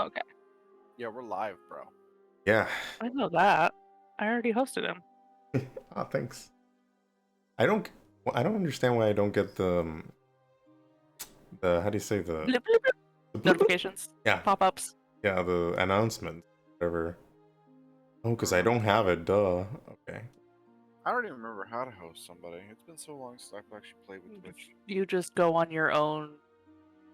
Okay. Yeah, we're live, bro. Yeah. I know that. I already hosted him. Oh, thanks. I don't understand why I don't get the how do you say the Blip, blip, blip. Notifications. Yeah. Pop-ups. Yeah, the announcement, whatever. Oh, because I Mhm. don't have it. Duh. Okay. I don't even remember how to host somebody. It's been so long since I've actually played with Twitch. You just go on your own.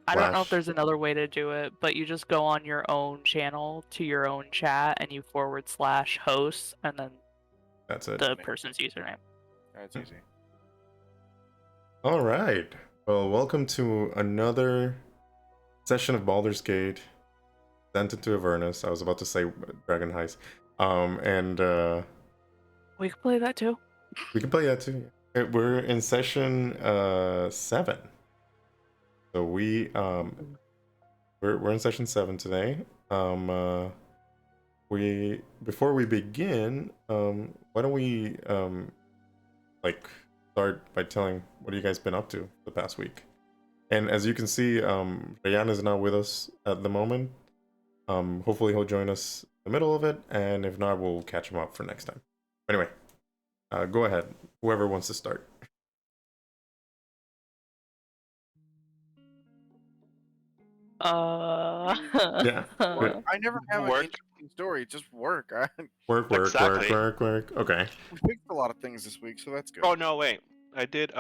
I don't know if Flash. there's another way to do it, but you just go on your own channel to your own chat and you /hosts and then That's it. the person's username. That's easy. All right. Well, welcome to another session of Baldur's Gate. Sent into Avernus. I was about to say Dragon Heist. And We could play that too. we can play that too. We're in session 7. So we're in session 7 today. Before we begin, why don't we like start by telling what have you guys been up to the past week? And as you can see, Rayan is not with us at the moment. Hopefully he'll join us in the middle of it, and if not, we'll catch him up for next time. Anyway, go ahead. Whoever wants to start. Yeah. I never have an Work. interesting story. Just work. Work. Exactly. Okay. We fixed a lot of things this week, so that's good. Oh no, wait. I did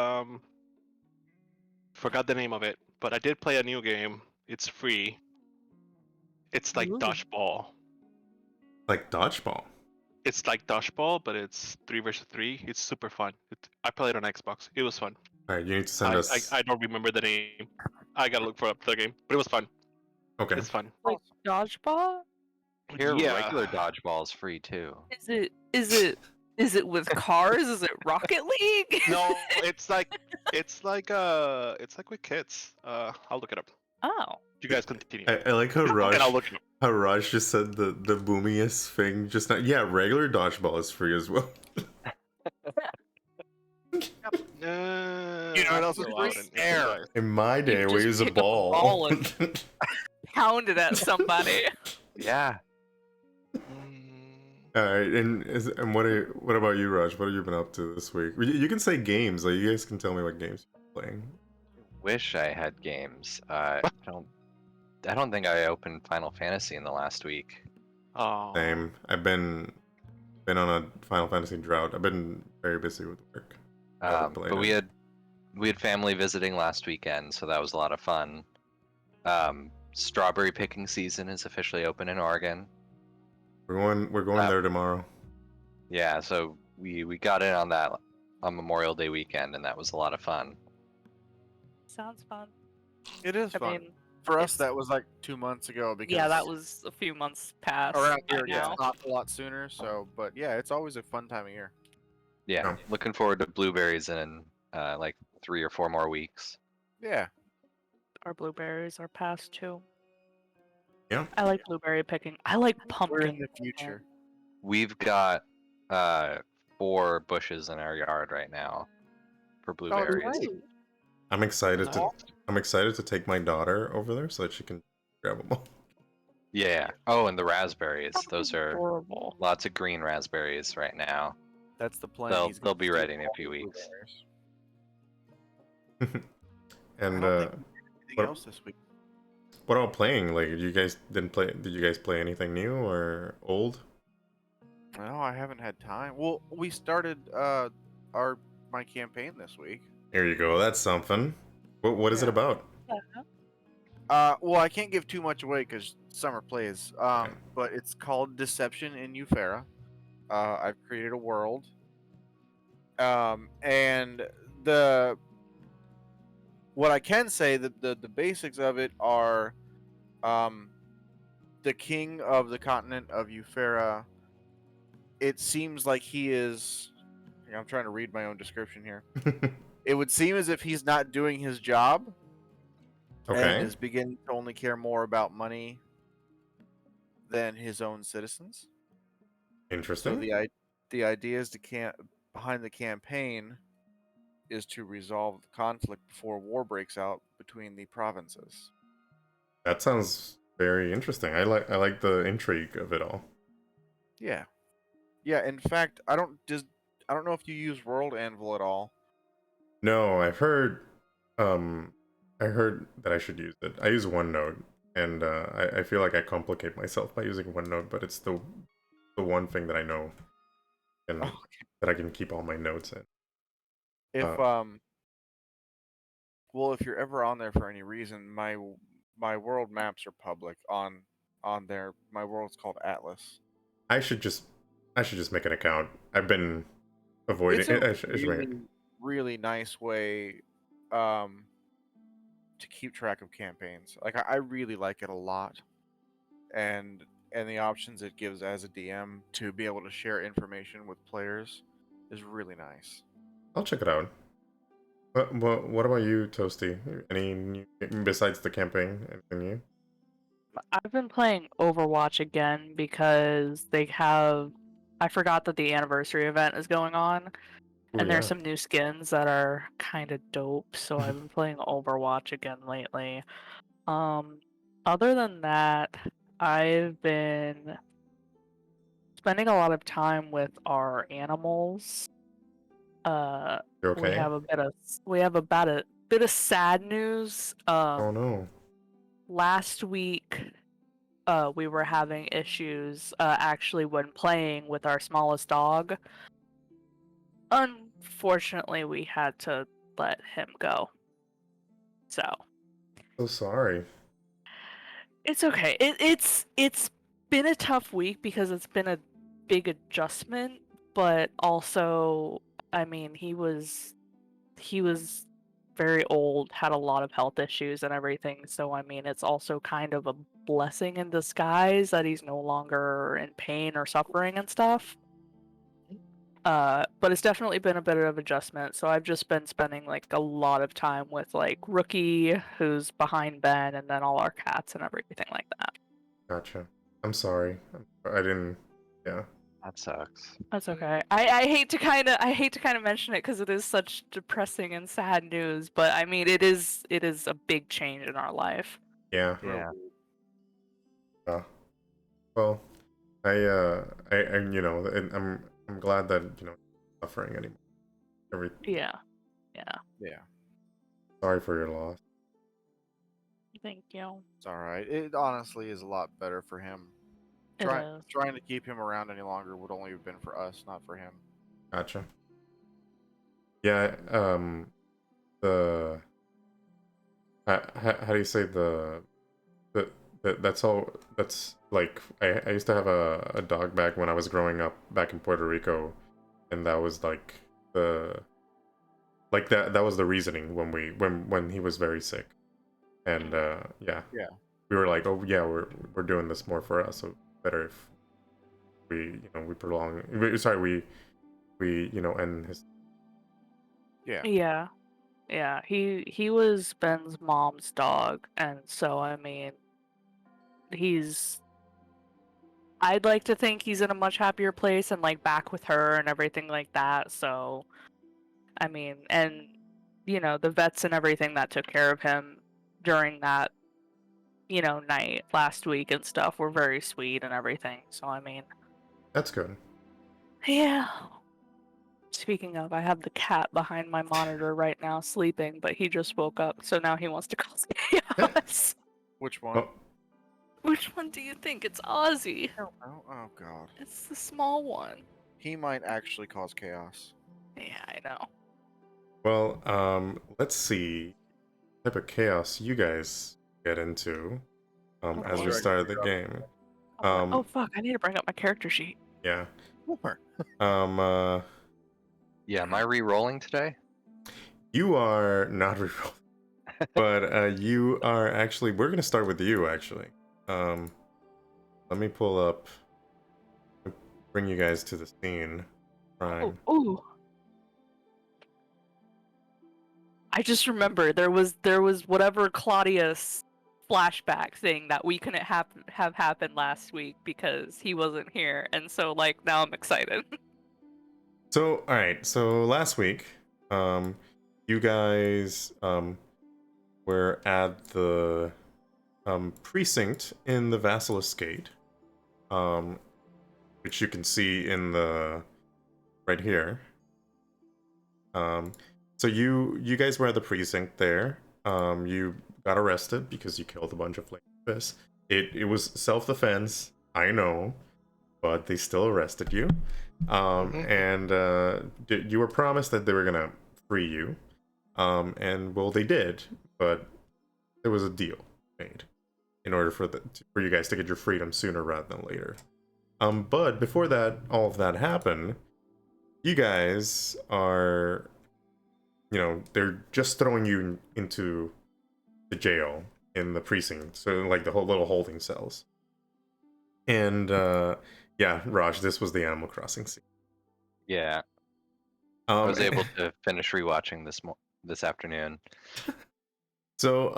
forgot the name of it, but I did play a new game. It's free. It's like Ooh. dodgeball. Like dodgeball. It's like dodgeball, but it's 3 versus 3. It's super fun. I played it on Xbox. It was fun. All right, you need to send us. I don't remember the name. I gotta look for up the game, but it was fun. Okay. It's fun. Like dodgeball? Here, Yeah. regular dodgeball is free too. Is it with cars? Is it Rocket League? No, it's like with kids. I'll look it up. Oh. You guys continue. I like how And I'll Raj look it up. just said the boomiest thing just now. Yeah, regular dodgeball is free as well. You know what else is free? Air. In my day, You we just use a pick up a ball. ball and pound it at somebody. Yeah. All right, and what about you, Raj? What have you been up to this week? You can say games. Like you guys can tell me what games you're playing. Wish I had games. I don't think I opened Final Fantasy in the last week. Oh. Same. I've been on a Final Fantasy drought. I've been very busy with work. But we had family visiting last weekend, so that was a lot of fun. Strawberry picking season is officially open in Oregon. We're going there tomorrow. Yeah, so we got in on that on Memorial Day weekend, and that was a lot of fun. Sounds fun. It is I fun. mean, For us, it's- that was like 2 months ago. Because yeah, that was a few months past. around by here. It now. gets hot a lot sooner. So, but yeah, it's always a fun time of year. Yeah, Oh. looking forward to blueberries in like 3 or 4 more weeks. Yeah. Our blueberries are past too. Yeah. I like blueberry picking. I like pumpkin. We're in the future. We've got 4 bushes in our yard right now for blueberries. great. I'm excited Nice. to take my daughter over there so that she can grab them all. Yeah. Oh, and the raspberries. Those are adorable. lots of green raspberries right now. That's the plan. They'll He's gonna be steal ready in a all few the weeks. blueberries. And I don't think anything what- else this week. what about playing? Like, did you guys play anything new or old? No, I haven't had time. Well, we started my campaign this week. Here you go. That's something. What is it Yeah. about? Well, I can't give too much away because summer plays. Okay. But it's called Deception in Eufera. I've created a world. And what I can say that the basics of it are, the king of the continent of Eufera. It seems like he is. I'm trying to read my own description here. It would seem as if he's not doing his job. Okay. And is beginning to only care more about money than his own citizens. So Interesting. the idea is behind the campaign is to resolve the conflict before war breaks out between the provinces. That sounds Very interesting. I like the intrigue of it all. Yeah. Yeah, in fact, I don't know if you use World Anvil at all. No, I heard that I should use it. I use OneNote, and I feel like I complicate myself by using OneNote, but it's the one thing that I know and Oh, that I can keep all my notes in. if Uh, well, if you're ever on there for any reason, my world maps are public on there. My world's called Atlas. I should just make an account. I've been avoiding It's it. a I should make it. really nice way um to keep track of campaigns. Like I really like it a lot, and the options it gives as a DM to be able to share information with players is really nice. I'll check it out. What about you, Toasty? Any new, besides the campaign? Anything new? I've been playing Overwatch again because they have. I forgot that the anniversary event is going on, Oh and there's yeah. some new skins that are kind of dope. So I've been playing Overwatch again lately. Um, Other than that, I've been spending a lot of time with our animals. Uh, You we okay? have a bit of we have about a bit of sad news. Oh no. Last week we were having issues actually when playing with our smallest dog. Unfortunately, we had to let him go. So So sorry. it's okay. It's been a tough week because it's been a big adjustment, but also, I mean, he was very old, had a lot of health issues and everything. So I mean, it's also kind of a blessing in disguise that he's no longer in pain or suffering and stuff. But it's definitely been a bit of adjustment. So I've just been spending like a lot of time with like Rookie, who's behind Ben, and then all our cats and everything like that. Gotcha. I'm sorry. I didn't. Yeah. That sucks. That's okay. I hate to kind of mention it because it is such depressing and sad news, but I mean it is a big change in our life. Yeah. Yeah. Uh, well, you know, and I'm glad that suffering anymore. Every Yeah. Yeah. Yeah, Sorry for your loss. Thank you. it's all right. It honestly is a lot better for him. It is. Trying to keep him around any longer would only have been for us, not for him. Gotcha. Yeah. The how do you say that's all. That's like I used to have a dog back when I was growing up back in Puerto Rico, and that was like the that was the reasoning when he was very sick, and yeah, Yeah. we were like, oh yeah, we're doing this more for us, so better if we we prolong. Sorry, we end his. Yeah. Yeah. Yeah. He was Ben's mom's dog, and so I mean he's I'd like to think he's in a much happier place and like back with her and everything like that. So I mean, and the vets and everything that took care of him during that, night last week and stuff were very sweet and everything. So I mean, That's good. yeah. Speaking of, I have the cat behind my monitor right now sleeping, but he just woke up, so now he wants to cause chaos. Which one? Oh, Which one do you think? It's Ozzy. Oh, oh god. It's the small one. He might actually cause chaos. Yeah, I know. well, let's see what type of chaos you guys get into as we boy. started the game. Oh fuck! I need to bring up my character sheet. Yeah. More. Yeah, am I re-rolling today? You are not rerolling, but you are actually. We're gonna start with you actually. Let me pull up. Bring you guys to the scene. Prime. Ooh. I just remember there was whatever Claudius flashback thing that we couldn't have happened last week because he wasn't here, and so like now I'm excited. So, all right. So last week, you guys were at the precinct in the Basilisk Gate, which you can see in the right here. So you guys were at the precinct there. You got arrested because you killed a bunch of flaming fists. It was self-defense, I know, but they still arrested you. And you were promised that they were gonna free you. And well, they did, but there was a deal made in order for you guys to get your freedom sooner rather than later. But before that, all of that happened, you guys are, they're just throwing you into the jail in the precinct, so like the whole little holding cells. And yeah, Raj, this was the Animal Crossing scene. Yeah, I was able to finish rewatching this afternoon. So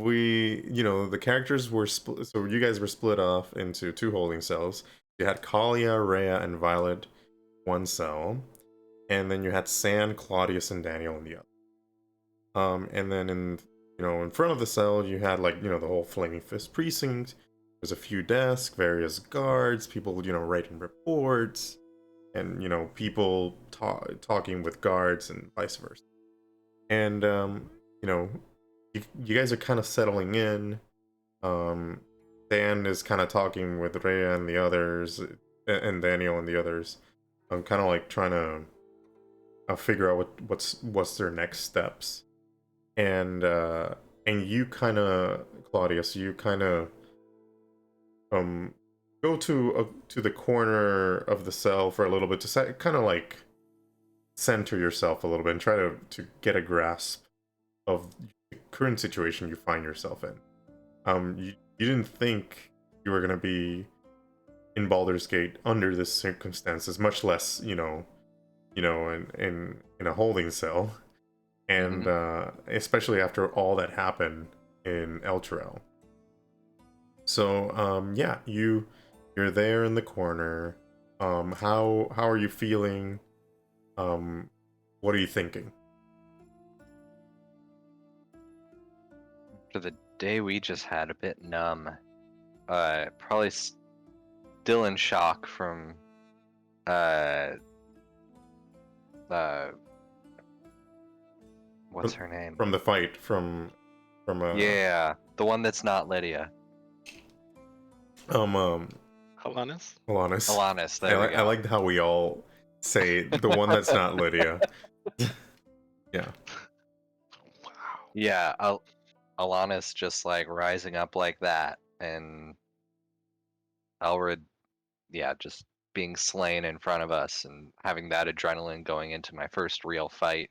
the characters were split. So you guys were split off into 2 holding cells. You had Kalia, Rhea, and Violet, 1 cell, and then you had San, Claudius, and Daniel in the other. And then in front of the cell, you had the whole Flaming Fist precinct. There's a few desks, various guards, people writing reports, and people talking with guards and vice versa. And you guys are kind of settling in. Dan is kind of talking with Rhea and the others, and Daniel and the others. I'm kind of like trying to figure out what's their next steps. And you kind of, Claudius, you kind of go to the corner of the cell for a little bit to kind of like center yourself a little bit and try to get a grasp of the current situation you find yourself in. You didn't think you were gonna be in Baldur's Gate under this circumstances, much less in a holding cell, and especially after all that happened in Elturel. So yeah, you're there in the corner. How are you feeling? What are you thinking? For the day we just had, a bit numb. Probably still in shock from what's her name? From the fight from yeah, the one that's not Lydia. Alanis? Alanis, there we go. I like how we all say the one that's not Lydia. Yeah. Wow. Yeah, Alanis just like rising up like that, and Elred, yeah, just being slain in front of us, and having that adrenaline going into my first real fight.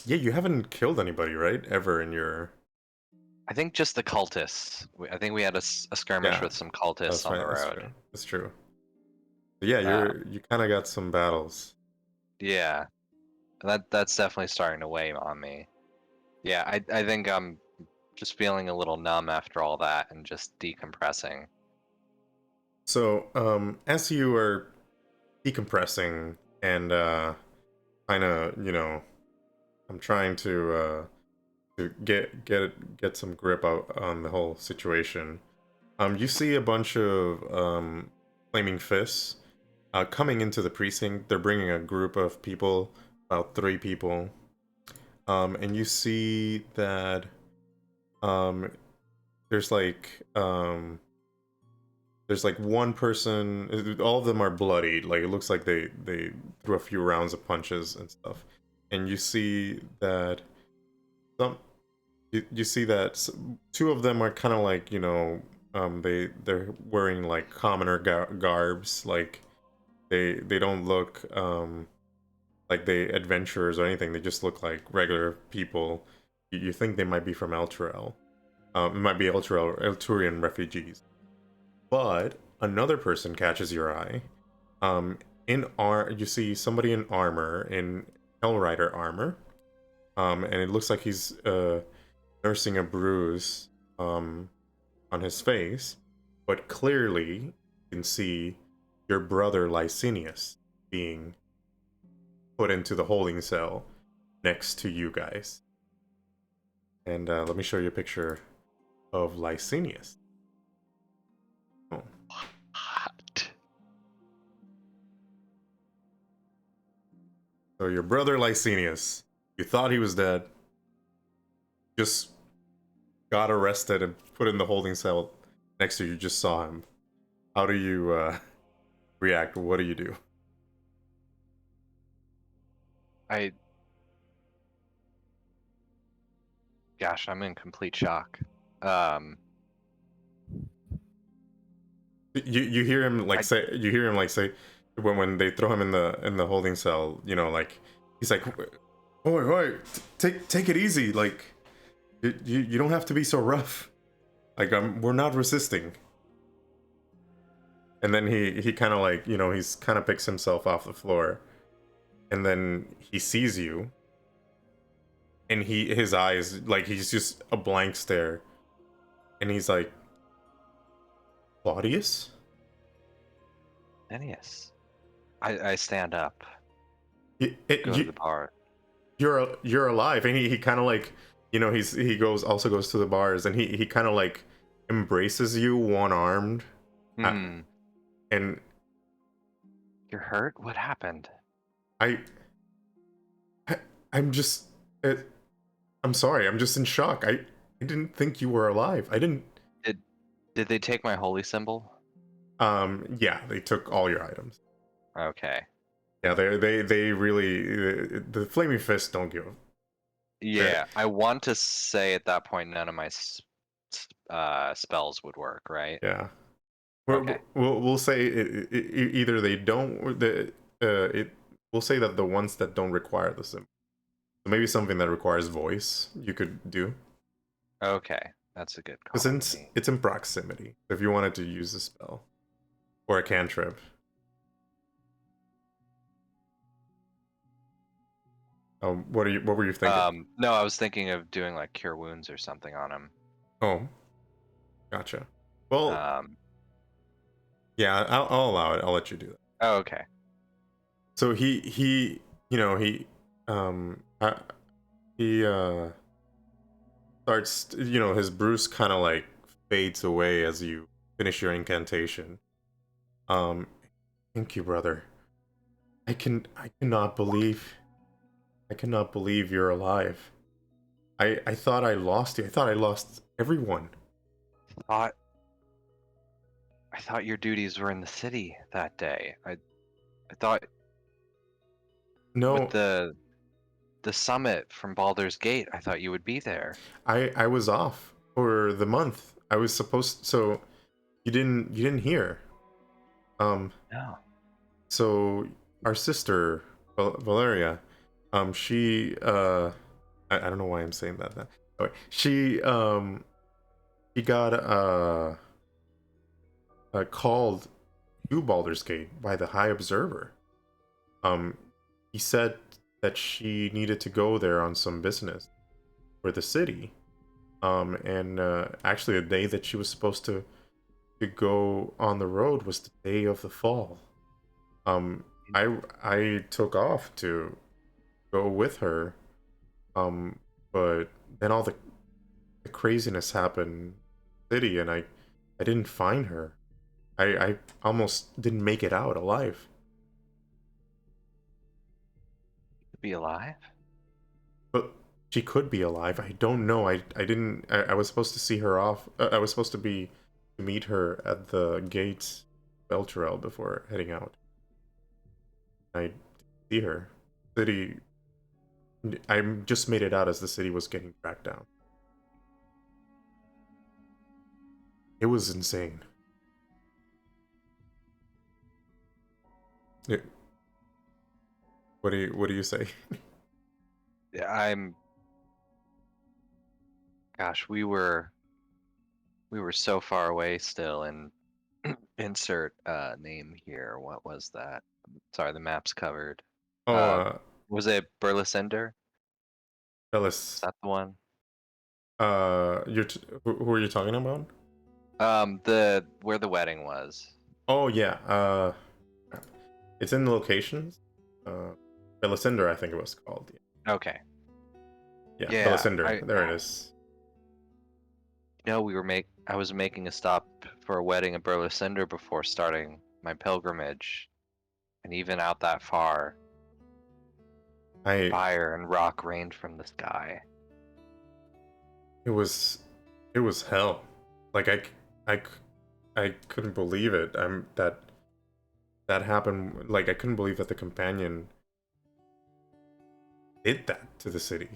Yeah, you haven't killed anybody, right? Ever in your... I think just the cultists. I think we had a skirmish with some cultists on the road. That's true. But yeah, you kind of got some battles. Yeah, that's definitely starting to weigh on me. Yeah, I think I'm just feeling a little numb after all that and just decompressing. So, as you are decompressing and kind of, I'm trying to get some grip out on the whole situation. You see a bunch of flaming fists coming into the precinct. They're bringing a group of people, about 3 people, and you see that there's like one person. All of them are bloodied. Like, it looks like they threw a few rounds of punches and stuff. And you see that you see that 2 of them are kind of like they're wearing like commoner garbs. Like they don't look like they adventurers or anything. They just look like regular people. You think they might be from Elturel. It might be Elturian refugees. But another person catches your eye. You see somebody in armor, in Hellrider armor, and it looks like he's nursing a bruise on his face. But clearly, you can see your brother Licinius being put into the holding cell next to you guys. And let me show you a picture of Licinius. Oh. What? So your brother Licinius, you thought he was dead, just got arrested and put in the holding cell next to you, just saw him. How do you react? What do you do? Gosh, I'm in complete shock. You hear him like say when they throw him in the holding cell, you know, like he's like, "Oi, take it easy, like you don't have to be so rough. Like we're not resisting." And then he kind of like, you know, he's kind of picks himself off the floor, and then he sees you, and his eyes, like, he's just a blank stare, and he's like, Claudius? Phineas. I stand up, Go go to the bar. You're alive. And he kind of like, you know, he goes to the bars, and he kind of like embraces you one-armed. Hmm. And You're hurt? What happened? I'm just I'm sorry, I'm just in shock. I didn't think you were alive. I didn't. Did they take my holy symbol? Yeah, they took all your items. Okay. Yeah, they really, the flaming fists don't give a. Yeah, I want to say at that point none of my spells would work, right? Yeah. Okay. We'll say either they don't, or we'll say that the ones that don't require the symbol. So maybe something that requires voice you could do. Okay, that's a good call. Because it's in proximity. If you wanted to use a spell or a cantrip. What were you thinking? No, I was thinking of doing like cure wounds or something on him. Oh, gotcha. Well, yeah, I'll allow it. I'll let you do that. Oh, okay. So he you know he starts, you know, his bruise kind of like fades away as you finish your incantation. Thank you, brother. I cannot believe you're alive. I thought I lost you. I thought I lost everyone. I thought your duties were in the city that day. I thought No, with the summit from Baldur's Gate, I thought you would be there. I was off for the month. I was supposed, so you didn't hear. No. So our sister Valeria, she I don't know why I'm saying that now. Okay. She got called to Baldur's Gate by the High Observer. He said that she needed to go there on some business for the city. And actually the day that she was supposed to go on the road was the day of the fall. I took off to go with her, but then all the craziness happened in the city, and I didn't find her. I almost didn't make it out alive. Be alive? But she could be alive. I don't know. I didn't. I was supposed to see her off. I was supposed to meet her at the gates, Belturel, before heading out. I didn't see her. City. I just made it out as the city was getting tracked down. It was insane. What do you say? Yeah, gosh, we were so far away still, and insert name here. What was that? Sorry, the map's covered. Oh, Was it Burlesender? Ellis. Is that the one? Who are you talking about? Where the wedding was. Oh yeah. It's in the locations. Belisender, I think it was called. Okay. Yeah, Yeah, Belisender. There it is. You know, I was making a stop for a wedding at Burle Cinder before starting my pilgrimage, and even out that far, I fire and rock rained from the sky. it was hell. Like I couldn't believe it. That happened. Like I couldn't believe that the companion did that to the city.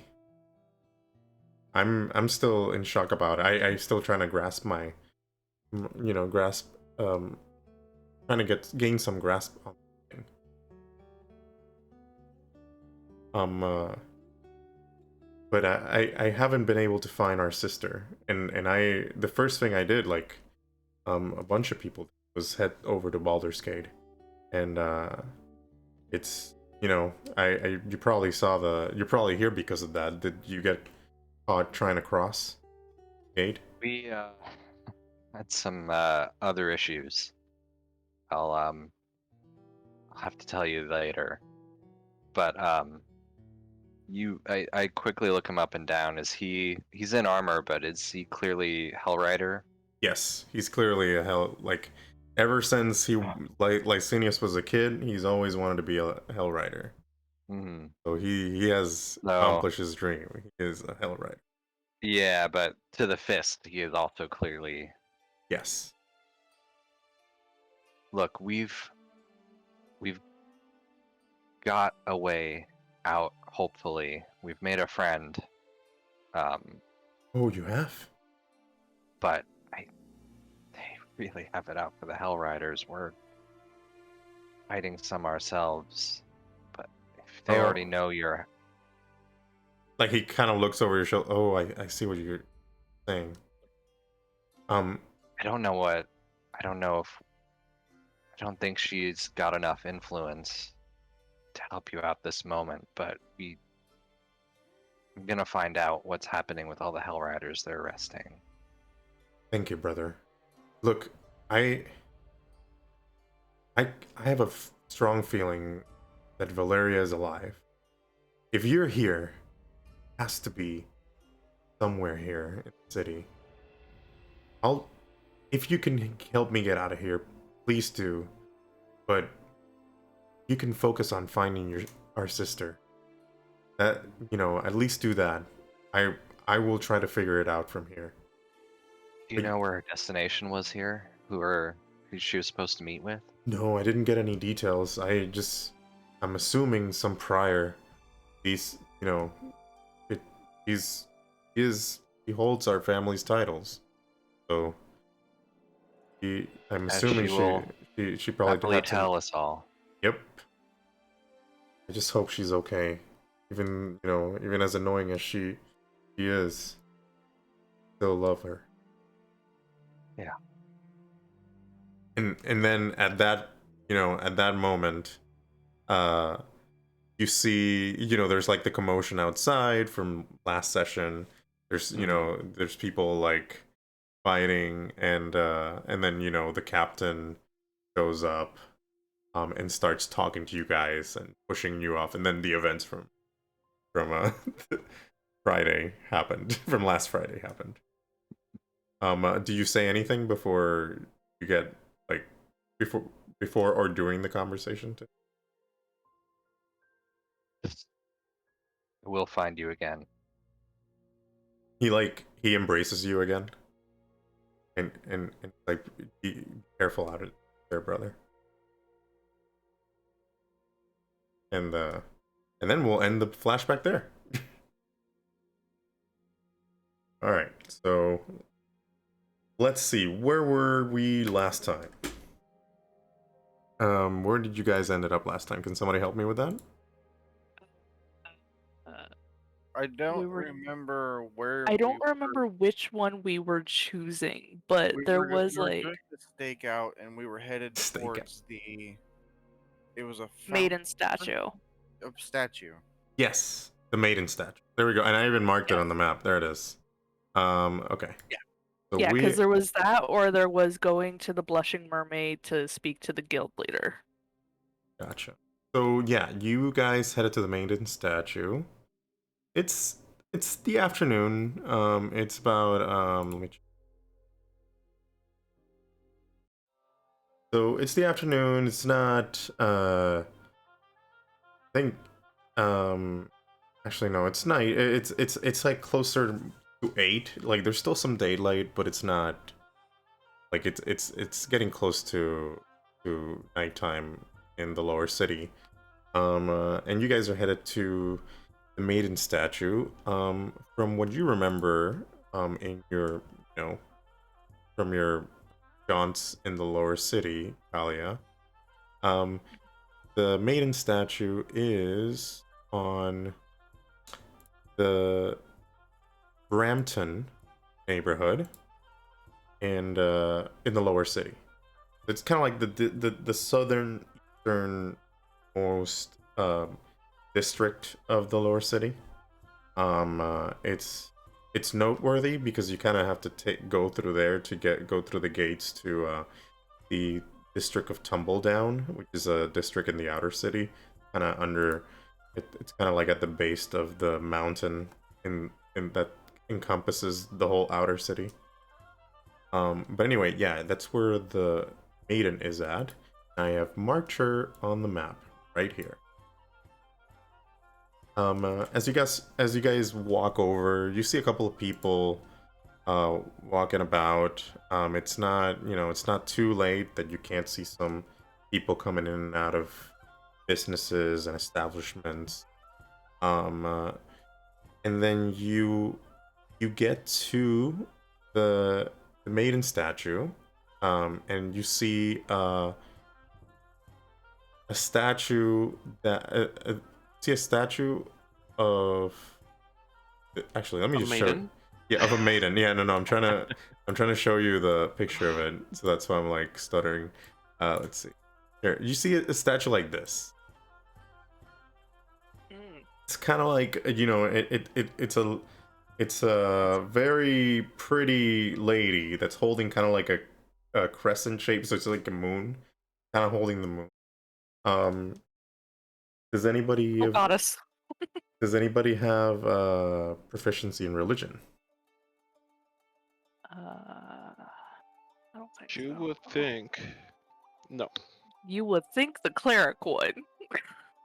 I'm still in shock about it. I'm still trying to grasp my, grasp, trying to gain some grasp on the thing. But I haven't been able to find our sister, and the first thing I did, like, a bunch of people was head over to Baldur's Gate, and it's you probably saw you're probably here because of that. Did you get caught trying to cross gate? We had some other issues. I'll have to tell you later. But I quickly look him up and down. He's in armor, but is he clearly Hellrider? Yes, he's clearly a hell. Like, ever since Licinius was a kid, he's always wanted to be a hell rider. Mm-hmm. So he has accomplished his dream. He is a hell rider. Yeah, but to the fist, he is also clearly. Yes. Look, we've got a way out. Hopefully, we've made a friend. Oh, you have? But they really have it out for the Hell Riders. We're fighting some ourselves, but if they already know you're. Like, he kind of looks over your shoulder. Oh, I see what you're saying. I don't know what. I don't know if. I don't think she's got enough influence to help you out this moment, but I'm gonna find out what's happening with all the Hell Riders they're arresting. Thank you, brother. Look, I have a strong feeling that Valeria is alive. If you're here, it has to be somewhere here in the city. If you can help me get out of here, please do. But you can focus on finding our sister. At least do that. I will try to figure it out from here. Do you know where her destination was here? Who she was supposed to meet with? No, I didn't get any details. I'm assuming some prior. He holds our family's titles. So I'm assuming she probably happily tell us all. Yep. I just hope she's okay. Even as annoying as she is, still love her. Yeah. And then at that moment, you see, there's like the commotion outside from last session. There's there's people like fighting, and then the captain shows up and starts talking to you guys and pushing you off, and then the events from Friday happened. From last Friday happened. Do you say anything before you get like before or during the conversation? We'll find you again. He embraces you again, and like, be careful out there, brother. And then we'll end the flashback there. All right, so let's see, where were we last time? Where did you guys ended up last time? Can somebody help me with that? I don't remember where. I don't remember which one we were choosing, but there was like doing the stakeout, and we were headed towards the. It was a Maiden statue. A statue. Yes, the Maiden statue. There we go. And I even marked it on the map. There it is. Okay. Yeah. So yeah, because there was that, or there was going to the Blushing Mermaid to speak to the guild leader. Gotcha. So yeah, you guys headed to the Maiden statue. It's the afternoon. It's about let me check So it's the afternoon. It's not. I think. Actually, no. It's night. It's like closer to 8. Like there's still some daylight, but it's not. Like it's getting close to nighttime in the lower city. And you guys are headed to the Maiden statue. From what you remember, in your, from your jaunts in the lower city, Talia, the Maiden statue is on the Brampton neighborhood, and in the lower city. It's kind of like the southernmost district of the lower city. It's noteworthy because you kind of have to go through there to go through the gates to the district of Tumbledown, which is a district in the outer city, kind of under. It's kind of like at the base of the mountain in that encompasses the whole outer city. But anyway, yeah, that's where the Maiden is at. I have marked her on the map right here. As you guys walk over, you see a couple of people walking about. It's not, it's not too late that you can't see some people coming in and out of businesses and establishments. And then you get to the Maiden statue, and you see a statue that see a statue of. Actually, let me just show. Yeah, of a maiden. Yeah, no, I'm trying to show you the picture of it, so that's why I'm like stuttering. Let's see. Here, you see a statue like this. It's kind of like, it's a very pretty lady that's holding kind of like a crescent shape, so it's like a moon, kind of holding the moon. Does anybody goddess. Does anybody have proficiency in religion? I don't think You so. would think. No. You would think the cleric would.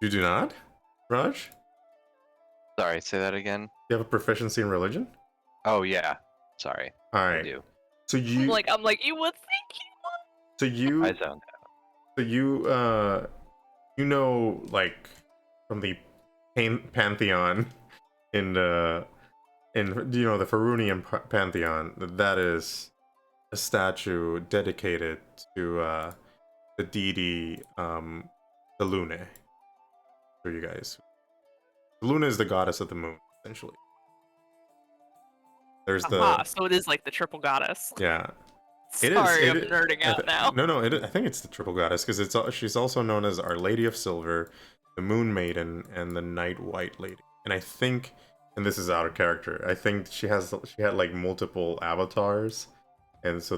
You do not, Raj? Sorry, say that again. You have a proficiency in religion? Oh yeah. Sorry. All I right. do. So you. I'm like, you would think he would. So you. I zoned out. So like from the pantheon in the Farunian pantheon, that is a statue dedicated to the deity the Lune. For you guys, Luna is the goddess of the moon, essentially. There's so it is like the triple goddess. Yeah. Sorry, I'm nerding out now. No, I think it's the triple goddess because she's also known as Our Lady of Silver, the Moon Maiden, and the Night White Lady. And I think, and this is out of character, I think she had like multiple avatars, and so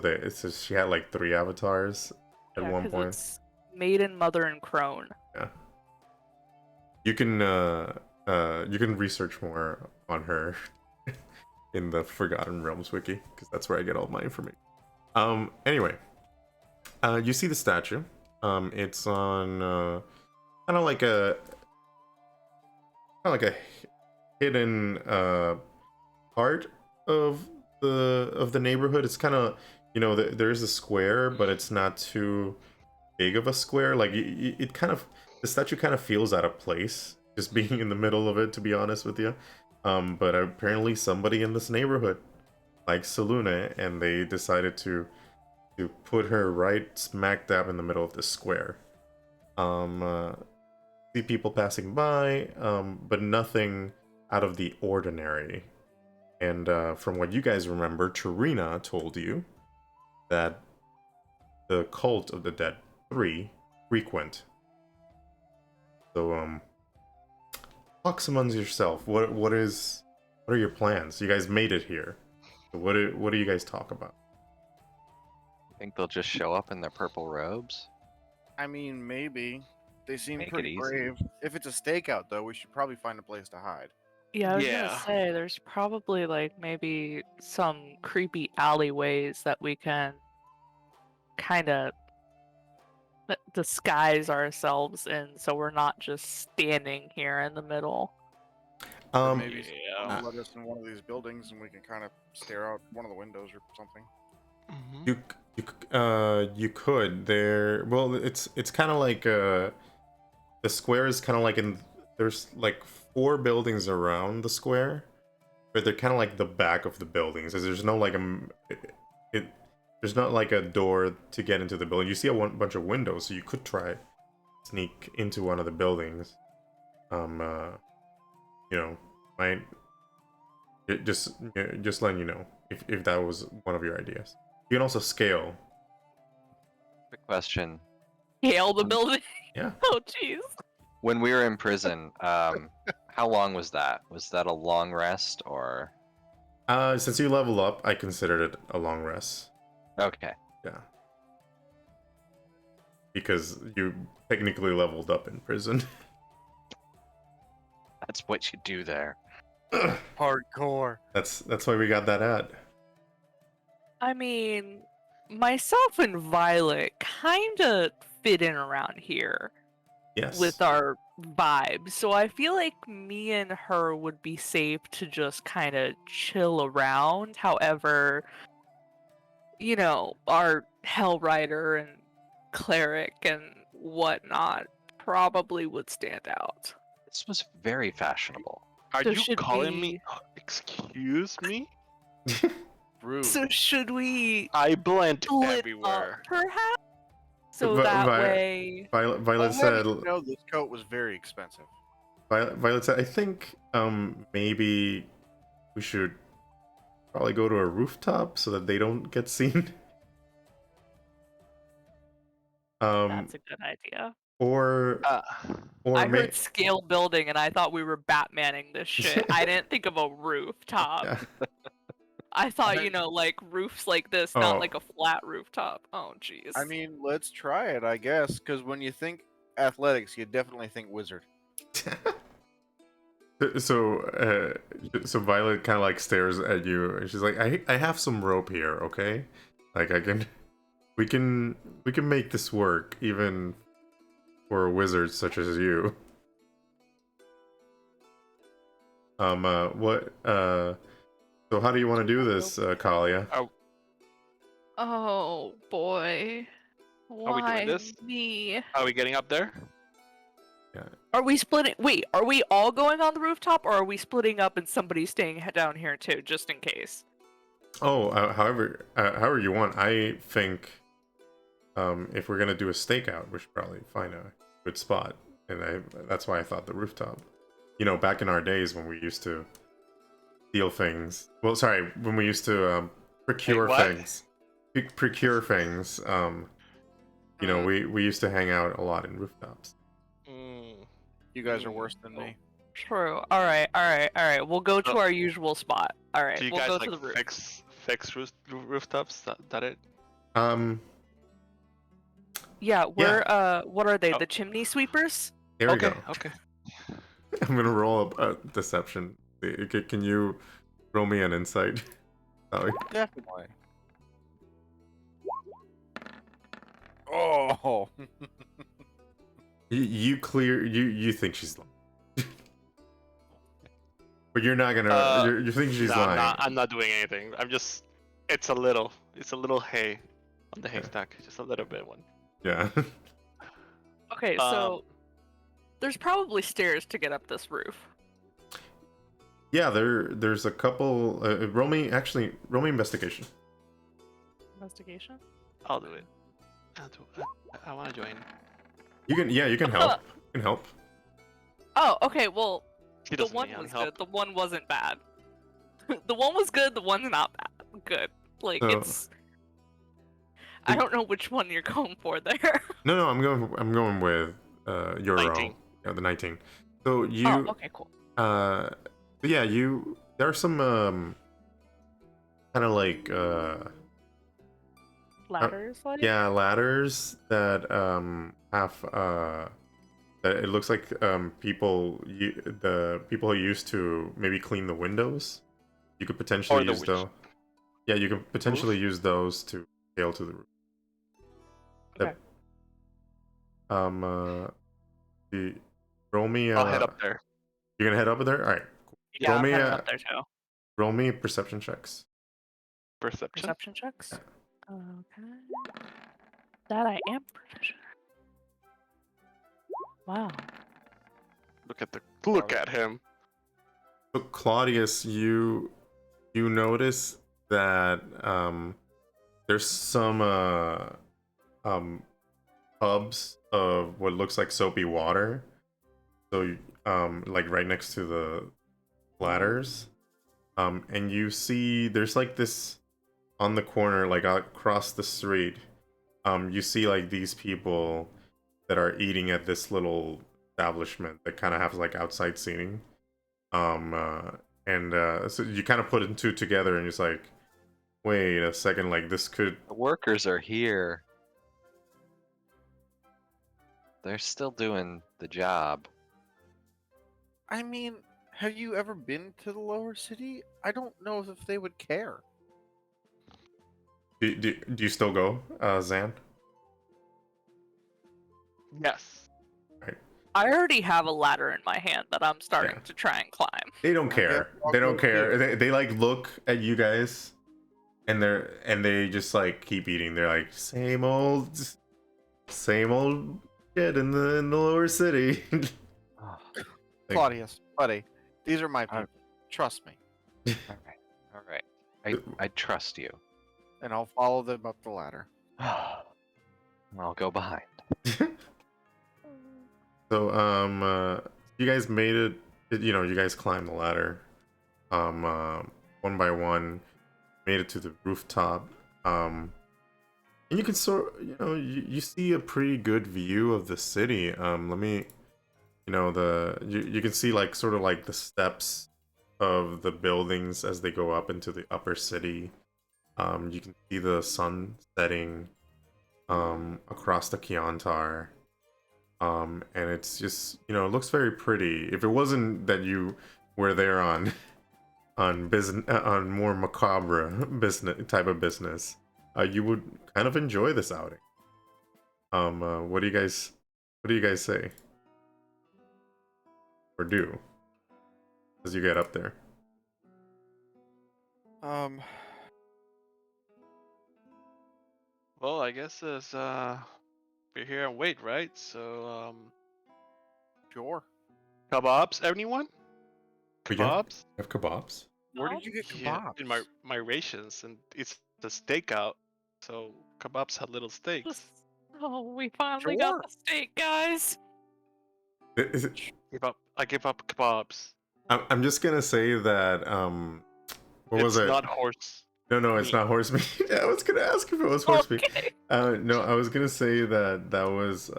she had like 3 avatars at one point. It's Maiden, Mother, and Crone. Yeah. You can research more on her in the Forgotten Realms wiki because that's where I get all my information. Anyway, you see the statue. It's on kind of like a hidden part of the neighborhood. It's kind of, there is a square, but it's not too big of a square. Like the statue kind of feels out of place just being in the middle of it, to be honest with you. But apparently somebody in this neighborhood like Salune, and they decided to put her right smack dab in the middle of the square. See people passing by, but nothing out of the ordinary. And from what you guys remember, Tarina told you that the cult of the Dead 3 frequent. So talk amongst yourself. What are your plans? You guys made it here. What do you guys talk about? I think they'll just show up in their purple robes. I mean, maybe. They seem Make it pretty easy. brave. If it's a stakeout, though, we should probably find a place to hide. Yeah, I was Yeah. gonna say there's probably like maybe some creepy alleyways that we can kind of disguise ourselves in, so we're not just standing here in the middle. Or maybe Yeah. someone let us in one of these buildings and we can kind of stare out one of the windows or something. You could there. Well, it's kind of like the square is kind of like there's like 4 buildings around the square, but they're kind of like the back of the buildings. There's no like there's not like a door to get into the building. You see a bunch of windows, so you could try sneak into one of the buildings. You know, might just letting you know if that was one of your ideas. You can also scale. Quick question. Hail the building. Yeah. Oh, jeez. When we were in prison, how long was that? Was that a long rest or? Since you level up, I considered it a long rest. Okay. Yeah. Because you technically leveled up in prison. That's what you do there. Hardcore. That's why we got that ad. I mean, myself and Violet kind of fit in around here Yes. with our vibes, so I feel like me and her would be safe to just kind of chill around. However, you know, our Hell Rider and Cleric and whatnot probably would stand out. This was very fashionable. Are So you should calling me? we- Excuse me? Rude. So should we I blend split up, everywhere. perhaps? So Vi- that Vi- way... Violet said. No, this coat was very expensive. Violet said, I think maybe we should probably go to a rooftop so that they don't get seen. That's a good idea. Or I may- heard scale building and I thought we were Batmaning this shit. I didn't think of a rooftop. Yeah. I thought, you know, like roofs like this, Oh. not like a flat rooftop. Oh, jeez. I mean, let's try it, I guess, because when you think athletics, you definitely think wizard. So Violet kind of like stares at you, and she's like, "I have some rope here, okay? Like we can make this work even for a wizard such as you." So how do you want to do this, Kalia? Oh boy. Are we doing Why this? me? Are we getting up there? Are we splitting? Wait, are we all going on the rooftop, or are we splitting up and somebody staying down here too, just in case? Oh, however you want. I think if we're gonna do a stakeout, we should probably find a good spot, and that's why I thought the rooftop. You know, back in our days when we used to steal things. Well, sorry, when we used to procure what? things. Procure things. You know, we used to hang out a lot in rooftops. You guys are worse than me. True. All right. We'll go to our usual spot. All right, Do you we'll guys go like to the roof. fix rooftops? That it? Yeah, we're what are they? Oh. The chimney sweepers? There we Okay. go. Okay. I'm gonna roll up a deception. Can you roll me an insight? Sorry. Definitely. Oh. You think she's lying. But you're not gonna. You think she's No, lying. I'm not doing anything. I'm just. It's a little hay on the haystack. Just a little bit one. Yeah. Okay, so there's probably stairs to get up this roof. Yeah, there's a couple. Roll me investigation. Investigation? I'll do it. I want to join. You can help. You can help. Oh, okay, well, He the doesn't one need was help. good, the one wasn't bad. The one was good, the one's not bad. Good. Like, So- it's... I don't know which one you're going for there. No, I'm going with your 19. roll. Yeah, the 19. So you. Oh, okay, cool. Yeah, there are some kind of like Ladders, like? yeah, ladders that have that it looks like the people who used to maybe clean the windows. You could potentially use those. Yeah, you can potentially use those to scale to the roof. Okay. the roll me. I'll head up there. You're gonna head up there. All right. Yeah, roll I'm me. heading up there too. Roll me perception checks. Perception. Perception checks. Okay. That I am proficient. Wow. Look at him. So Claudius, you notice that there's some tubs of what looks like soapy water. So like right next to the ladders. And you see there's like this on the corner, like across the street. You see like these people that are eating at this little establishment that kind of has like outside seating. So you kind of put it two together and it's like, wait a second, like this could. The workers are here. They're still doing the job. I mean, have you ever been to the lower city? I don't know if they would care. Do you still go, Zan? Yes. I already have a ladder in my hand that I'm starting to try and climb. They don't care. They don't care. They like look at you guys, and they just like keep eating. They're like same old shit in the lower city. Claudius, buddy, these are my people. Trust me. All right. I trust you. And I'll follow them up the ladder. I'll go behind. So you guys made it. You guys climbed the ladder, one by one, made it to the rooftop. And you can you see a pretty good view of the city. You can see like sort of like the steps of the buildings as they go up into the upper city. You can see the sun setting across the Keontar. And it's just, it looks very pretty. If it wasn't that you were there on business, on more macabre business, you would kind of enjoy this outing. What do you guys say? Or do as you get up there? Well, I guess as we're here and wait, right? So Sure. kebabs, anyone? We have Kebabs? kebabs. Where did you get kebabs? In my rations, and it's the stakeout. So kebabs had little steaks. Oh, we finally got the steak, guys. I give up kebabs. I'm just gonna say that what was it? It's not horse. No, it's not horse meat. I was gonna ask if it was horse meat. No, I was gonna say that was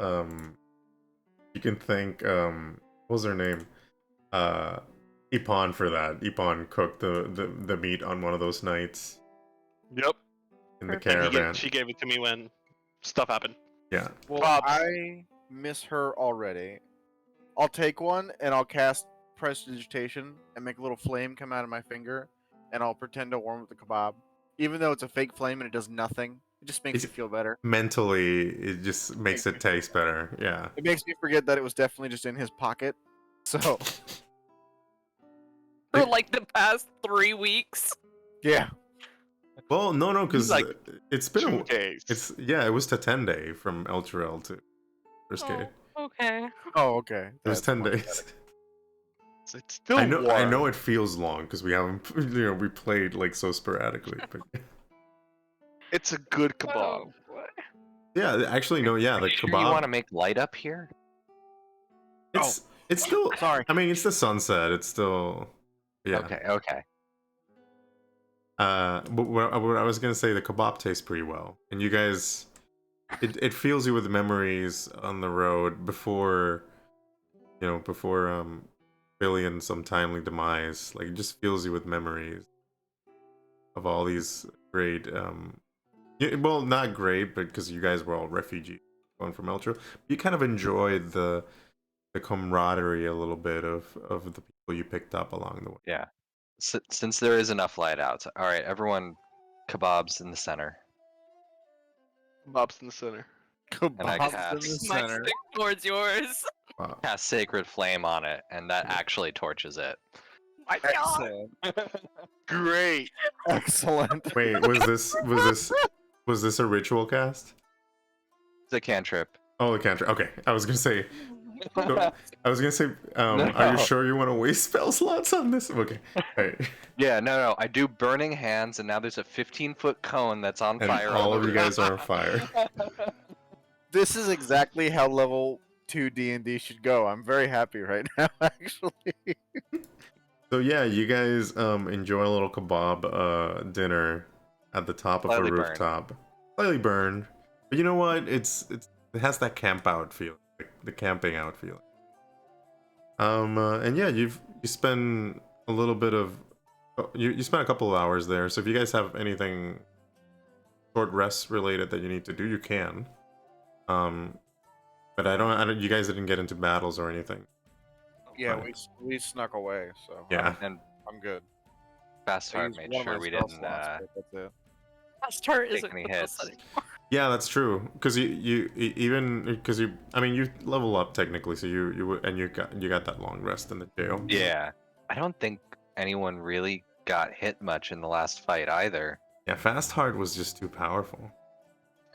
you can thank what was her name? Ipan for that. Ipan cooked the meat on one of those nights. Yep. In the caravan. She gave it to me when stuff happened. Yeah. Well, kebabs. I miss her already. I'll take one and I'll cast prestidigitation and make a little flame come out of my finger, and I'll pretend to warm up the kebab. Even though it's a fake flame and it does nothing, it just makes me feel better. Mentally, it just makes it taste better. Yeah. It makes me forget that it was definitely just in his pocket. So. For like the past 3 weeks. Yeah. Well, no, because like it's been 2 days. It was to 10 day from Elturel to first day. Okay. Oh, okay. It was 10 days. It's still I know. warm. I know it feels long because we haven't, we played like so sporadically. But It's a good kebab. yeah, actually, no, yeah, the Sure kebab. you want to make light up here? It's still. Sorry. I mean, it's the sunset. It's still. Yeah. Okay. But what I was gonna say, the kebab tastes pretty well, and you guys, it fills you with memories on the road before Billy and some timely demise. Like, it just fills you with memories of all these great, well, not great, but because you guys were all refugees going from Eltro, you kind of enjoyed the camaraderie a little bit of the people you picked up along the way. Yeah. Since there is enough light out, all right, everyone, kebabs in the center. Kebabs in the center. And I Kebabs in the cast- My center. stick towards yours. Wow. Cast Sacred Flame on it, and that actually torches it. My God. Excellent. Great. Excellent. Wait, was this a ritual cast? It's a cantrip. Oh, the cantrip. Okay, I was gonna say. Are No. you sure you want to waste spell slots on this? Okay. Alright. Yeah, no. I do Burning Hands, and now there's a 15-foot cone that's on And fire. all on of the you roof. guys are on fire. This is exactly how level 2 D&D should go. I'm very happy right now, actually. So yeah, you guys enjoy a little kebab dinner at the top of Slightly a burned. rooftop. Slightly burned. But you know what? It has that camp out feel. Like the camping out feeling. And yeah, you spend a little bit of you spent a couple of hours there. So if you guys have anything short rest related that you need to do, you can. But I don't you guys didn't get into battles or anything. Yeah, Fine. we snuck away, so Yeah. And I'm good. Fast I Heart used made one of sure my we spell didn't slots, but that's it. Last turret take isn't any with us hits. anymore. Yeah, that's true. Because you even because you level up technically, so you got that long rest in the jail. Yeah. I don't think anyone really got hit much in the last fight either. Yeah, Fast Heart was just too powerful.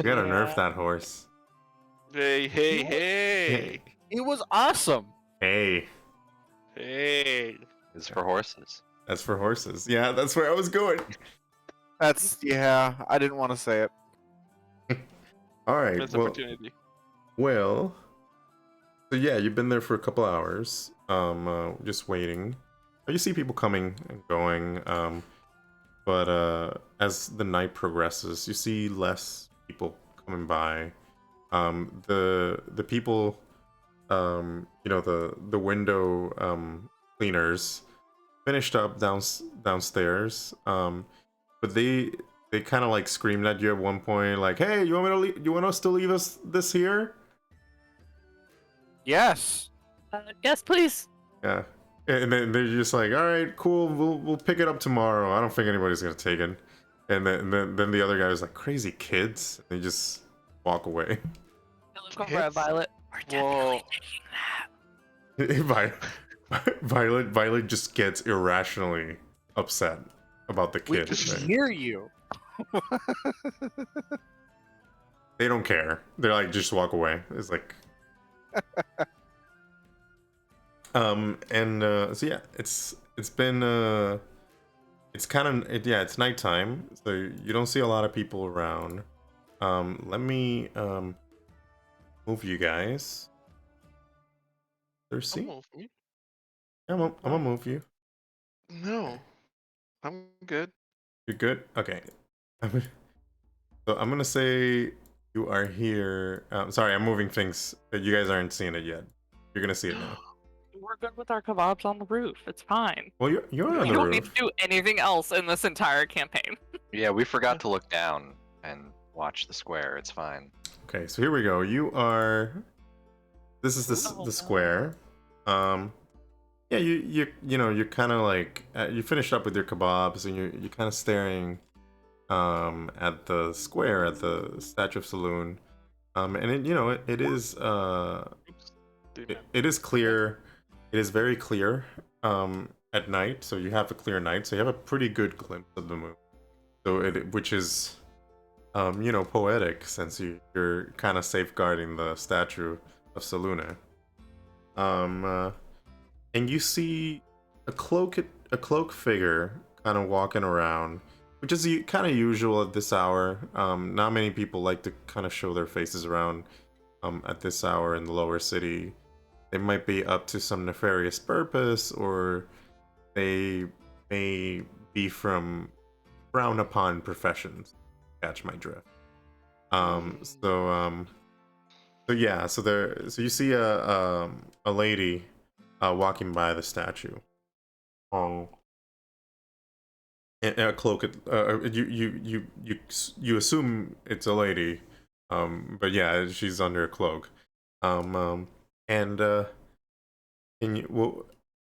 You gotta nerf Yeah. that horse. Hey, hey, hey, It was awesome. Hey, hey. It's for horses. that's for horses. Yeah, that's where I was going. That's I didn't want to say it. All right. Missed Well, opportunity. well. So yeah, you've been there for a couple hours. Just waiting. You see people coming and going. But as the night progresses, you see less people coming by. The people, the window cleaners finished up downstairs. But they kind of like screamed at you at one point, like, "Hey, you want me to leave? You want us to leave us this here?" Yes. Yes, please. Yeah. And then they're just like, "All right, cool. We'll pick it up tomorrow. I don't think anybody's gonna take it." And then the other guy was like, "Crazy kids." And they just walk away. I look over at Violet. We're Whoa. definitely taking that. Violet just gets irrationally upset about the We kids. can Right? hear you. They don't care. They're like, just walk away. It's like, so yeah, it's been it's kind of it's nighttime, so you don't see a lot of people around. Let me move you guys. There's Don't see. move me. I'm gonna move you. No. I'm good. You're good. Okay. So I'm gonna say you are here. Sorry, I'm moving things. You guys aren't seeing it yet. You're gonna see it now. We're good with our kebabs on the roof. It's fine. Well, you're on You the don't need roof. to do anything else in this entire campaign. Yeah, we forgot to look down and watch the square. It's fine. Okay, so here we go. You are. This is Oh, the square. Yeah, you're kind of like you finished up with your kebabs and you're kind of staring at the square, at the Statue of Saloon. And it is Oops. Dude, it is clear. It is very clear at night, so you have a clear night, so you have a pretty good glimpse of the moon. So which is poetic, since you're kind of safeguarding the statue of Saluna. And you see a cloak figure kind of walking around, which is kind of usual at this hour. Not many people like to kind of show their faces around at this hour in the lower city. They might be up to some nefarious purpose, or they may be from frowned upon professions. Catch my drift. So you see a lady walking by the statue. In a cloak. You assume it's a lady, but yeah, she's under a cloak. Well,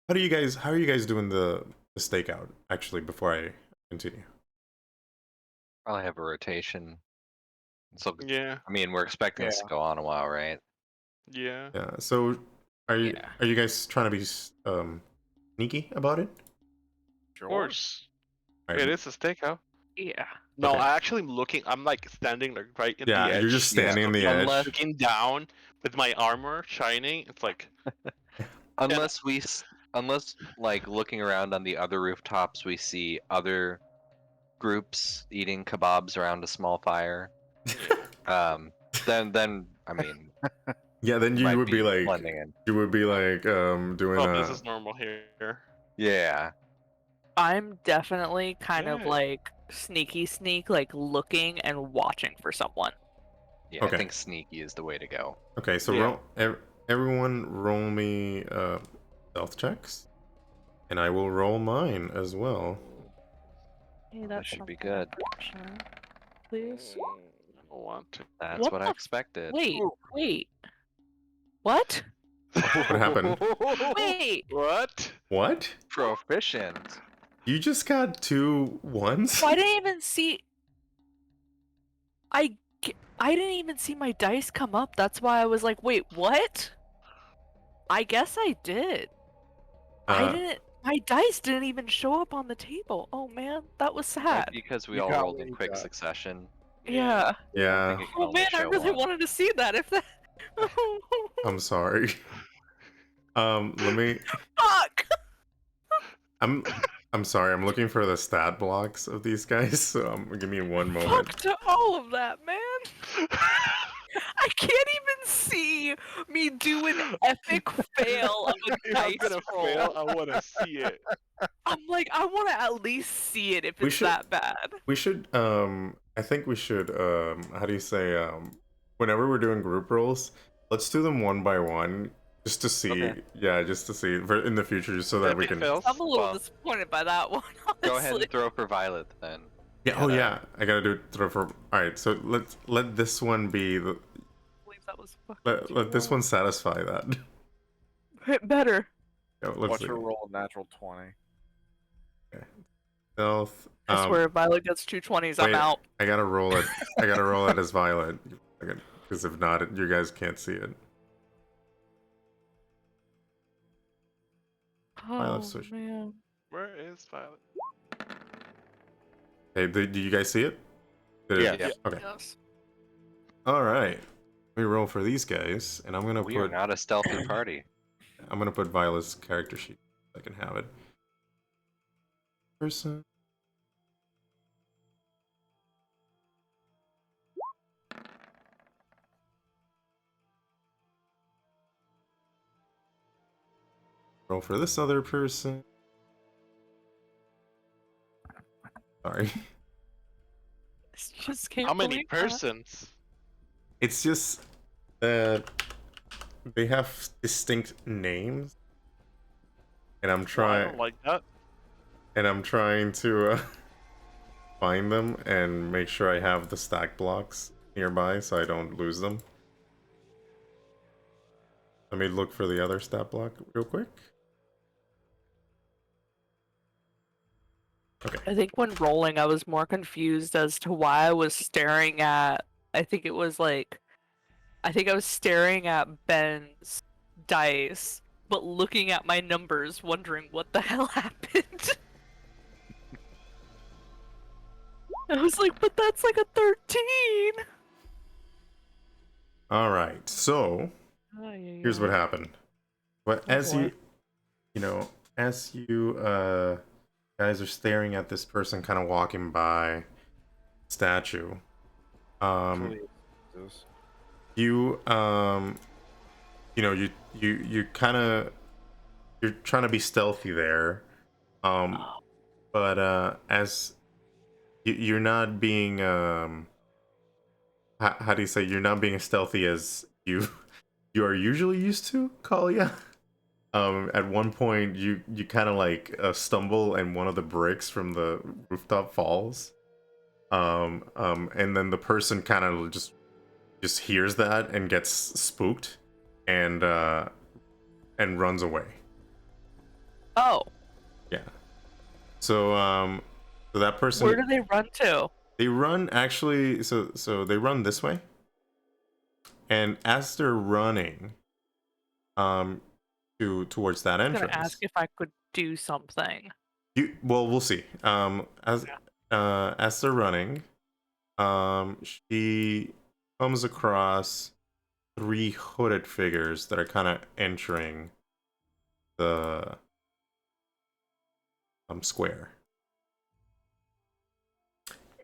how are you guys doing the stakeout? Actually, before I continue. Probably have a rotation. So Yeah. I mean, we're expecting this to Yeah. go on a while, right? Yeah. Yeah. So are you Yeah. are you guys trying to be sneaky about it? Of Sure. course. Right. It is a stakeout. Yeah. No, Okay. I actually am looking. I'm like standing like right in Yeah, the edge. you're just standing Yeah. on the edge. Unless Looking down with my armor shining. It's like unless unless like looking around on the other rooftops, we see other groups eating kebabs around a small fire. yeah. Then I mean, Yeah, then we you might would be like blending in. doing Oh, this is normal here. Yeah. I'm definitely kind of Yeah. like sneak, like looking and watching for someone. Yeah, Okay. I think sneaky is the way to go. Okay, so Yeah. everyone roll me stealth checks, and I will roll mine as well. Hey, That that's should be something good. unfortunate. Please. I don't want to. That's What what I the expected. Wait, wait. What? What happened? Wait. What? What? Proficient. You just got 2 1s? I didn't even see. I didn't even see my dice come up. That's why I was like, wait, what? I guess I did. I didn't. My dice didn't even show up on the table. Oh man, that was Might sad. be because we You all got rolled what in you quick got. succession. Yeah. I Yeah, think it can Oh only man, I show really one. wanted to see that. If that. I'm sorry. Let me. Fuck. I'm sorry. I'm looking for the stat blocks of these guys. So give me one moment. Fuck to all of that, man. I can't even see me do an epic fail of a If I'm dice gonna roll. fail, I want to see it. I'm like, I want to at least see it if We it's should- that bad. We should. I think we should. How do you say? Whenever we're doing group rolls, let's do them one by one, just to see. Okay. Yeah, just to see for in the future, so that If we it can. fails, I'm a little Well, disappointed by that one. Honestly. Go ahead and throw for Violet then. Yeah. Oh gotta- yeah. I gotta do it through for. All right. So let this one be the. I believe that was fucking Let this one satisfy that. hit better. Yeah, let's Watch see. her roll a natural 20. Stealth. I swear, if Violet gets 220s, I'm wait, out. I gotta roll it. I gotta roll it as Violet. Because if not, you guys can't see it. Oh Violet's switch. man. where is Violet? Hey, did you guys see it? Did it- Yeah. Okay. Yes. All right. Let me roll for these guys, and I'm gonna We are put. not a stealthy party. I'm gonna put Violet's character sheet. So I can have it. Person. Roll for this other person. Sorry. It's just can't How many believe that. persons? It's just that they have distinct names, and I'm Well, I trying. don't like that. And I'm trying to find them and make sure I have the stack blocks nearby so I don't lose them. Let me look for the other stat block real quick. Okay. I think when rolling, I was more confused as to why I was staring at. I think I was staring at Ben's dice, but looking at my numbers, wondering what the hell happened. I was like, but that's like a 13. All right. So here's what happened. But Oh, as boy. as you guys are staring at this person kind of walking by statue, Jesus. you you kind of you're trying to be stealthy there, but as you're not being how do you say, you're not being as stealthy as you are usually used to, Kalia. At one point you kind of like stumble and one of the bricks from the rooftop falls, and then the person kind of just hears that and gets spooked and runs away. Oh, Yeah. So so that person, where do they run to? They run actually, so they run this way, and as they're running, towards that I was gonna ask entrance, if I could do something. well, we'll see. As they're running, she comes across 3 hooded figures that are kind of entering the square.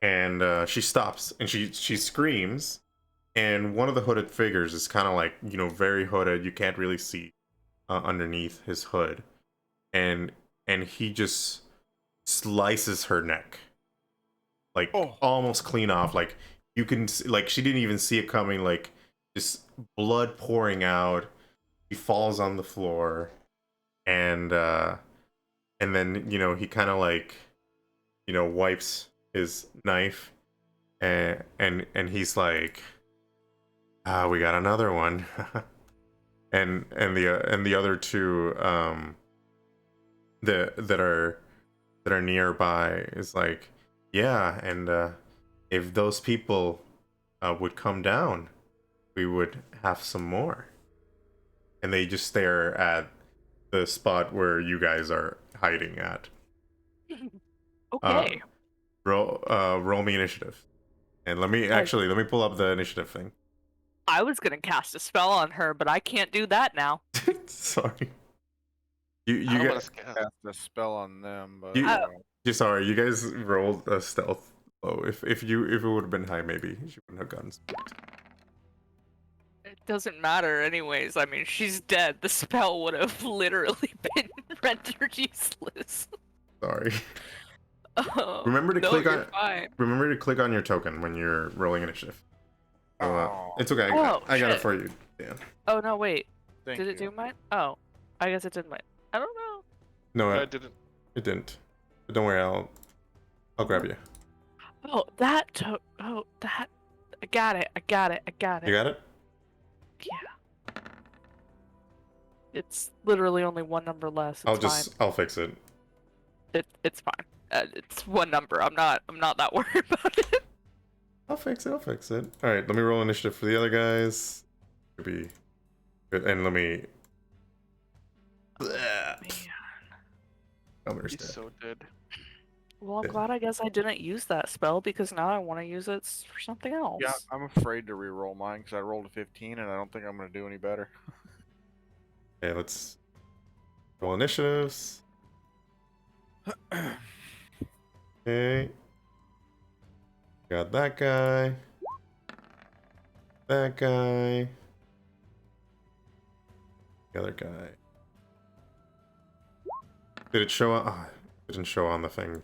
And she stops and she screams, and one of the hooded figures is kind of like, very hooded. You can't really see underneath his hood, and he just slices her neck, like almost clean off. Like you can like she didn't even see it coming. Like just blood pouring out. He falls on the floor, and then he kind of like wipes his knife, and he's like, ah, we got another one. and the other 2 that are nearby is like, yeah, and if those people would come down, we would have some more. And they just stare at the spot where you guys are hiding at. Okay. Roll me initiative. And let me pull up the initiative thing. I was gonna cast a spell on her, but I can't do that now. Sorry. You I'm gonna guys, scan. Cast a spell on them, but You- Oh. sorry, you guys rolled a stealth low. If it would have been high, maybe she wouldn't have gotten spooked. It doesn't matter anyways. I mean, she's dead. The spell would have literally been rendered useless. Sorry. Oh, Remember to no, click you're on fine. remember to click on your token when you're rolling initiative. So, Oh, it's okay. Oh, I got it shit. for you, Dan. Oh no, wait. thank Did it you. do mine? Oh, I guess it did mine. I don't know. No, I it didn't. didn't. But don't worry, I'll grab you. Oh, oh, that. I got it. I got it. I got it. You got it? Yeah. It's literally only one number less. It's I'll fix it. fine. It's fine. It's one number. I'm not that worried about it. I'll fix it. Alright, let me roll initiative for the other guys. Could be good. And let me Man. Elmer's He's dead. so dead. Well, I'm Yeah. glad I guess I didn't use that spell because now I want to use it for something else. Yeah, I'm afraid to re-roll mine because I rolled a 15 and I don't think I'm going to do any better. Okay, let's roll initiatives. Okay. Got that guy. That guy. The other guy. Did it show up? Oh, it didn't show on the thing.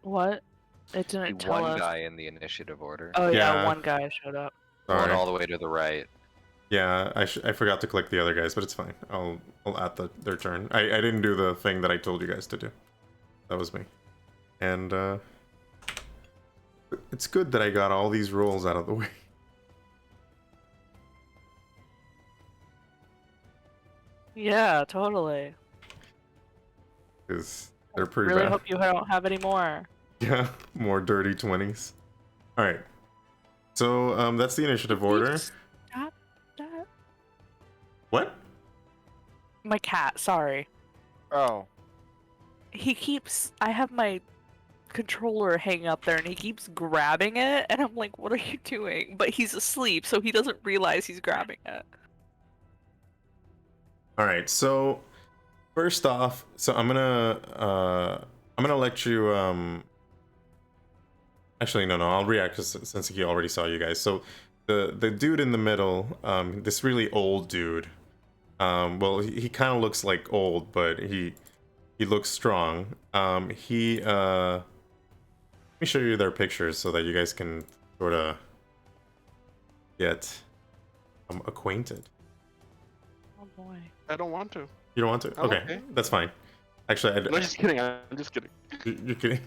What? It The didn't tell one us. guy in the initiative order. Oh yeah, Yeah. one guy showed up. Going Sorry. all the way to the right. Yeah, I forgot to click the other guys, but it's fine. I'll add their turn. I didn't do the thing that I told you guys to do. That was me. And it's good that I got all these rolls out of the way. Yeah, totally. Because they're pretty Really bad. hope you don't have any more. Yeah, more dirty 20s. Alright. So that's the initiative order. Stop that. What? My cat, sorry. Oh, He keeps. I have my controller hanging up there and he keeps grabbing it, and I'm like, what are you doing? But he's asleep, so he doesn't realize he's grabbing it. Alright, so first off, so I'm gonna let you actually no, I'll react since he already saw you guys. So the dude in the middle, this really old dude, well, he kind of looks like old, but he looks strong. Let me show you their pictures so that you guys can sort of get acquainted. Oh boy. I don't want to. You don't want to? I'm Okay, okay. that's fine. Actually, No, just kidding. I'm just kidding. you're kidding.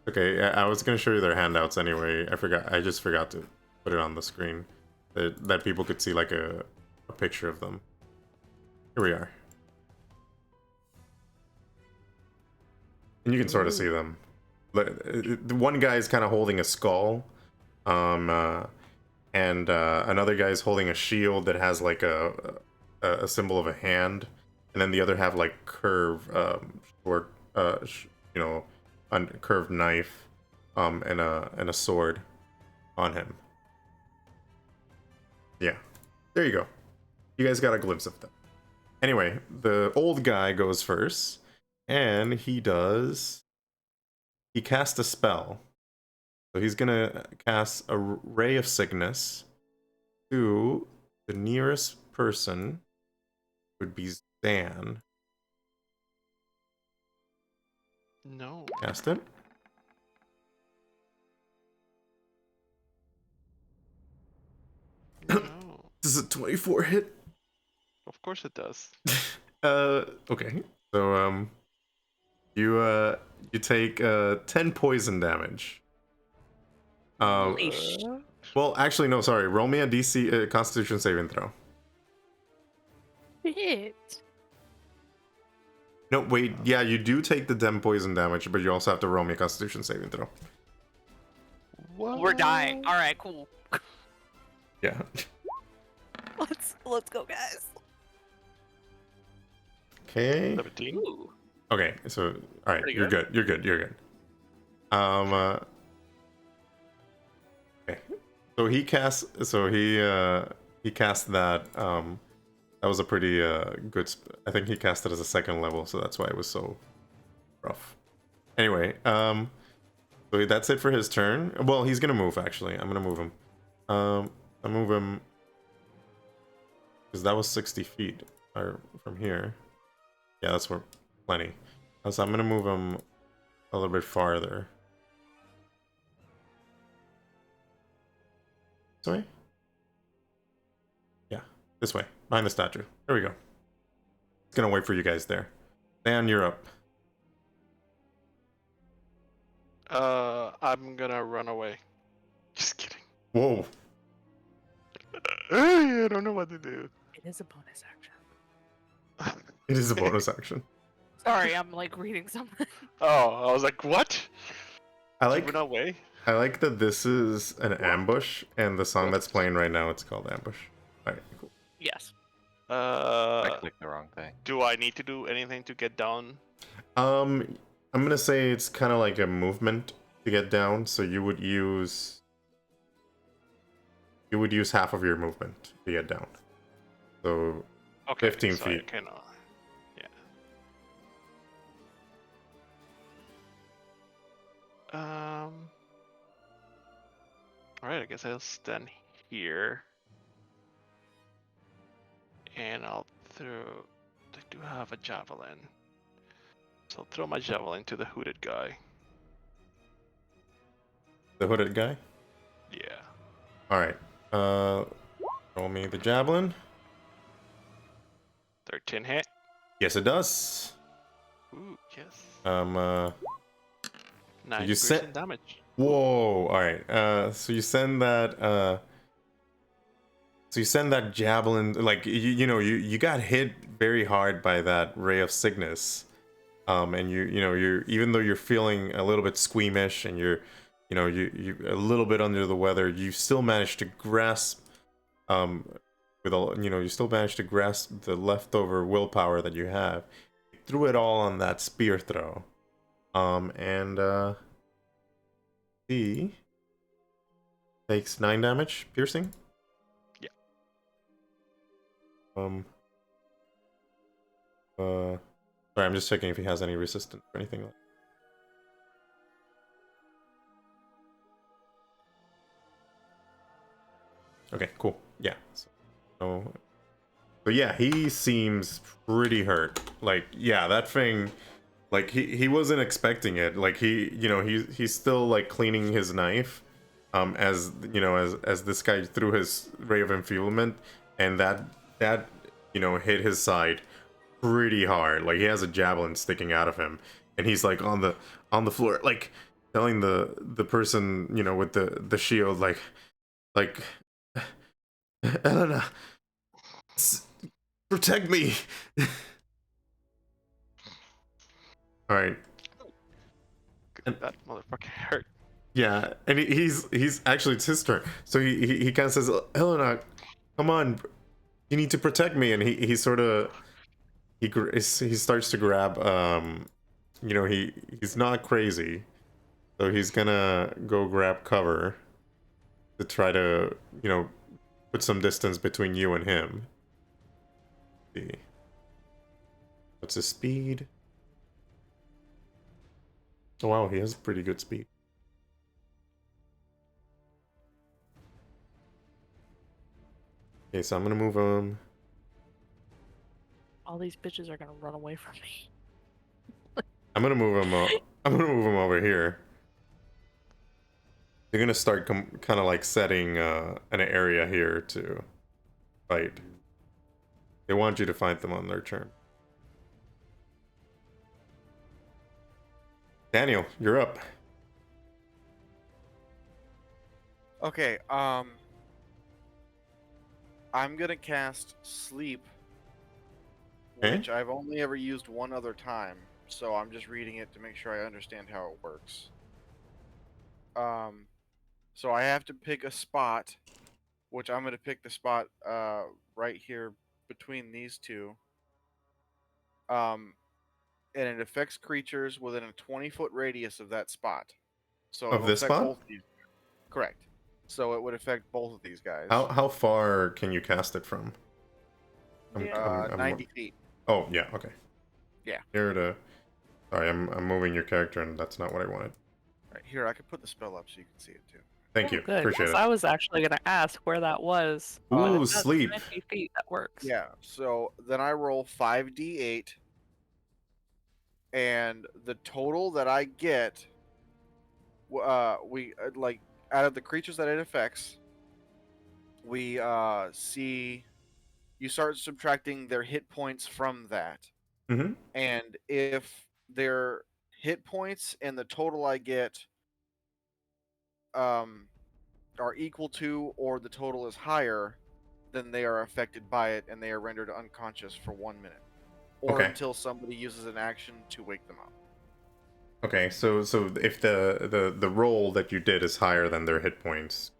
Okay, I was gonna show you their handouts anyway. I just forgot to put it on the screen that people could see like a picture of them. Here we are. and you can sort of see them. The one guy is kind of holding a skull, and another guy is holding a shield that has like a symbol of a hand, and then the other have like short, curved knife, and a sword on him. Yeah, there you go. You guys got a glimpse of them. Anyway, the old guy goes first, and he casts a spell. So he's gonna cast a ray of sickness to the nearest person, would be Zan. No. Cast it. No. This is a 24 hit. Of course it does. Okay. So you take 10 poison damage. Holy sh- Well, actually, no, sorry. Roll me a DC Constitution saving throw. shit. No, wait. Yeah, you do take the 10 poison damage, but you also have to roll me a Constitution saving throw. What? We're dying. All right, cool. Yeah. Let's go, guys. Okay. 17. Ooh. Okay. So, all right, Pretty you're good. good. You're good. You're good. Okay. So he casts. So he cast that. That was a pretty good. I think he cast it as a second level, so that's why it was so rough. Anyway, so that's it for his turn. Well, he's gonna move. Actually, I'm gonna move him. I move him because that was 60 feet or from here. Yeah, that's where plenty. So I'm gonna move him a little bit farther. This way? Yeah, this way, behind the statue. There we go. It's gonna wait for you guys there. Dan, you're up. I'm gonna run away. Just kidding. Whoa. I don't know what to do. It is a bonus action. It is a bonus action. Sorry, I'm like reading something. Oh, I was like, what? I like Run away? I like that this is an ambush, and the song that's playing right now, it's called Ambush. Alright, cool. Yes. I clicked the wrong thing. Do I need to do anything to get down? I'm gonna say it's kind of like a movement to get down, so you would use half of your movement to get down. So Okay, 15 so feet. I kinda, yeah. Alright, I guess I'll stand here. And I'll throw... I do have a javelin. So I'll throw my javelin to the hooded guy. the hooded guy. Yeah. Alright. Roll me the javelin. 13 hit. Yes, it does. Ooh, yes. 9% you said- damage. Whoa! Alright, so you send that, javelin, like, you got hit very hard by that ray of sickness. And you're, even though you're feeling a little bit squeamish and you're a little bit under the weather, you still managed to grasp, you still managed to grasp the leftover willpower that you have. You threw it all on that spear throw. And, he takes 9 damage, piercing. Yeah. Sorry, I'm just checking if he has any resistance or anything like that. Okay, cool. Yeah. So yeah, he seems pretty hurt. Like, yeah, that thing, like, he wasn't expecting it. Like, he's still like cleaning his knife, as this guy threw his ray of enfeeblement, and that hit his side pretty hard. Like, he has a javelin sticking out of him, and he's like on the floor, like telling the person with the shield, like Elena, protect me. All right. That motherfucker hurt. Yeah, and he's actually, it's his turn. So he kind of says, Helena, come on, you need to protect me. And he sort of he starts to grab you know, he's not crazy, so he's gonna go grab cover to try to, you know, put some distance between you and him. Let's see, what's his speed? Oh wow, he has pretty good speed. Okay, so I'm gonna move him. All these bitches are gonna run away from me. I'm gonna move him. I'm gonna move him over here. They're gonna start kind of like setting an area here to fight. They want you to fight them on their turn. Daniel, you're up. Okay, I'm gonna cast Sleep, Okay. which I've only ever used one other time, so I'm just reading it to make sure I understand how it works. So I have to pick a spot, which I'm gonna pick the spot right here between these two. And it affects creatures within a 20-foot radius of that spot. So Of it'll this affect spot? both of these. Correct. So it would affect both of these guys. How far can you cast it from? Yeah. 90 feet. Oh yeah, okay. Yeah. Here to. Sorry, I'm moving your character, and that's not what I wanted. Right here, I could put the spell up so you can see it too. Thank Oh, you, good, appreciate 'cause it. I was actually gonna ask where that was. But Ooh, if that's sleep. 90 feet, that works. Yeah. So then I roll 5d8, and the total that I get, we like out of the creatures that it affects, we see you start subtracting their hit points from that. Mm-hmm. And if their hit points and the total I get are equal to or the total is higher, then they are affected by it and they are rendered unconscious for 1 minute, or Okay. until somebody uses an action to wake them up. Okay, so if the roll that you did is higher than their hit points,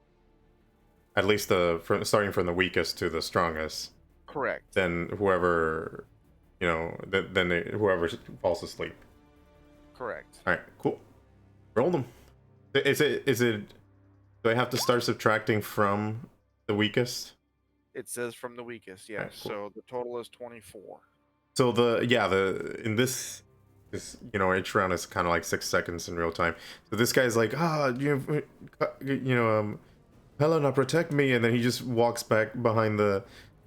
at least starting from the weakest to the strongest, Correct. then whoever, you know, whoever falls asleep. Correct. All right, cool. Roll them. Is it? Do I have to start subtracting from the weakest? It says from the weakest, yes. Alright, cool. So the total is 24. So in this you know, each round is kind of like 6 seconds in real time. So this guy's like, you know, Helena, protect me, and then he just walks back behind the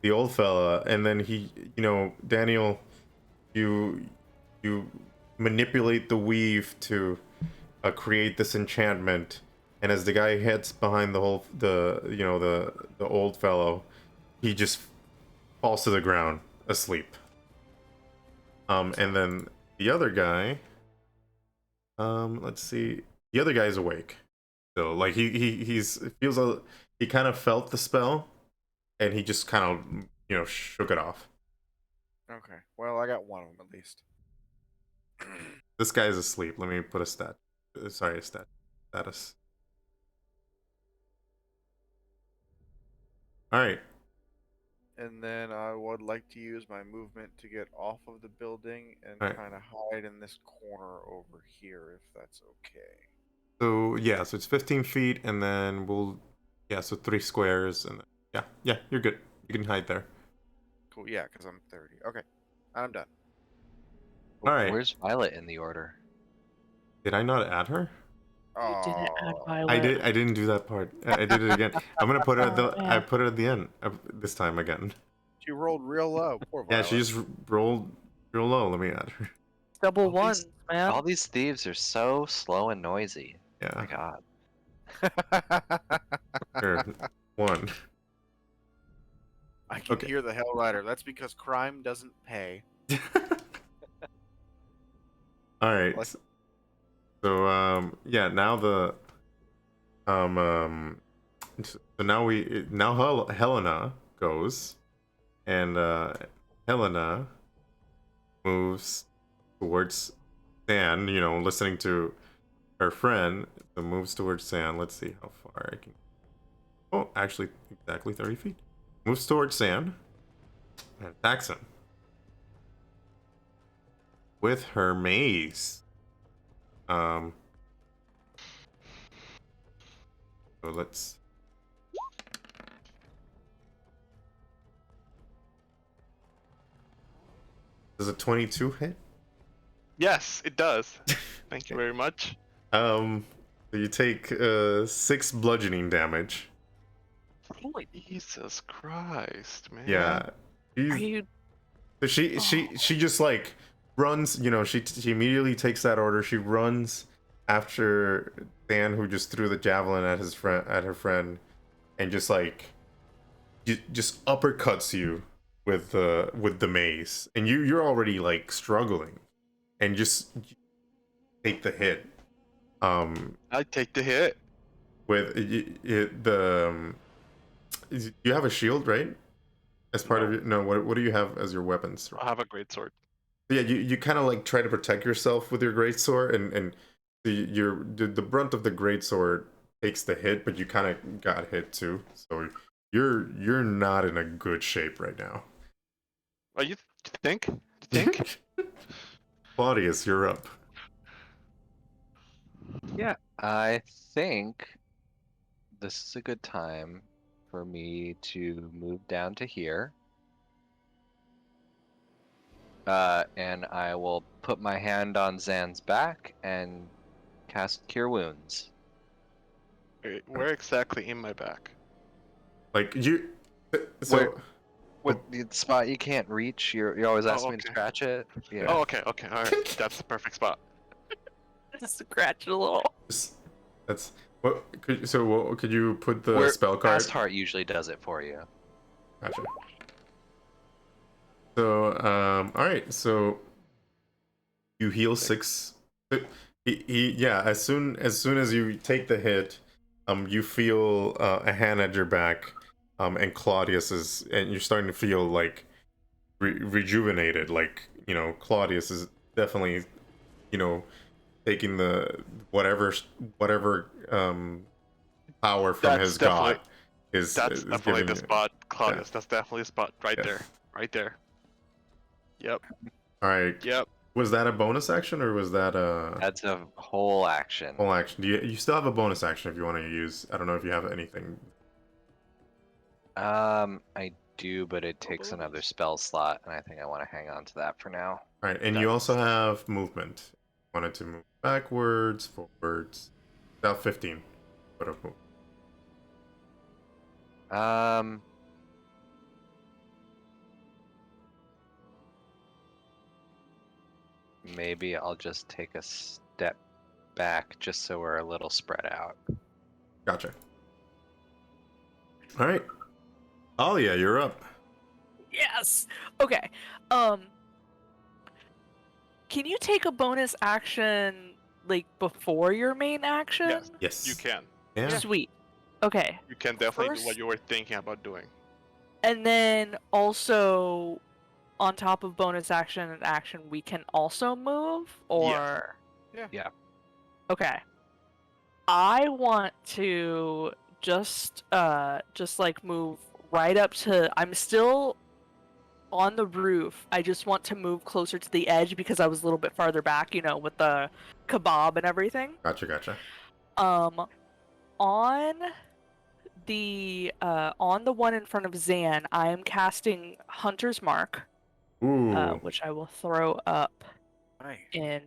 old fella, and then he, you know, Daniel, you manipulate the weave to create this enchantment, and as the guy heads behind the old fellow, he just falls to the ground asleep. And then the other guy, let's see, the other guy's awake. So like he kind of felt the spell, and he just kind of, you know, shook it off. Okay. Well, I got one of them at least. This guy is asleep. Let me put a status. All right. And then I would like to use my movement to get off of the building and Alright. kind of hide in this corner over here, if that's okay. So yeah, so it's 15 feet, and then so 3 squares, and yeah, you're good. You can hide there. Cool. Yeah, because I'm 30. Okay. I'm done. All right. Where's Violet in the order? Did I not add her? You didn't add Oh, Violet. I didn't do that part. I did it again. I'm gonna put her at Oh, I man. put her at the end this time again. she rolled real low. Poor Yeah, Violet. she just rolled real low. Let me add her. Double All ones, these- man. All these thieves are so slow and noisy. Oh Yeah, my god. here, 1. I can Okay. hear the Hell Rider. That's because crime doesn't pay. All right. Like- So yeah, now so now Helena goes, and Helena moves towards Dan, you know, listening to her friend, so moves towards Sand. Let's see how far I can. Oh, actually, exactly 30 feet. Moves towards Sand and attacks him with her mace. So let's. Does a 22 hit? Yes, it does. Thank you very much. So you take 6 bludgeoning damage. Jesus Christ, man. Yeah. Are you? So she just like runs, she immediately takes that order. She runs after Dan, who just threw the javelin at her friend, and just like just uppercuts you with the mace, and you're already like struggling, and just take the hit. I take the hit. With you have a shield, right? As part of No. your no, what do you have as your weapons? I have a great sword. Yeah, you kind of like try to protect yourself with your greatsword, and the brunt of the greatsword takes the hit, but you kind of got hit too, so you're not in a good shape right now. Oh, you think? You think? Claudius, you're up. Yeah, I think this is a good time for me to move down to here. And I will put my hand on Zan's back and cast Cure Wounds. Wait, where exactly in my back? Like you, so Where- With the spot you can't reach, you're always Oh, asking me to okay. scratch it. Yeah. Oh, okay, alright. That's the perfect spot. Scratch a little. that's what. Could you put the Where spell card? Fast Heart usually does it for you. Gotcha. So, all right. So you heal 6. Yeah. As soon as you take the hit, you feel a hand at your back, and and you're starting to feel like rejuvenated. Like Claudius is definitely, taking the whatever power from That's his definitely- god is Definitely giving the you. spot, Claudius. Yeah. That's definitely the spot right Yeah. there. Right there. Yep. All right. Yep. Was that a bonus action or was that a That's a whole action. full action? You still have a bonus action if you want to use. I don't know if you have anything. I do, but it takes another spell slot, and I think I want to hang on to that for now. All right, and you also have movement. Wanted to move backwards, forwards. About 15 foot of move. Maybe I'll just take a step back just so we're a little spread out. Gotcha. All right. Oh yeah, you're up. Yes. Okay. Can you take a bonus action like before your main action? Yes. Yes. You can. Yeah. Sweet. Okay. You can definitely do what First- you were thinking about doing. And then also on top of bonus action and action, we can also move or Yeah. Okay. I want to just like move right up to I'm still on the roof. I just want to move closer to the edge because I was a little bit farther back, with the kebab and everything. Gotcha. On the one in front of Zan, I am casting Hunter's Mark, Ooh. which I will throw up Nice. in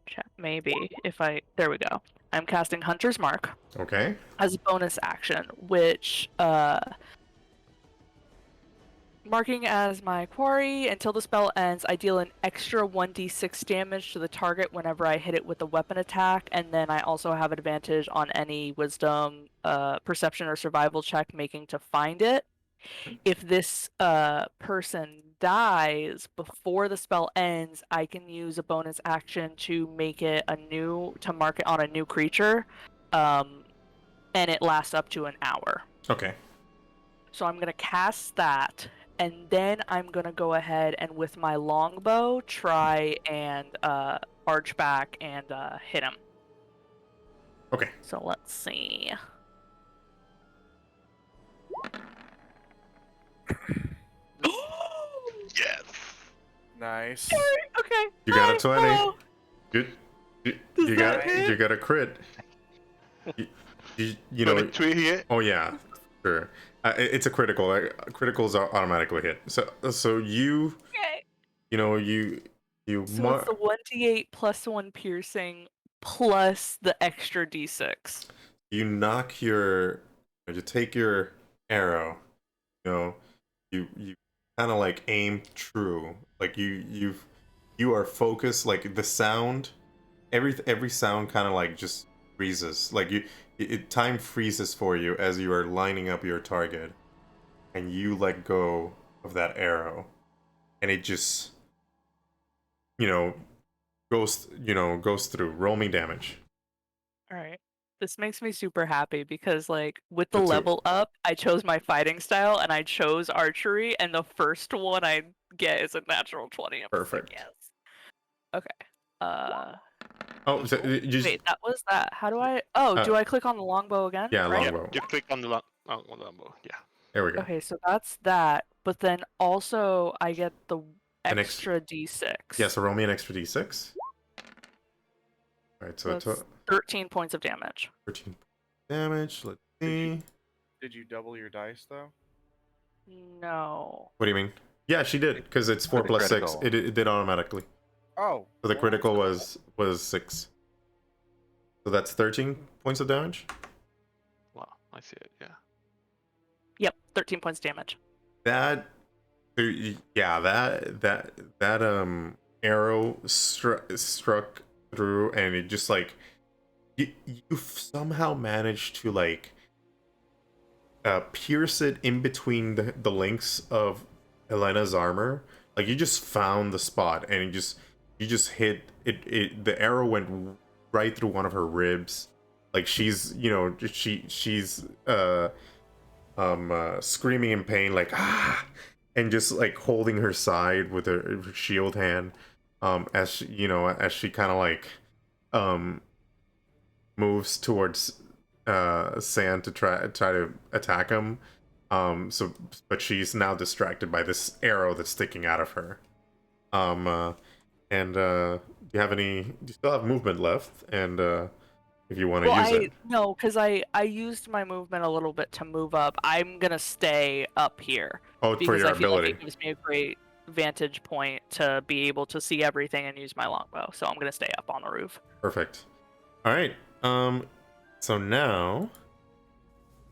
chat. Maybe if there we go. I'm casting Hunter's Mark Okay. as a bonus action, which marking as my quarry until the spell ends, I deal an extra 1d6 damage to the target whenever I hit it with a weapon attack, and then I also have advantage on any wisdom, perception, or survival check making to find it. If this person dies before the spell ends, I can use a bonus action to mark it on a new creature, and it lasts up to an hour. Okay. So I'm gonna cast that, and then I'm gonna go ahead and with my longbow try and arch back and hit him. Okay. So let's see. Yes. Nice. Okay. You got a Hi, 20. hello. Good. You, Does you that got hit? you got a crit. You know. 23 here. Oh yeah, sure. It's a critical. Criticals are automatically hit. So you Okay. you know you So it's the 1d8 plus 1 piercing plus the extra d6. you knock your you take your arrow. You know you kind of like aim true. Like you are focused. Like the sound, every sound kind of like just freezes. Like time freezes for you as you are lining up your target, and you let go of that arrow, and it just goes through. Roll me damage. All right. This makes me super happy because, like, with the Me too. level up, I chose my fighting style and I chose archery, and the first one I get is a natural 20. I'm just like, Perfect. yes. Okay. Oh, so you just Wait, that was that. How do I? Oh, do I click on the longbow again? yeah, right? longbow. You click on the longbow. Yeah. There we go. Okay, so that's that. But then also I get the An extra d6. Yeah, so roll me an extra d6. All right, so That's 13 points of damage. 13 damage. Let's see. Did you double your dice though? No. What do you mean? Yeah, she did because it's 4 the plus 6. critical. It did automatically. Oh. So the well, critical was 6. So that's 13 points of damage. Wow, I see it. Yeah. Yep, 13 points damage. That that arrow struck through, and it just like you somehow managed to like pierce it in between the links of Helena's armor. Like you just found the spot, and you just hit it. The arrow went right through one of her ribs. Like she's she's screaming in pain, like and just like holding her side with her shield hand, as she kind of like moves towards Sand to try to attack him. But she's now distracted by this arrow that's sticking out of her. Do you still have movement left? And if you want to use it. No, because I used my movement a little bit to move up. I'm gonna stay up here. Oh, for Because your I feel ability. like it gives me a great vantage point to be able to see everything and use my longbow. So I'm gonna stay up on the roof. Perfect. All right. So now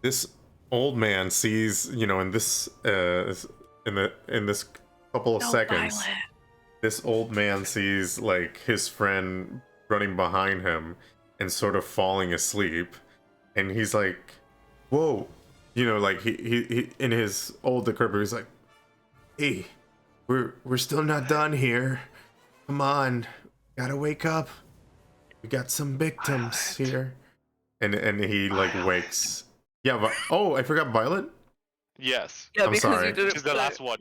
this old man sees, in this in this couple of seconds, this old man sees like his friend running behind him and sort of falling asleep, and he's like, "Whoa!" Like he in his old decrepit, he's like, "Hey, we're still not done here. Come on, gotta wake up. We got some victims here." And he like wakes. Yeah, but I forgot Violet. Yes. Yeah, I'm because sorry. you did it. She's the last one.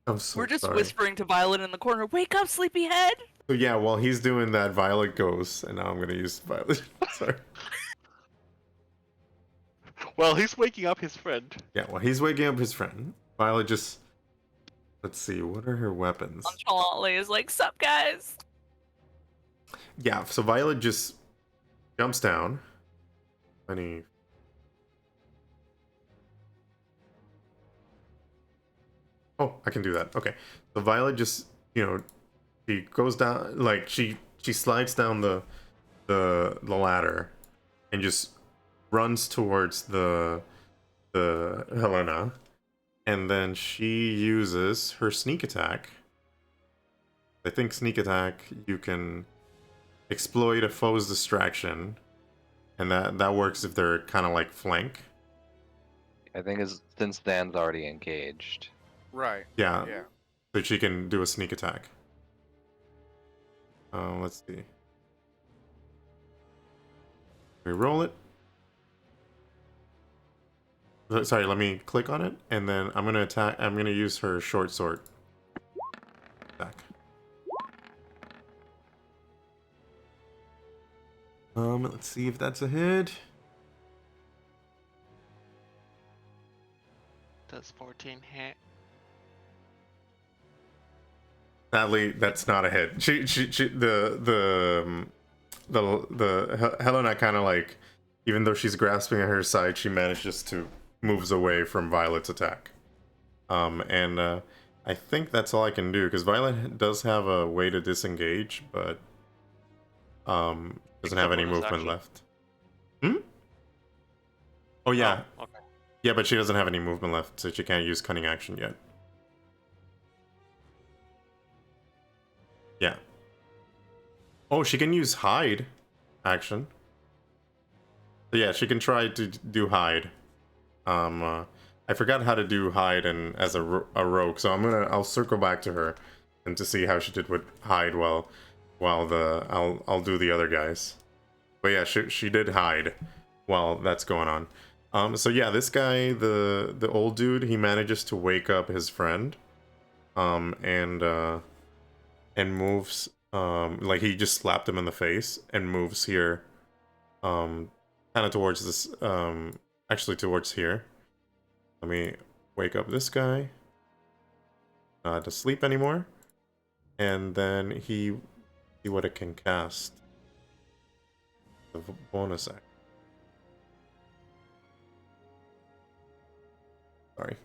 I'm so We're just sorry. whispering to Violet in the corner. Wake up, sleepyhead! So yeah, while he's doing that, Violet goes, and now I'm gonna use Violet. Sorry. Well, he's waking up his friend. Yeah, while he's waking up his friend, Violet just. Let's see, what are her weapons? Nonchalantly is like, sup, guys? Yeah, so Violet just jumps down. Oh, I can do that. Okay. So Violet just, she goes down, like she slides down the ladder and just runs towards the Helena, and then she uses her sneak attack. I think sneak attack, you can exploit a foe's distraction, and that works if they're kind of like flank. I think since Dan's already engaged. Right. Yeah. Yeah. So she can do a sneak attack. Let's see. We roll it. Sorry, let me click on it, and then I'm gonna attack. I'm gonna use her short sword attack. Let's see if that's a hit. Does 14 hit? Sadly, that's not a hit. Helena kind of like, even though she's grasping at her side, she manages to moves away from Violet's attack. And I think that's all I can do because Violet does have a way to disengage, but doesn't have any bonus movement action. left. Hmm? Oh yeah, Oh, okay. yeah, but she doesn't have any movement left, so she can't use cunning action yet. Yeah. Oh, she can use hide action. So yeah, she can try to do hide. I forgot how to do hide and as a rogue, so I'll circle back to her and to see how she did with hide while I'll do the other guys. But yeah, she did hide while that's going on. So yeah, this guy, the old dude, he manages to wake up his friend, and moves, like he just slapped him in the face and moves here, kind of towards this, actually towards here. Let me wake up this guy. Not to sleep anymore. And then he see what it can cast. The bonus act. Sorry.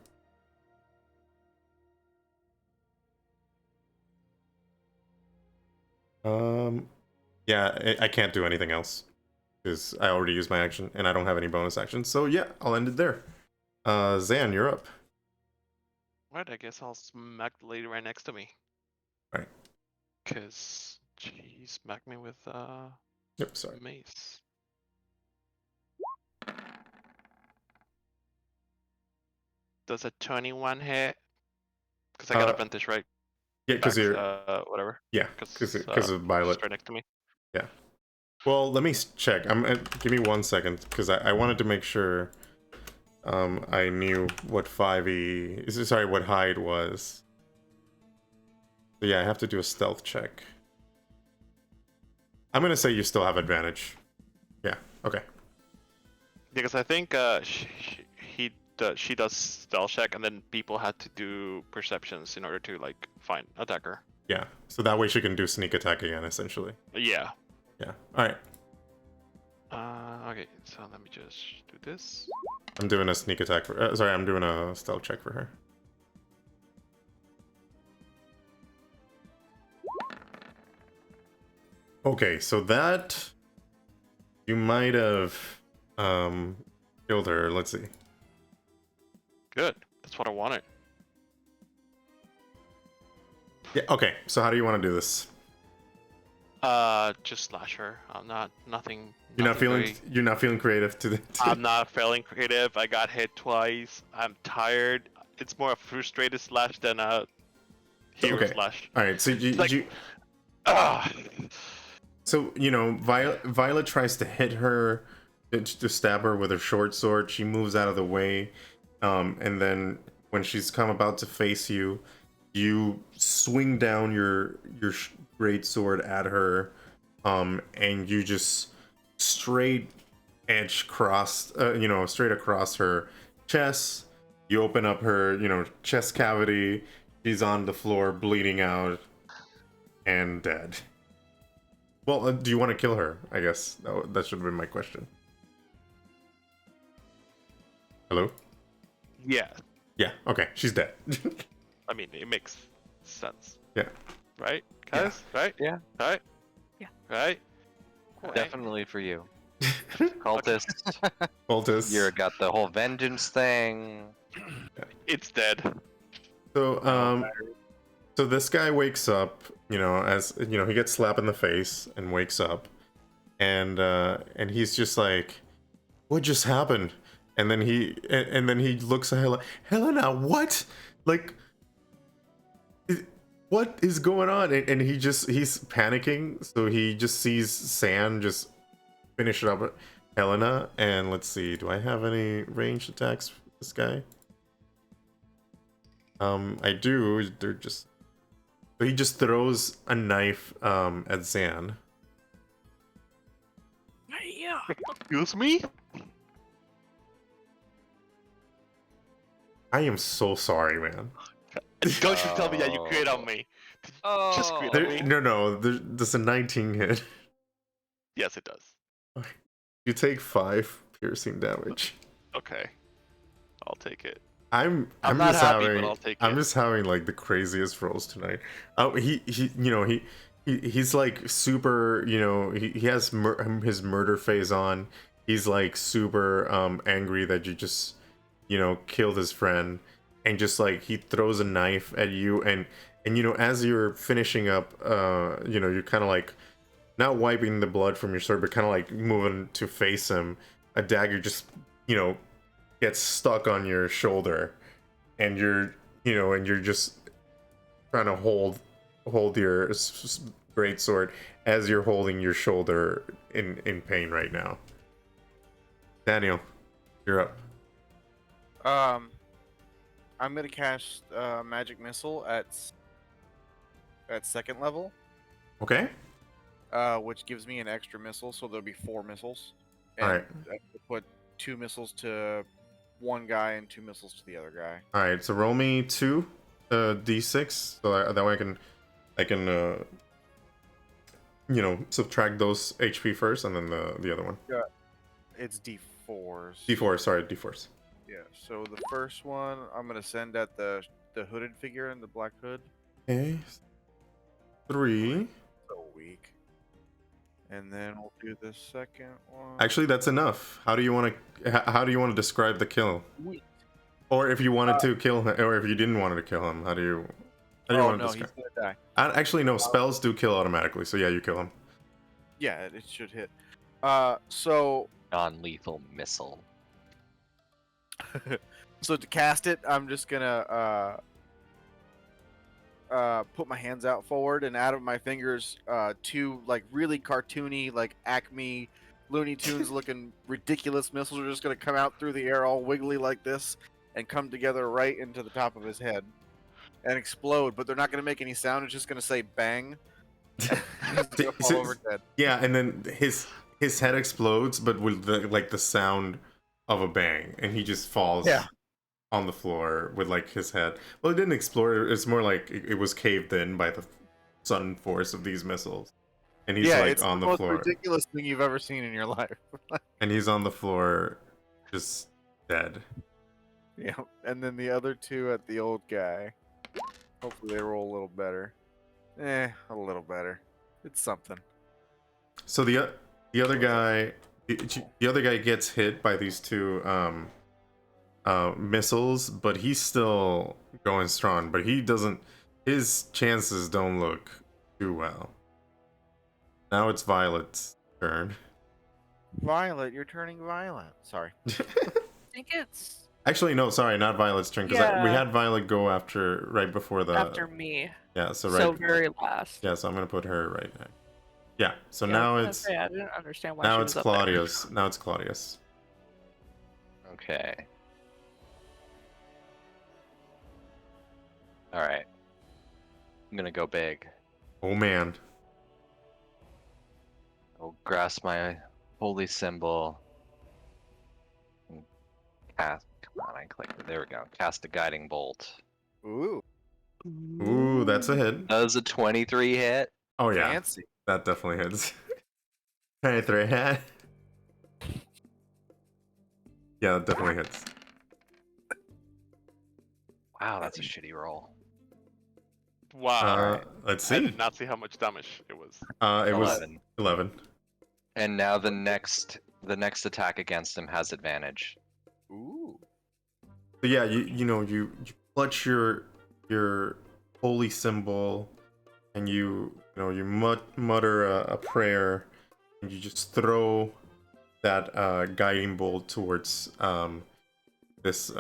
Yeah, I can't do anything else because I already used my action and I don't have any bonus actions. So yeah, I'll end it there. Zan, you're up. Right, I guess I'll smack the lady right next to me. Right. Cause she smacked me with Yep, sorry. mace. Does a 21 hit? Cause I got advantage, right? Yeah, because you're whatever. yeah, because of Violet. She's right next to me. Yeah. Well, let me check. Give me 1 second because I wanted to make sure I knew what 5e. Sorry, what hide was. So yeah, I have to do a stealth check. I'm gonna say you still have advantage. Yeah. Okay. Because I think she does stealth check, and then people had to do perceptions in order to like find attacker. Yeah. So that way she can do sneak attack again, essentially. Yeah. Yeah. All right. Okay, so let me just do this. I'm doing a sneak attack for. Sorry, I'm doing a stealth check for her. Okay, so that you might have killed her. Let's see. Good. That's what I wanted. Yeah. Okay. So how do you want to do this? Just slash her. I'm nothing. You're not feeling. very- You're not feeling creative to. I'm not feeling creative. I got hit twice. I'm tired. It's more a frustrated slash than a hero Okay. slash. All right. So Ah. So you know, Violet tries to hit her, to stab her with her short sword. She moves out of the way, and then when she's come about to face you, you swing down your great sword at her, and you just straight edge cross, straight across her chest. You open up her, chest cavity. She's on the floor, bleeding out, and dead. Well, do you want to kill her? I guess that should have been my question. Hello? Yeah. Yeah, okay, she's dead. I mean, it makes sense. Yeah. Right, guys? Right? Yeah. Right? Yeah. Right? Definitely for you. Cultist. Cultist. You got the whole vengeance thing. It's dead. So this guy wakes up, as he gets slapped in the face and wakes up, and he's just like, "What just happened?" And then he looks at Helena. What? Like, what is going on? And he's panicking. So he just sees San just finish it up with Helena. And let's see, do I have any ranged attacks for this guy? I do. So he just throws a knife at Zan. Excuse me? I am so sorry, man. Don't you tell me that you crit on Oh. me. Oh, Just crit on me. No, there's a 19 hit. Yes, it does. You take 5 piercing damage. Okay. I'll take it. I'm not just happy, but having I'll take I'm it. just having like the craziest rolls tonight. He's like super, he has his murder phase on. He's like super angry that you just killed his friend, and just like he throws a knife at you, and as you're finishing up, you're kind of like not wiping the blood from your sword, but kind of like moving to face him. A dagger just gets stuck on your shoulder, and you're just trying to hold your great sword as you're holding your shoulder in pain right now. Daniel, you're up. I'm gonna cast magic missile at second level, Okay. which gives me an extra missile, so there'll be 4 missiles. All And right. I will put 2 missiles to one guy and 2 missiles to the other guy. All right. So roll me 2 d6, so that way I can subtract those HP first, and then the other one. Yeah, it's D4s. D4. Sorry, D4s. Yeah. So the first one I'm gonna send at the hooded figure in the black hood. Okay. 3. So weak. And then we'll do the second one. Actually, that's enough. How do you want to describe the kill? Weak. Or if you wanted to kill him, or if you didn't want to kill him, how do you Oh want to no, describe? he's gonna die. Actually, no. Spells do kill automatically, so yeah, you kill him. Yeah, it should hit. So Non-lethal missile. so to cast it, I'm just gonna put my hands out forward, and out of my fingers, 2 like really cartoony, like Acme Looney Tunes looking ridiculous missiles are just gonna come out through the air, all wiggly like this, and come together right into the top of his head and explode. But they're not gonna make any sound. It's just gonna say bang. He'll fall over dead. Yeah, and then his head explodes, but with the sound of a bang, and he just falls on the floor with like his head. Well, it didn't explode. It's more like it was caved in by the sudden force of these missiles, and he's like it's on the the most floor. ridiculous thing you've ever seen in your life. And he's on the floor, just dead. Yeah, and then the other 2 at the old guy. Hopefully they roll a little better. A little better. It's something. So the other guy, the other guy gets hit by these 2 missiles, but he's still going strong. But he doesn't. His chances don't look too well. Now it's Violet's turn. Violet, you're turning violent. Sorry. I think it's Actually, no, sorry, not Violet's turn, because we Yeah. had Violet go right before the. after me. Yeah, so So right. very last. Yeah, so I'm gonna put her right next. Yeah, so Yeah, now I was gonna it's say, I didn't understand why now she it's was up there. Claudius. Now it's Claudius. Okay. Alright. I'm gonna go big. Oh man. I'll grasp my holy symbol. And cast. Come on, I clicked it. There we go. Cast a guiding bolt. Ooh, Ooh, that's a hit. Does a 23 hit? Oh yeah, fancy. that definitely hits. 23 hit. Yeah, that definitely hits. Wow, that's a shitty roll. Wow. Let's I see. did not see how much damage it was. It was 11. 11. And now the next attack against him has advantage. Ooh. So yeah, you clutch your holy symbol, and you mutter a prayer, and you just throw that guiding bolt towards this this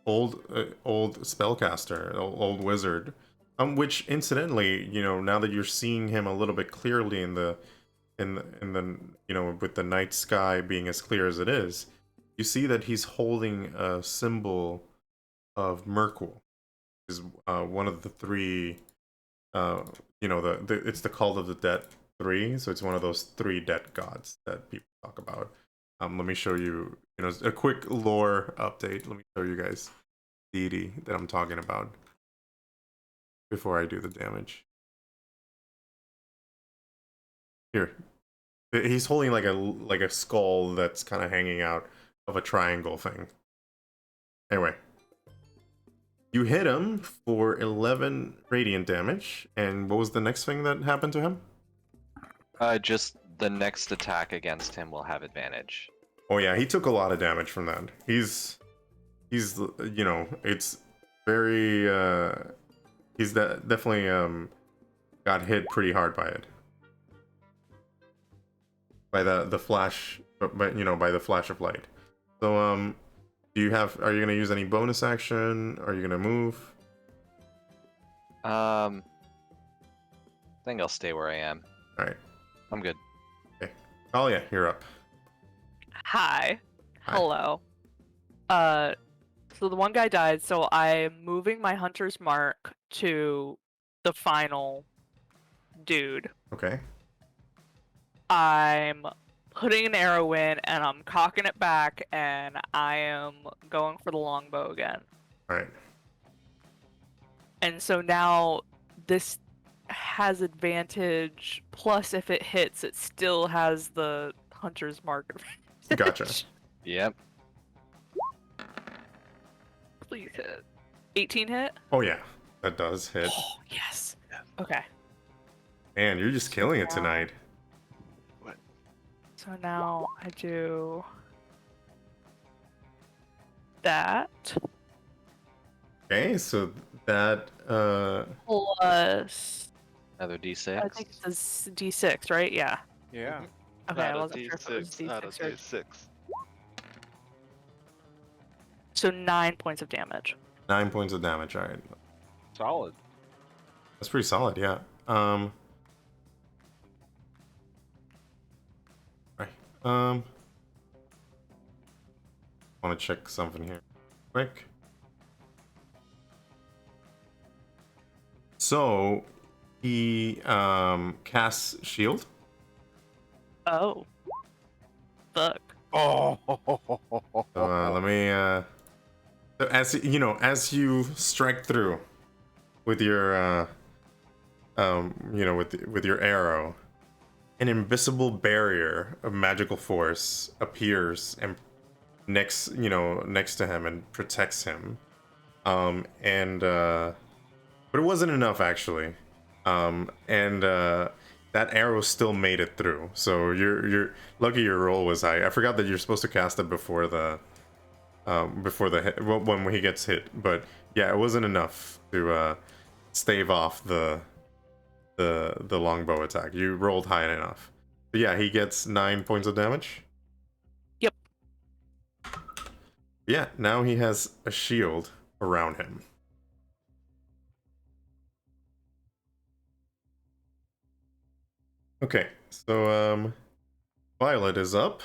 old spellcaster, old wizard, which incidentally, now that you're seeing him a little bit clearly in the with the night sky being as clear as it is, you see that he's holding a symbol of Merkul. Is one of the 3 it's the cult of the dead 3, so it's one of those 3 dead gods that people talk about. Let me show you, a quick lore update. Let me show you guys deity that I'm talking about before I do the damage. Here, he's holding like a skull that's kind of hanging out of a triangle thing. Anyway, you hit him for 11 radiant damage, and what was the next thing that happened to him? Just the next attack against him will have advantage. Oh yeah, he took a lot of damage from that. He's it's very he's definitely got hit pretty hard by it. By the flash, but by the flash of light. So are you gonna use any bonus action? Are you gonna move? I think I'll stay where I am. All right. I'm good. Okay. Oh yeah, you're up. Hi. Hi. Hello. So the one guy died, so I'm moving my hunter's mark to the final dude. Okay. I'm putting an arrow in and I'm cocking it back and I am going for the longbow again. All right. And so now this has advantage, plus if it hits, it still has the hunter's mark advantage. Gotcha. Yep. Please hit. 18 hit? Oh yeah, that does hit. Oh, yes. Okay. Man, you're just killing it tonight. So now I do that. Okay, so that Plus, Another D6. I think it's a D6, right? Yeah. Yeah. Okay, I Not a wasn't sure if it was D6, not a D6 or... D6. So 9 points of damage. 9 points of damage. All right, Solid. that's pretty solid. Yeah. Right. Want to check something here, quick. So he casts shield. Oh. Fuck. Oh. Let me so as you strike through with your with your arrow, an invisible barrier of magical force appears and next to him and protects him. But it wasn't enough actually. That arrow still made it through. So you're lucky your roll was high. I forgot that you're supposed to cast it before the hit, when he gets hit. But yeah, it wasn't enough to stave off the longbow attack. You rolled high enough. But yeah, he gets 9 points of damage. Yep. Yeah, now he has a shield around him. Okay, so Violet is up.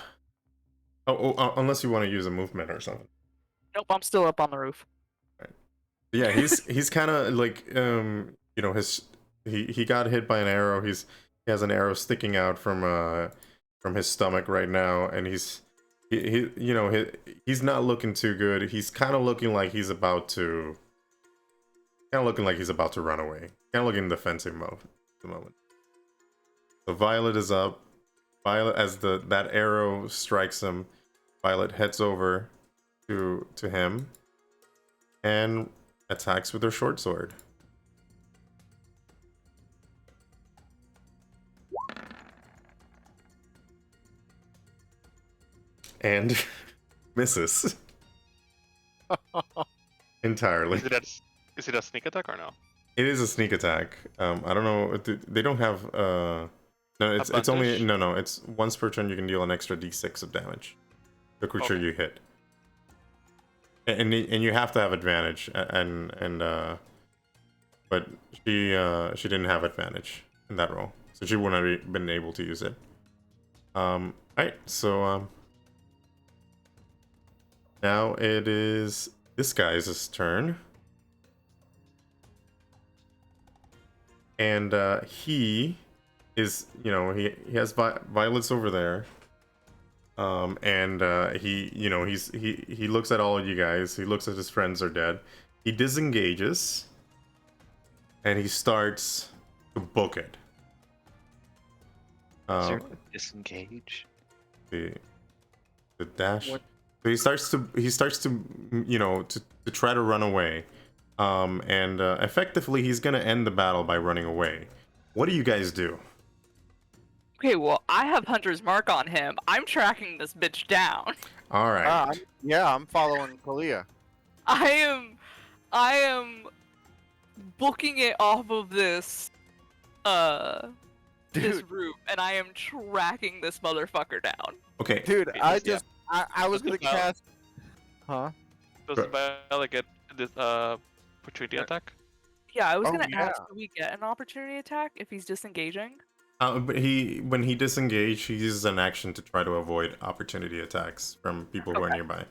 Unless you want to use a movement or something. Nope, I'm still up on the roof. Yeah, he's kind of like he got hit by an arrow. He has an arrow sticking out from his stomach right now, and he's not looking too good. He's kind of looking like he's about to run away. Kind of looking defensive mode at the moment. So Violet is up. Violet, as that arrow strikes him, Violet heads over to him and attacks with her short sword. And misses. Entirely. Is it a sneak attack or no? It is a sneak attack. I don't know. They don't have. No, it's only it's once per turn you can deal an extra d6 of damage. The creature you hit. And you have to have advantage, but she didn't have advantage in that roll, so she wouldn't have been able to use it. Alright, so now it is this guy's turn. And he is, you know, he has violets over there. And he, you know, he looks at all of you guys. He looks at his friends are dead. He disengages, and he starts to book it. Is there disengage? The dash. What? So he starts to you know to try to run away. And effectively he's gonna end the battle by running away. What do you guys do? Okay, well, I have Hunter's Mark on him. I'm tracking this bitch down. All right. I'm following Kalia. I am booking it off of this this Dude, route, and I am tracking this motherfucker down. Okay. dude, Yeah. I was gonna Does the cast. Huh? Does Sure. the Viola get this opportunity attack? Yeah, I was Oh, gonna yeah. ask, do we get an opportunity attack if he's disengaging? But when he disengaged, he uses an action to try to avoid opportunity attacks from people who are nearby.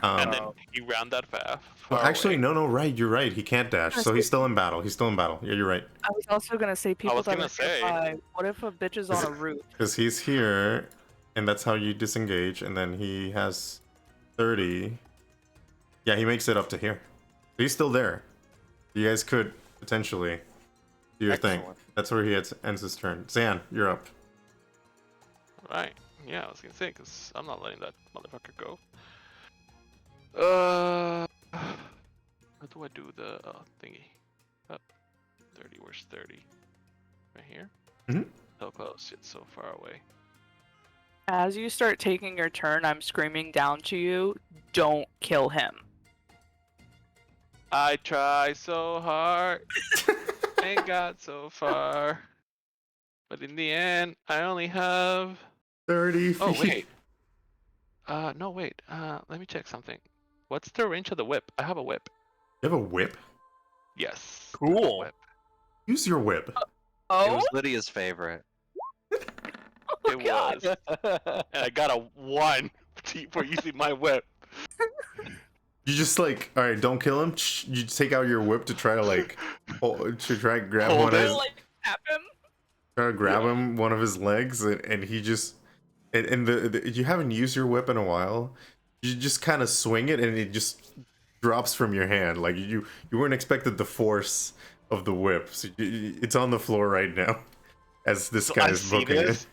And then he ran that fast. Well, actually, no, right. You're right. He can't dash, so he's still in battle. Yeah, you're right. I was also gonna say people was that gonna are say. nearby. What if a bitch is on a route? Because he's here, and that's how you disengage, and then he has 30. Yeah, he makes it up to here. So he's still there. You guys could potentially do your thing. Excellent. That's where he ends his turn. Zan, you're up. Right. Yeah, I was gonna say, because I'm not letting that motherfucker go. How do I do the thingy? Up. 30, where's 30? Right here? Mhm. So close, yet so far away. As you start taking your turn, I'm screaming down to you, don't kill him. I try so hard and got so far. But in the end, I only have... 30 feet. Oh, wait. No, wait. Let me check something. What's the range of the whip? I have a whip. You have a whip? Yes. I have a Cool. whip. Use your whip. It Oh, was Lydia's favorite. It was. And I got a 1 for using my whip. You just like, all right, don't kill him. You take out your whip to try to like, to try to grab Hold one of it. his, like tap him. try to grab him one of his legs, and he just, and you haven't used your whip in a while. You just kind of swing it, and it just drops from your hand. Like you weren't expected the force of the whip. So it's on the floor right now, as this So guy I is see booking this. it.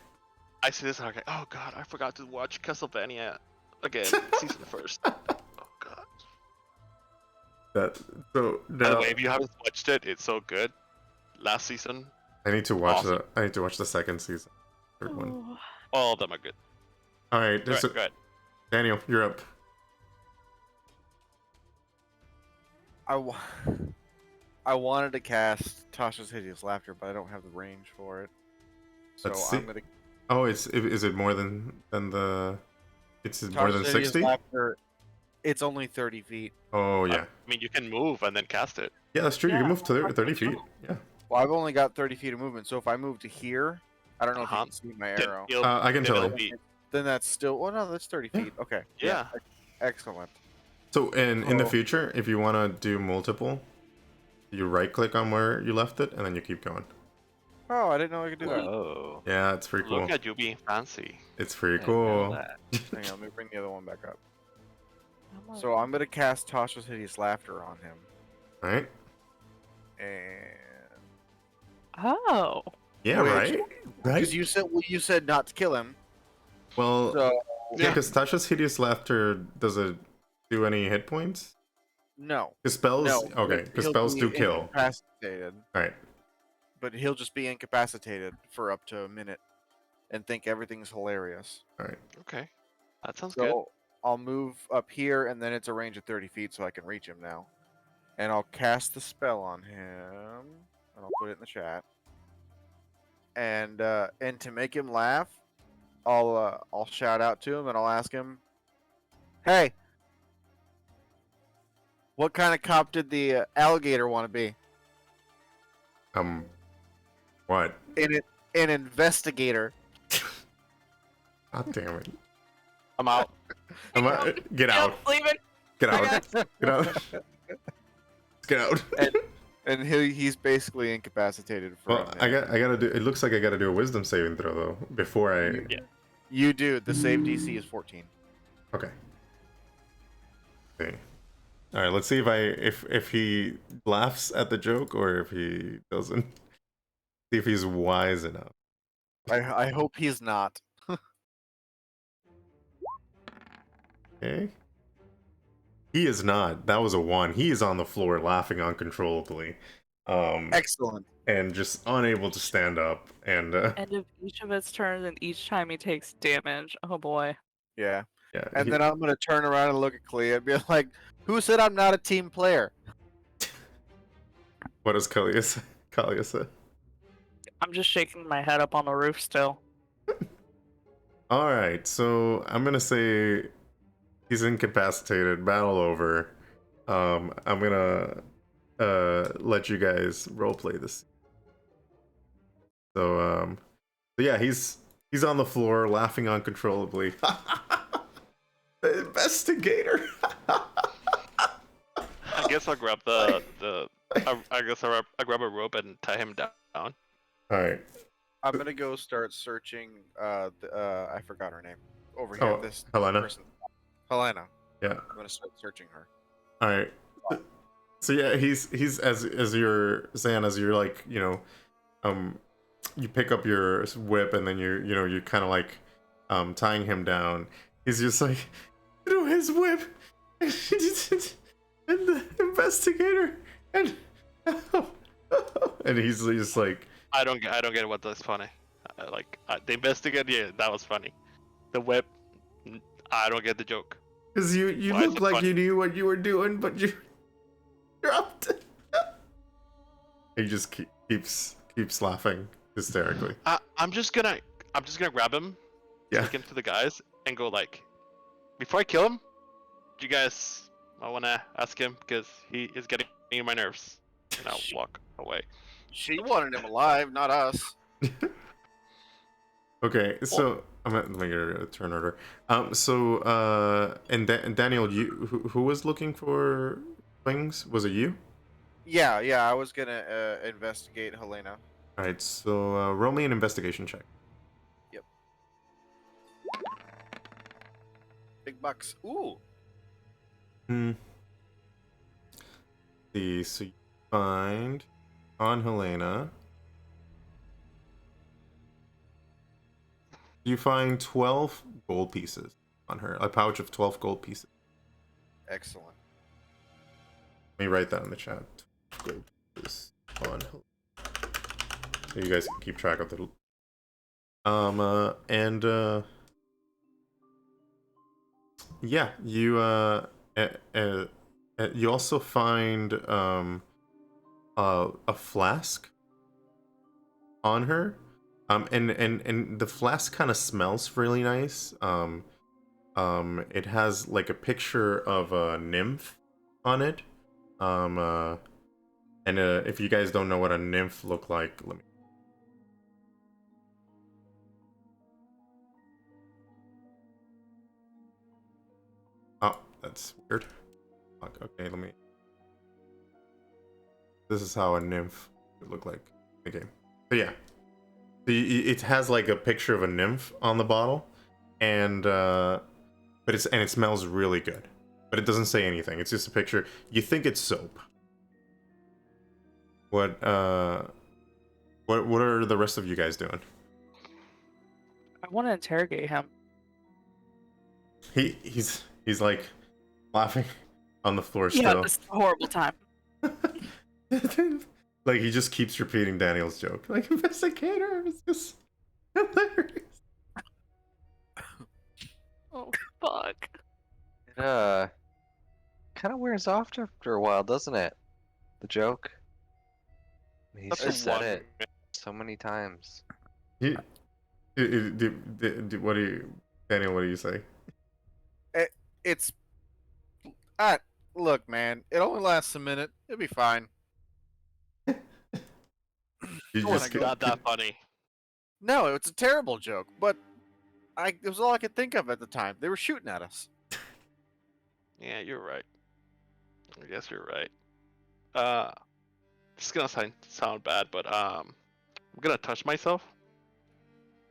I see this and I'm like, oh god, I forgot to watch Castlevania again, season first. Oh god. So By the now way, if you haven't watched it, it's so good. Last season, I need to watch awesome. I need to watch the second season, third one. Oh. all of them are good. All right, Alright, go ahead. Daniel, you're up. I wanted to cast Tasha's Hideous Laughter, but I don't have the range for it. So Let's see. I'm gonna. Oh, is it more than the? It's more than Tasha's Hideous 60? Laughter, it's only 30 feet. Oh yeah, I mean, you can move and then cast it. yeah, that's true. You Yeah, can move to that's 30 true. feet. Yeah, Well, I've only got 30 feet of movement, so if I move to here, I don't know if you Uh-huh. can see my Then arrow. I can tell it'll you. be- Then that's still. Well, no, that's 30 Yeah. feet. Okay. Yeah. Excellent. So in the Oh. future, if you want to do multiple, you right click on where you left it, and then you keep going. Oh, I didn't know I could do that. Oh. Yeah, it's pretty cool. Look at you being fancy. It's pretty Didn't know cool. that. Hang on, let me bring the other one back up. I'm So I'm gonna cast Tasha's Hideous Laughter on him, All right. and Oh. Yeah. Wait, Right. because you said not to kill him. Well, So yeah, Yeah. because Tasha's Hideous Laughter, does it do any hit points? no. Because spells, No. okay, because he'll spells be do kill. Incapacitated, All right. but he'll just be incapacitated for up to a minute, and think everything's hilarious. Okay. That sounds good. So I'll move up here, and then it's a range of 30 feet, so I can reach him now. And I'll cast the spell on him, and I'll put it in the chat. And to make him laugh, I'll shout out to him, and I'll ask him, "Hey, what kind of cop did the alligator want to be? What? An investigator." God damn it. I'm out. Get out. Leave it. Get out. Get out. Get out. And he's basically incapacitated for Well, a minute. I gotta do. It looks like I gotta do a wisdom saving throw though before I. You, you do. The save DC is 14. Okay. Okay. All right. Let's see if he laughs at the joke or if he doesn't. See if he's wise enough. I hope he's not. Okay. He is not. That was a 1. He is on the floor laughing uncontrollably. Excellent. And just unable to stand up. And End of each of its turns, and each time he takes damage. Oh boy. Yeah. yeah. And then I'm gonna turn around and look at Clea and be like, "Who said I'm not a team player?" What does Kalia say? I'm just shaking my head up on the roof still. All right. So I'm gonna say he's incapacitated. Battle over. I'm gonna let you guys roleplay this. So yeah, he's on the floor laughing uncontrollably. The investigator. I guess I'll grab I guess I'll grab a rope and tie him down. All right. I'm gonna go start searching. I forgot her name. Over here, Oh, this Helena. person, Helena. Yeah. I'm gonna start searching her. All right. So yeah, he's as you're Zan, as you're like, you pick up your whip and then you're kind of like tying him down. He's just like, his whip and the investigator and and he's just like, I don't get what that's funny. The investigator, yeah, that was funny. The whip, I don't get the joke. because you Why is look it like funny? you knew what you were doing, but you dropped it. He just keeps laughing hysterically. I'm just gonna grab him, Yeah. take him to the guys, and go like, before I kill him, do you guys, I wanna ask him because he is getting on my nerves, and I'll walk away. She wanted him alive, not us. Okay, so I'm gonna make a turn order. And Daniel, who was looking for things? Was it you? Yeah. I was gonna investigate Helena. All right, so roll me an investigation check. Big bucks. Ooh. See, so you find on Helena. You find 12 gold pieces on her. A pouch of 12 gold pieces. Excellent. Let me write that in the chat. Gold pieces on Helena. So you guys can keep track of the. Yeah, you also find a flask on her. And the flask kind of smells really nice. It has like a picture of a nymph on it. If you guys don't know what a nymph look like, let me. Oh, that's weird. Okay, let me. This is how a nymph would look like in the game. But yeah. It has like a picture of a nymph on the bottle, and it smells really good, but it doesn't say anything. It's just a picture. You think it's soap. What are the rest of you guys doing? I want to interrogate him. He's like laughing on the floor Yeah, still. it's a horrible time. Like he just keeps repeating Daniel's joke. Like investigator is just hilarious. Oh fuck. It kind of wears off after a while, doesn't it? The joke. He's That's just the said one. it so many times. What do you, Daniel? What do you say? It's. Look, man. It only lasts a minute. It'll be fine. You Oh, just my God. Not that funny. No, it's a terrible joke, but it was all I could think of at the time. They were shooting at us. Yeah, you're right. I guess you're right. This is gonna sound bad, but I'm gonna touch myself.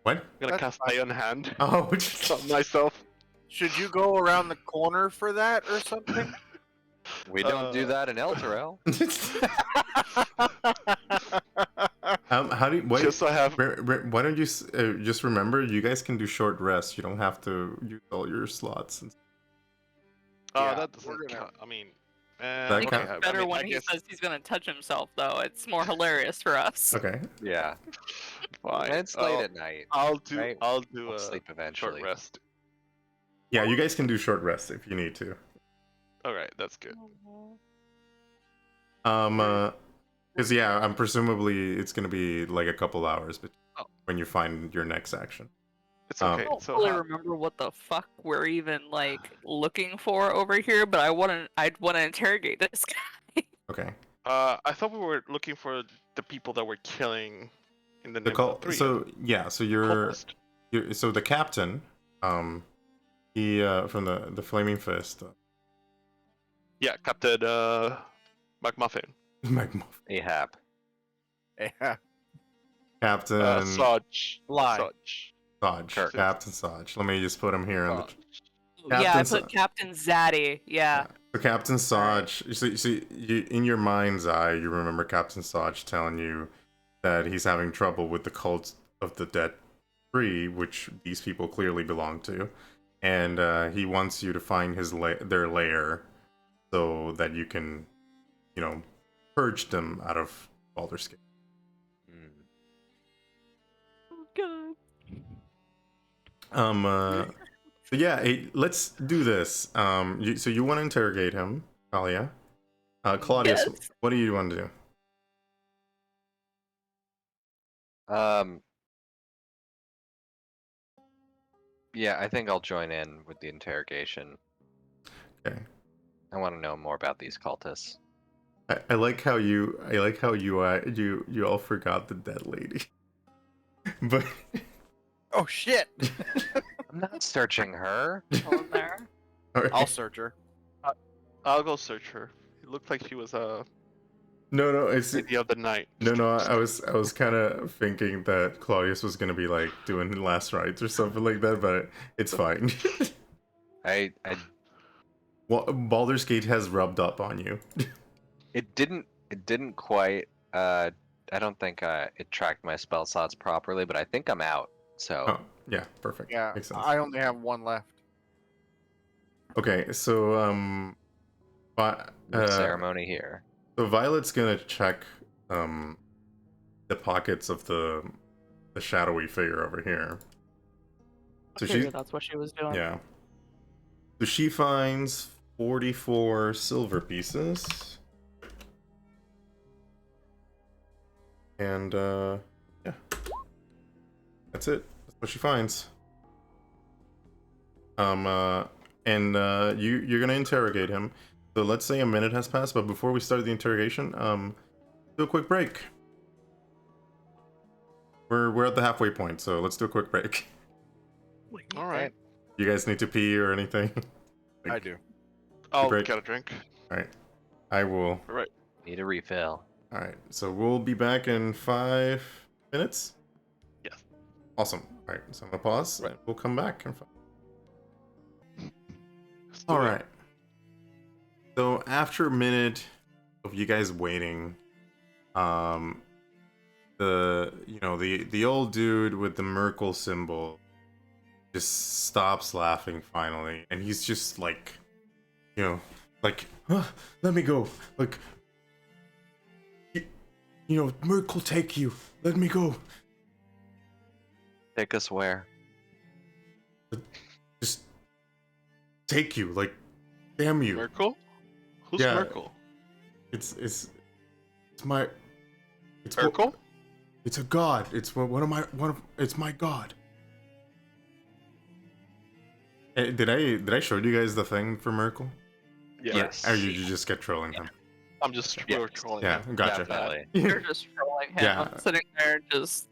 What? I'm gonna That's cast Iron Hand Oh, on myself. Should you go around the corner for that or something? We don't do that in Elturel. how do you, why, Just so I have. why don't you just remember you guys can do short rests. You don't have to use all your slots. Yeah, That we're doesn't gonna- count. I mean, That I think count? it's better when I he guess says he's gonna touch himself, though. It's more hilarious for us. Okay. Yeah. fine. And it's late at night. I'll do. right? I'll do We'll a sleep short eventually. rest. Yeah, you guys can do short rests if you need to. All right, that's good. Because yeah, I'm presumably it's gonna be like a couple hours, but Oh. when you find your next action. It's Um, okay. I don't So fully remember what the fuck we're even like looking for over here, but I'd want to interrogate this guy. Okay. I thought we were looking for the people that were killing in the The Nimble call. 3. So yeah, so you're so the captain, he from the Flaming Fist, Yeah, Captain McMuffin. Magma- Ahab. Yeah. Captain Saj. Lie. Saj. Saj, Kirk. Captain Saj. Let me just put him here on the. Saj. Yeah, I Captain put Sa- Captain Zaddy. Yeah. So Captain Saj, you see, in your mind's eye, you remember Captain Saj telling you that he's having trouble with the cult of the Dead Tree, which these people clearly belong to, and he wants you to find their lair, so that you can, purge them out of Baldur's Gate. Mm. Oh So yeah, let's do this. So you want to interrogate him, Talia? Claudius, Yes. what do you want to do? Yeah, I think I'll join in with the interrogation. Okay. I want to know more about these cultists. I like how you you all forgot the dead lady. But Oh shit! I'm not searching her. On there. all right. I'll search her. I'll go search her. It looked like she was a No, it's lady of the night. no. I was kind of thinking that Claudius was gonna be like doing last rites or something like that, but it's fine. I Well, Baldur's Gate has rubbed up on you. it didn't quite I don't think it tracked my spell slots properly, but I think I'm out. So Oh, yeah, perfect. Yeah, Makes sense. I only have one left. Okay, so no ceremony here. so Violet's gonna check the pockets of the shadowy figure over here. So I figured that's what she was doing. yeah. So she finds 44 silver pieces. And yeah. That's it. That's what she finds. And you're gonna interrogate him. So let's say a minute has passed, but before we start the interrogation, do a quick break. We're at the halfway point, so let's do a quick break. All right. You guys need to pee or anything? I do. I'll break. get a drink. Alright. I will. All right. Need a refill. Alright, so we'll be back in 5 minutes? Yes. Awesome. Alright, so I'm gonna pause, Right. and we'll come back in 5. Let's do it. Alright. So after a minute of you guys waiting, the old dude with the Merkle symbol just stops laughing finally, and he's just like, let me go. Like, Merkle take you. Let me go. Take us where? Just take you. Like, damn you. Merkle? Who's Yeah. Merkle? It's my. It's Merkle? It's a god. It's it's my god. Did I show you guys the thing for Merkle? Yes. Or you just get trolling him? I'm just Yeah. trolling. Yeah, him. gotcha. Definitely. You're just trolling him. Yeah. I'm sitting there just.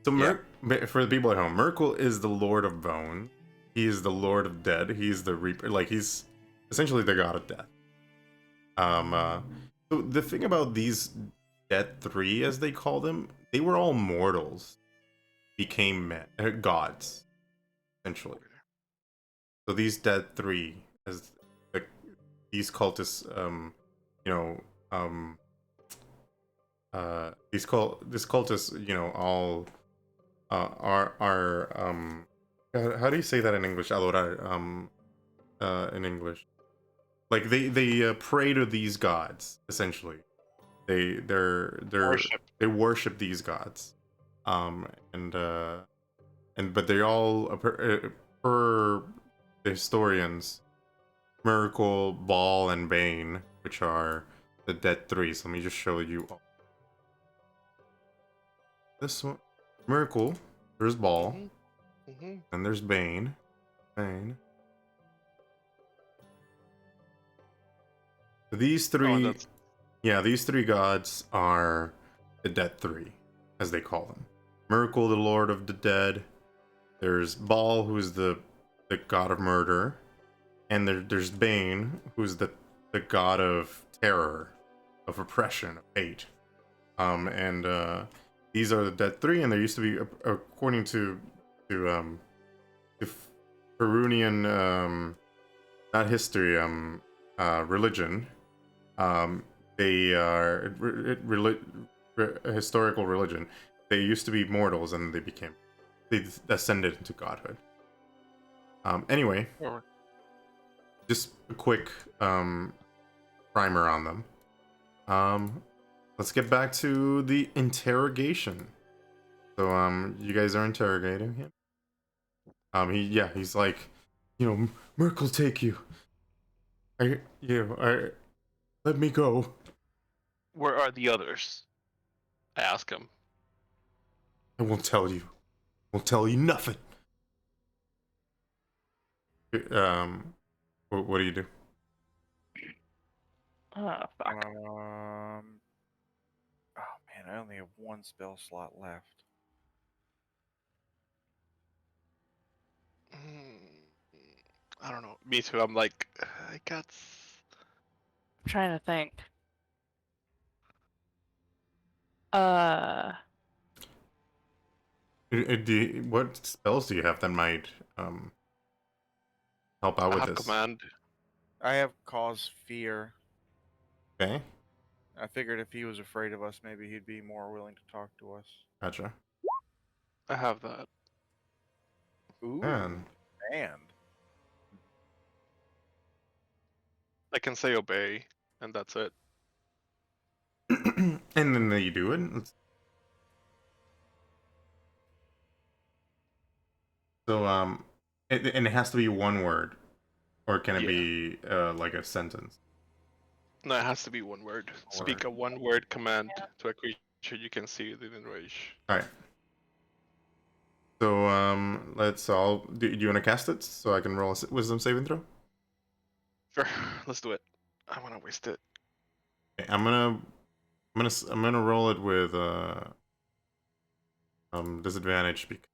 So for the people at home, Merkle is the Lord of Bone. He is the Lord of Dead. He's the Reaper. Like, he's essentially the god of death. So the thing about these Dead Three, as they call them, they were all mortals, became gods, essentially. So these Dead Three, as the, these cultists, you know, this cultists, you know, all are how do you say that in English? Adorar, in English, like they pray to these gods, essentially. They're Worship. they worship these gods, and but they all per the historians, Miracle, Ball, and Bane, which are the Dead Three. So let me just show you all. This one, Miracle. There's Ball, and there's Bane. These three, yeah, these three gods are the Dead Three, as they call them. Miracle, the Lord of the Dead. There's Baal, who's the god of murder, and there's Bane, who's the god of terror, of oppression, of hate. And these are the Dead Three, and there used to be, according to Perunian, not history, religion. They are historical religion. They used to be mortals, and they ascended into godhood. Anyway, just a quick primer on them. Let's get back to the interrogation. So you guys are interrogating him. He's like, Merc will take you. Let me go. Where are the others? I ask him. I won't tell you. Won't tell you nothing. What do you do? Oh, fuck. Oh man, I only have one spell slot left. I don't know. Me too. I'm like, I got. I'm trying to think. What spells do you have that might help out I with have this? command. I have cause fear. Okay, I figured if he was afraid of us, maybe he'd be more willing to talk to us. gotcha. I have that. Ooh, And I can say obey, and that's it. and then you do it. So and it has to be one word, or can it Yeah. be like a sentence? No, it has to be one word. Speak a one-word command to a creature you can see within range. All right. So let's all. Do you want to cast it so I can roll a wisdom saving throw? Sure, let's do it. I want to waste it. Okay, I'm gonna roll it with disadvantage because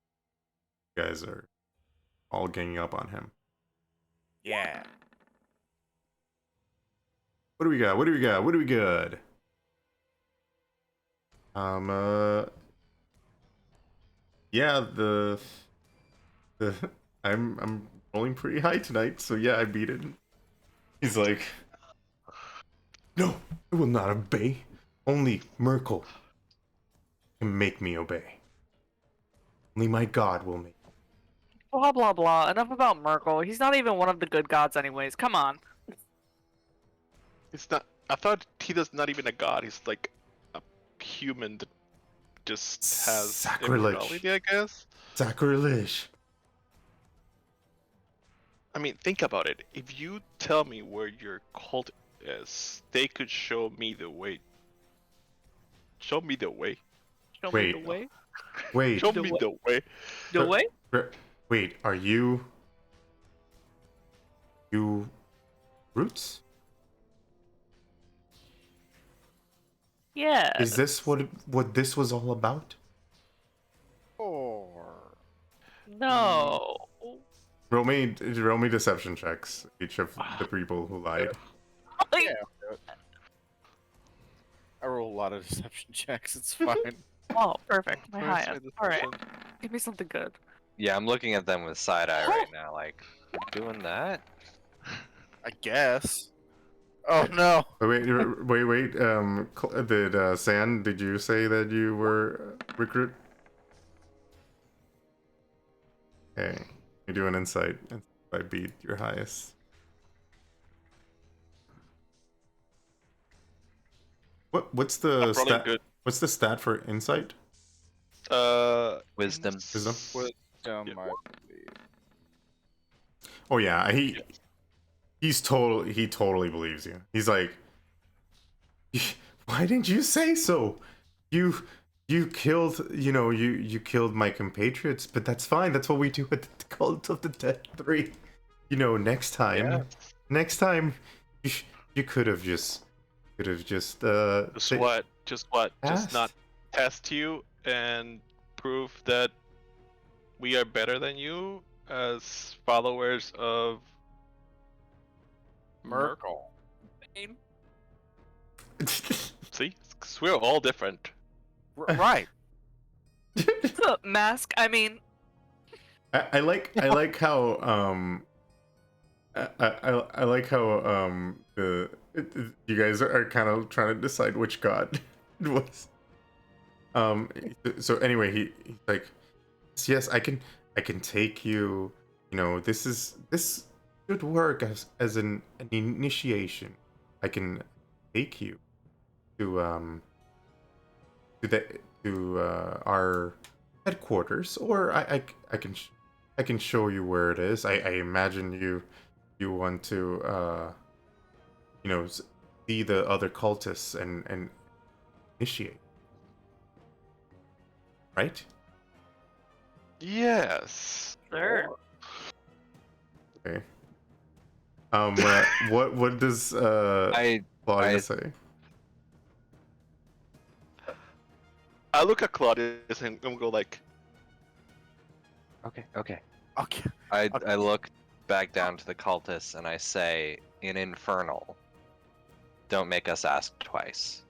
you guys are all ganging up on him. yeah. What do we got? What do we got? What do we got? Yeah, the I'm rolling pretty high tonight, so yeah, I beat it. He's like, no, I will not obey. Only Merkel can make me obey. Only my God will make. Blah blah blah. Enough about Merkel. He's not even one of the good gods, anyways. Come on. It's not. I thought he does not even a god. He's like a human that just has Sacrilege. immortality, I guess. Sacrilege. I mean, think about it. If you tell me where your cult is, they could show me the way. Show me the way. Show Wait. me the way. Wait. Show The me way? the way. The way? Wait, are you Roots? Yeah. Is this what this was all about? Or No. Roll me deception checks, each of the people who lied. Like, yeah. I roll a lot of deception checks. It's fine. Oh, perfect. My Where's highest. my All right, deception? give me something good. Yeah, I'm looking at them with side eye right now. Like, doing that? I guess. Oh no. Wait. Did San? Did you say that you were a recruit? Okay, you do an insight. I beat your highest. What's the I'm rolling stat? good. What's the stat for insight? Wisdom. Wisdom? Wisdom, Yeah. I believe. Oh yeah, he Yes. he totally believes you. He's like, why didn't you say so? You killed, you killed my compatriots, but that's fine. That's what we do at the Cult of the Dead 3. Next time, Yeah. you, you could have just Just say- what? Just what? Just not asked. test you and prove that we are better than you as followers of Merkel. See, 'cause we're all different. Right. Mask. I mean, I like how I like how you guys are kind of trying to decide which god it was. So anyway, he's like, yes, I can take you. This should work as an initiation. I can take you to our headquarters, or I can show you where it is. I imagine you want to see the other cultists and initiate, right? Yes. sir. Okay. What does I Claudia I- say? I look at Claudius and go like, okay. Okay. I look back down to the cultists and I say, in Infernal, don't make us ask twice.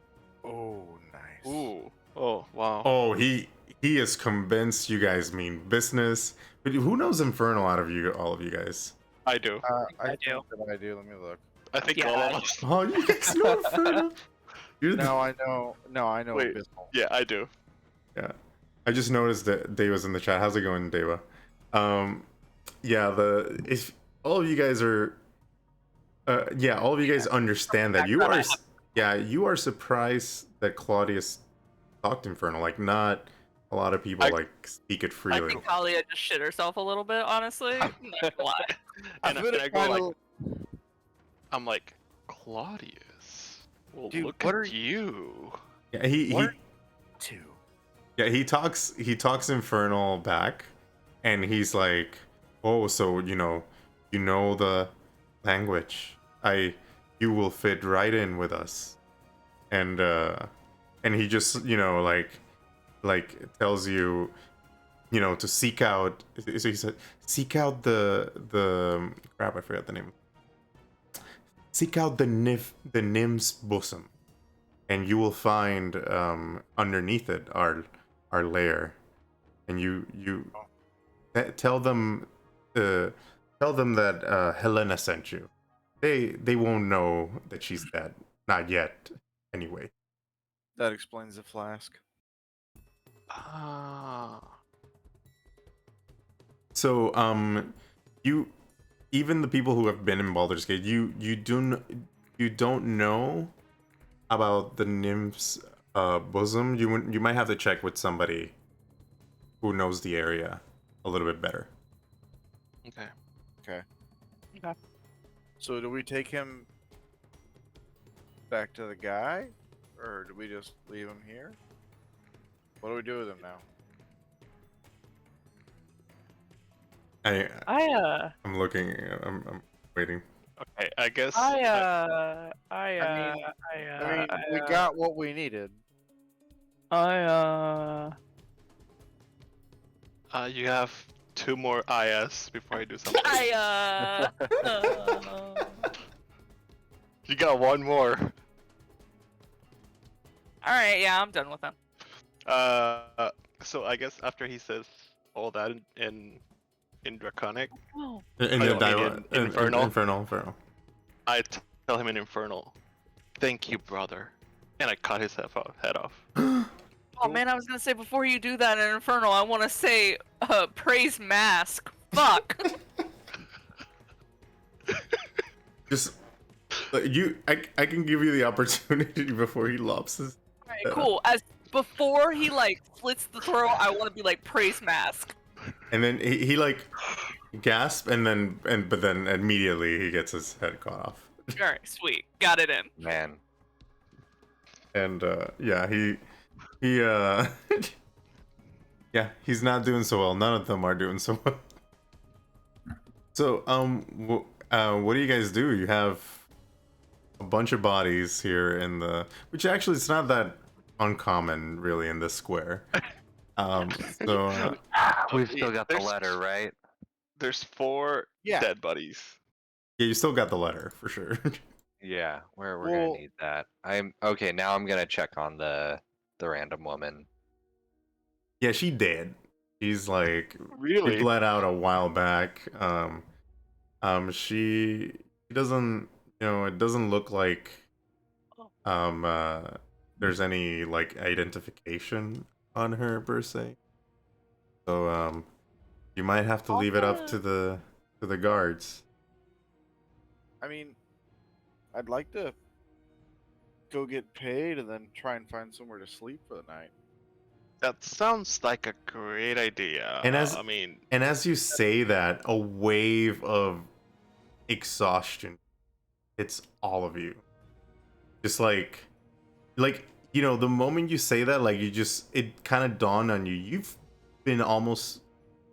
Oh, nice. ooh, oh wow. Oh, he is convinced you guys mean business. But who knows Infernal out of all of you guys? I do. I I think do. that I do. Let me look. I think Yeah, all I of us. Oh, you guys know Infernal. You're No, I know. No, I know Wait. Abysmal. Yeah, I do. Yeah. I just noticed that Deva's in the chat. How's it going, Deva? Yeah, if all of you guys are all of you guys understand that you are surprised that Claudius talked Infernal. Like, not a lot of people I- speak it I freely. think Talia just shit herself a little bit, honestly. Not gonna lie. And, feel and I go like, kinda- I'm like, Claudius. Well, Dude, look what at are you. Yeah, he What? Two. Yeah, he talks Infernal back, and he's like, "Oh, so you know the language. You will fit right in with us." And he just like tells you, to seek out. So he said, seek out the crap. I forgot the name. Seek out the nymph's bosom, and you will find underneath it our lair, and you tell them that Helena sent you. They won't know that she's dead, not yet. Anyway, That explains the flask. Ah. so you even the people who have been in Baldur's Gate, you don't know about the nymph's bosom. You might have to check with somebody who knows the area a little bit better. Okay. So do we take him back to the guy, or do we just leave him here? What do we do with him now? I'm looking. I'm waiting. Okay, I guess. I mean, we got what we needed. You have 2 more IS before I do something. You got 1 more. right, yeah, I'm done with him. So I guess after he says all that in Draconic, Oh. In I the mean, dialogue, Infernal. Infernal. I tell him in Infernal, "Thank you, brother," and I cut his head off. Oh man, I was gonna say before you do that in Infernal, I want to say, praise Mask. Fuck. Just I can give you the opportunity before he lops his. Alright, cool. As before he like slits the throat, I want to be like praise Mask. And then he like gasp but then immediately he gets his head cut off. All right, sweet, got it in. Man, And yeah, he yeah, he's not doing so well. None of them are doing so well. So what do you guys do? You have a bunch of bodies here in the, which actually it's not that uncommon really in this square. So we've still got the There's- letter, right? There's 4 Yeah. dead buddies. yeah, you still got the letter for sure. Yeah, we're Well- gonna need that. I'm okay. Now I'm gonna check on the random woman. Yeah, she dead. She's like Really? she bled out a while back. She doesn't, it doesn't look like there's any like identification on her per se. So you might have to leave it up to the guards. I mean, I'd like to go get paid and then try and find somewhere to sleep for the night. That sounds like a great idea. And as- I mean, And as you say that, a wave of exhaustion hits all of you. Just like the moment you say that, like it kind of dawned on you. You've been almost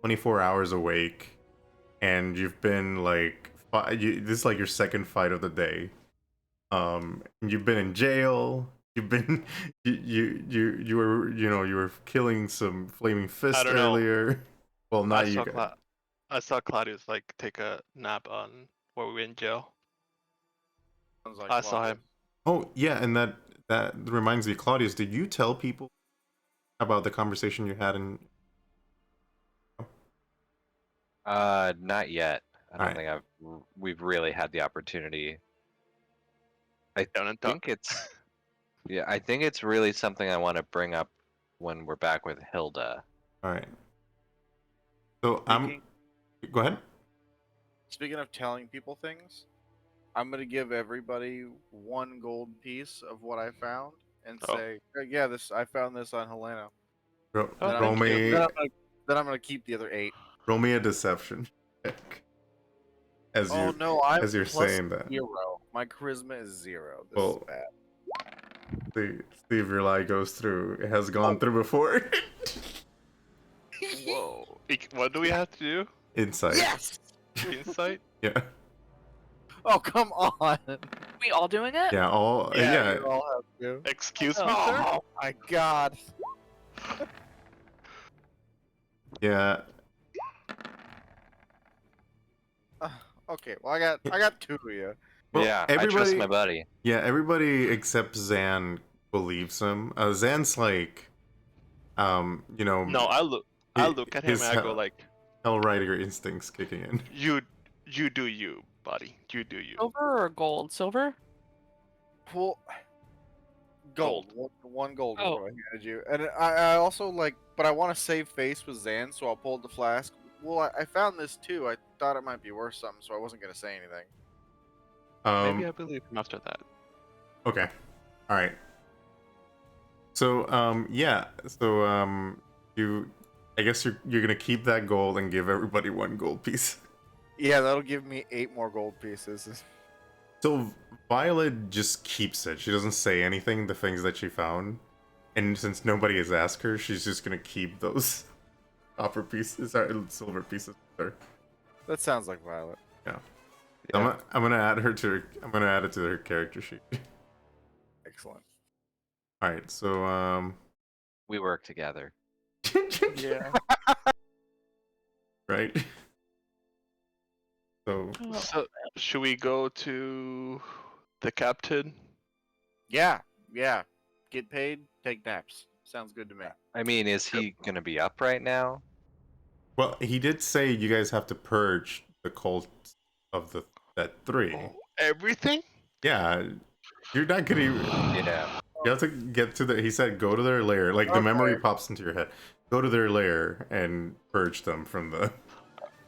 24 hours awake, and you've been like, this is like your second fight of the day. You've been in jail. You've been you were you were killing some flaming fists don't know. earlier. Well, not I you saw guys. I saw Claudius like take a nap on while we were in jail. Sounds like I saw him. Oh yeah, and that reminds me, Claudius, did you tell people about the conversation you had in? Not yet. I don't Alright. think we've really had the opportunity. I Down and talk. think it's yeah, I think it's really something I want to bring up when we're back with Hilda. All right. So Speaking, go ahead. speaking of telling people things, I'm gonna give everybody 1 gold piece of what I found and Oh. say, "Yeah, I found this on Helena." Roll Then, roll I'm, me then I'm gonna keep the other 8. roll me a deception check. As Oh you no, I'm as you're plus saying that. 0. My charisma is 0. This Well, is bad. see if your lie goes through. It has gone through before. Whoa. What do we have to do? Insight. Yes. Insight? Yeah. Oh come on. We all doing it? Yeah. All. Yeah, Yeah. You all have to. Excuse me, sir? Oh my god. Yeah. Okay, well I got 2 of you. Well, Yeah, I trust my buddy. Yeah, everybody except Zan believes him. Zan's like, No, I look at him his and I go like, Hellrider instincts kicking in. you do you, buddy. You do you. Silver or gold? Silver? Well, gold. Gold. One gold is Oh. what I handed you. And I also like, but I want to save face with Zan, so I'll pull the flask. Well, I found this too. I thought it might be worth something, so I wasn't gonna say anything. Maybe I believe him after that. Okay. All right. So yeah. So I guess you're gonna keep that gold and give everybody 1 gold piece. Yeah, that'll give me 8 more gold pieces. So Violet just keeps it. She doesn't say anything. The things that she found, and since nobody has asked her, she's just gonna keep those copper pieces or silver pieces with her. That sounds like Violet. Yeah. Yeah. I'm gonna add her to. I'm gonna add it to her character sheet. Excellent. All right. So We work together. Yeah. right. So So, should we go to the captain? Yeah. get paid, take naps. Sounds good to me. I mean, is he gonna be up right now? Well, he did say you guys have to purge the cult of that 3. Oh, everything? Yeah, you're not gonna. Yeah. You have to get to the. He said, go to their lair. Like the memory pops into your head. Go to their lair and purge them from the.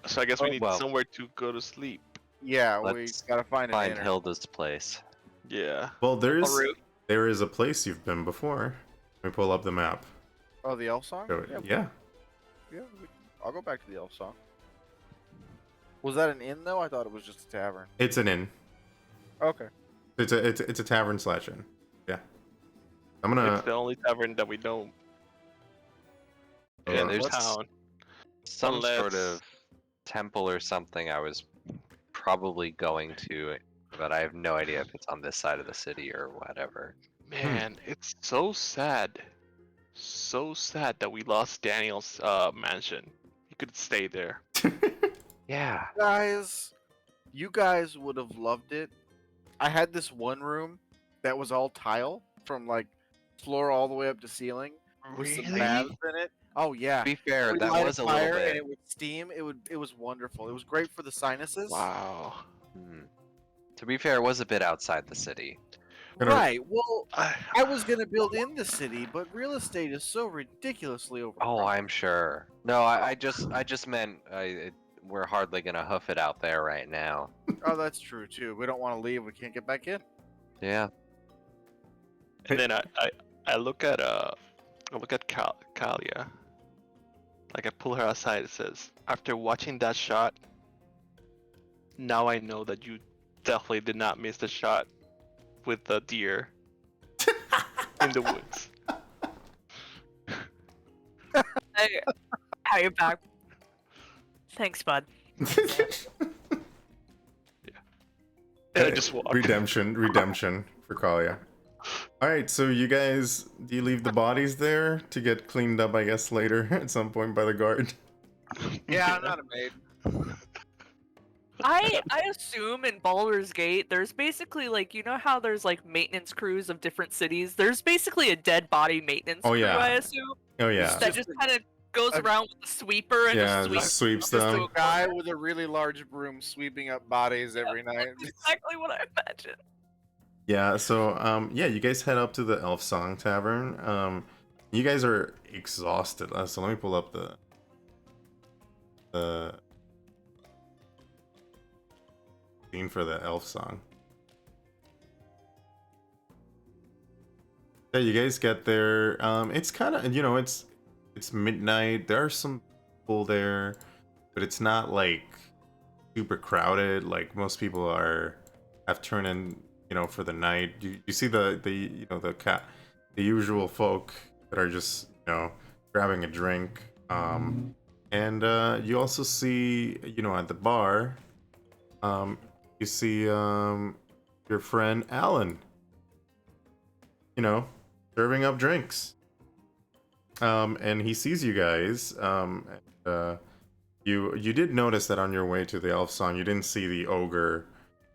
So I guess we Oh, need well. somewhere to go to sleep. Yeah, we Let's gotta find an Find inner. Hilda's place. Yeah. Well, Route. there is a place you've been before. Let me pull up the map. Oh, the elf song? So, yeah. I'll go back to the elf song. Was that an inn though? I thought it was just a tavern. It's an inn. Okay. It's a tavern / inn. Yeah. I'm gonna. It's the only tavern that we know in there's town. Some sort Unless- of temple or something I was probably going to, but I have no idea if it's on this side of the city or whatever. Man, it's so sad. So sad that we lost Daniel's mansion. He could stay there. Yeah. Guys, you guys would have loved it. I had this one room that was all tile from like floor all the way up to ceiling with some baths in it. Oh yeah. To be fair, We'd that light was a fire little and bit. it would steam. It was wonderful. It was great for the sinuses. Wow. To be fair, it was a bit outside the city. Right. Well, I I was gonna build in the city, but real estate is so ridiculously overpriced. Oh, I'm sure. No, I just meant we're hardly gonna hoof it out there right now. Oh, that's true too. We don't want to leave. We can't get back in. Yeah. And then I look at Kalia. Like I pull her aside. It says, after watching that shot, now I know that you definitely did not miss the shot with the deer in the woods. Hey, how you back? Thanks, bud. And I just walk. Redemption for Kalia. All right, so you guys, do you leave the bodies there to get cleaned up? I guess later at some point by the guard. Yeah, I'm not a maid. I assume in Baldur's Gate, there's basically like, you know how there's like maintenance crews of different cities? There's basically a dead body maintenance Oh, crew, yeah. I assume. Oh yeah, That just kind of goes around with the sweeper and yeah, just just sweeps. sweeps Just them. a guy with a really large broom sweeping up bodies every night. That's exactly what I imagine. Yeah, so yeah, you guys head up to the Elf Song Tavern. You guys are exhausted. So let me pull up the scene for the Elf Song. Yeah, you guys get there. It's kind of, it's midnight. There are some people there, but it's not like super crowded. Like most people have turned in, for the night. You see the usual folk that are just grabbing a drink. And you also see at the bar, you see your friend Alan, serving up drinks. And he sees you guys. You did notice that on your way to the Elf Song, you didn't see the ogre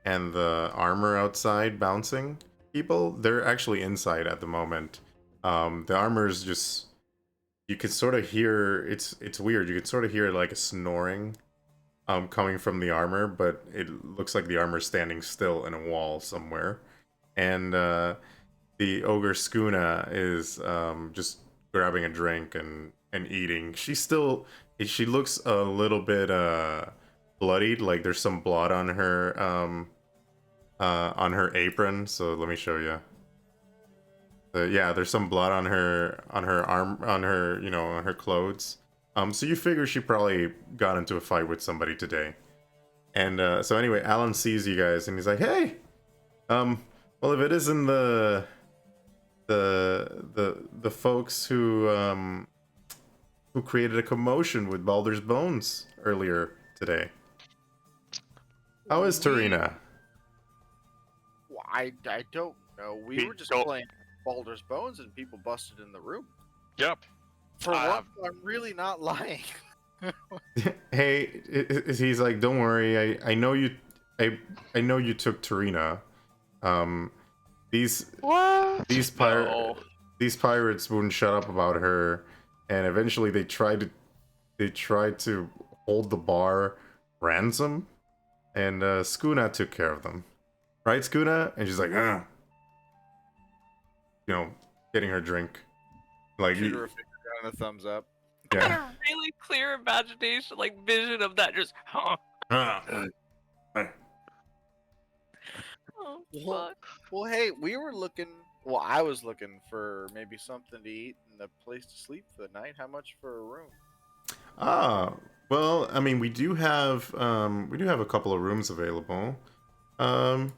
and the armor outside bouncing people. They're actually inside at the moment. The armor is just, you can sort of hear, it's weird. You can sort of hear like a snoring coming from the armor, but it looks like the armor's standing still in a wall somewhere. And the ogre Skuna is just grabbing a drink and eating. She looks a little bit bloodied, like there's some blood on her apron. So let me show you. Yeah, there's some blood on her arm, on her clothes. So you figure she probably got into a fight with somebody today. And so anyway, Alan sees you guys and he's like, "Hey, well, if it isn't the folks who created a commotion with Baldur's Bones earlier today. How is Tarina?" Well, I don't know. We were just playing Baldur's Bones and people busted in the room. Yep. For once, I'm really not lying. Hey, he's like, "Don't worry. I know you. I know you took Tarina. These What? these these pirates wouldn't shut up about her, and eventually they tried to hold the bar ransom, and Skuna took care of them, right, Skuna? And she's like, getting her drink, like Shoot her a finger down and a thumbs up. I had yeah. a really clear imagination, like vision of that just. Oh Well, fuck. well, hey, we were looking. Well, I was looking for maybe something to eat and a place to sleep for the night. How much for a room? Well, I mean, we do have a couple of rooms available. Um,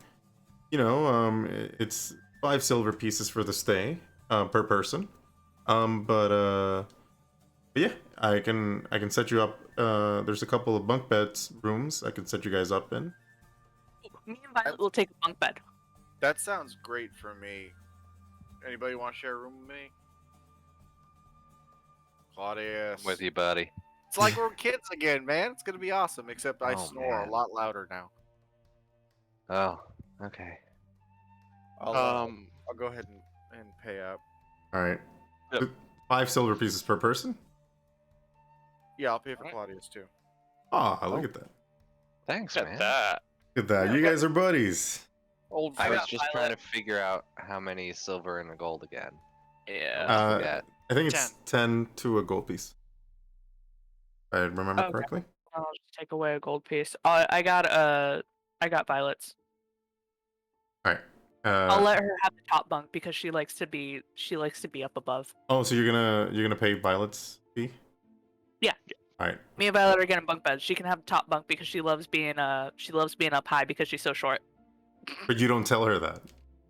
it's 5 silver pieces for the stay, per person. But yeah, I can set you up. There's a couple of bunk beds rooms I can set you guys up in. Me and Violet will take a bunk bed. That sounds great for me. Anybody want to share a room with me? Claudius. I'm with you, buddy. It's like we're kids again, man. It's gonna be awesome. Except I Oh, snore man. a lot louder now. Oh, okay. I'll go ahead and pay up. All right. Yep. 5 silver pieces per person. Yeah, I'll pay for Alright. Claudius too. Ah, look at that. Thanks, Look man. at that. Look at that. You guys are buddies. Old I friend. was just trying to figure out how many silver and a gold again. Yeah. Uh, Forget. I think it's 10 to a gold piece. If I remember Okay. correctly. I'll just take away a gold piece. I got Violet's. All right. I'll let her have the top bunk because she likes to be up above. Oh, so you're gonna pay Violet's fee? Yeah. All right. Me and Violet are getting bunk beds. She can have the top bunk because she loves being up high because she's so short. But you don't tell her that,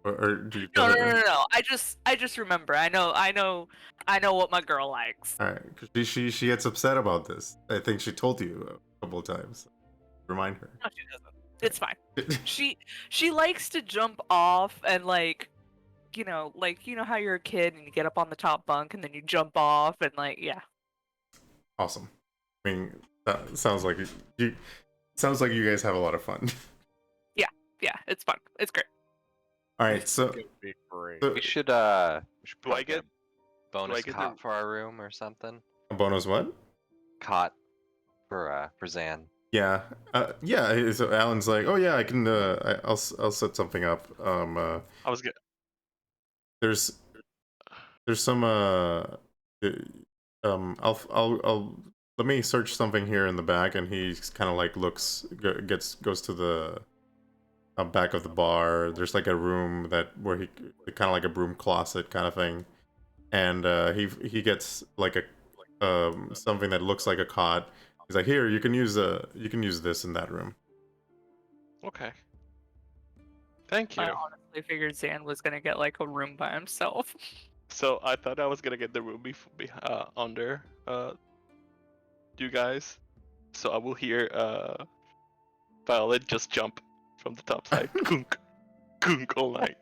or do you No, tell no, her? no, no, no. I just remember. I know what my girl likes. All right, because she gets upset about this. I think she told you a couple of times. Remind her. No, she doesn't. It's fine. She likes to jump off and like you know how you're a kid and you get up on the top bunk and then you jump off and like yeah. Awesome. I mean, that sounds like you guys have a lot of fun. Yeah, it's fun. It's great. All right, so It's gonna be great. so- We should Do I probably get- a bonus get cot the- for our room or something? a bonus what? Cot for Zan. Yeah, yeah. So Alan's like, oh yeah, I can. I'll set something up. I was good. There's some I'll let me search something here in the back, and he's kind of like goes to the back of the bar. There's like a room where he kind of like a broom closet kind of thing, and he gets like a something that looks like a cot. He's like, here, you can use this in that room. Okay. Thank you. I honestly figured Zan was gonna get like a room by himself. So I thought I was gonna get the room under you guys. So I will hear Violet just jump from the top side. Gunk, gunk all night.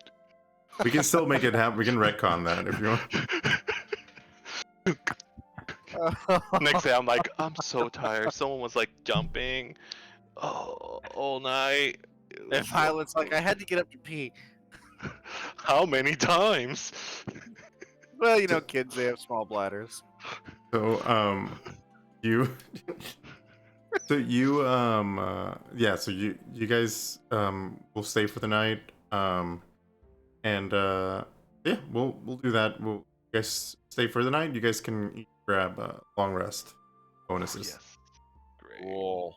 We can still make it happen. We can retcon that if you want. Next day I'm like, I'm so tired. Someone was like jumping all night. And Violet's like, I had to get up to pee. How many times? Well, you know, kids, they have small bladders. So you so you guys will stay for the night, and yeah, we'll do that. You guys stay for the night. You guys can grab long rest bonuses. Yes. Great. Cool.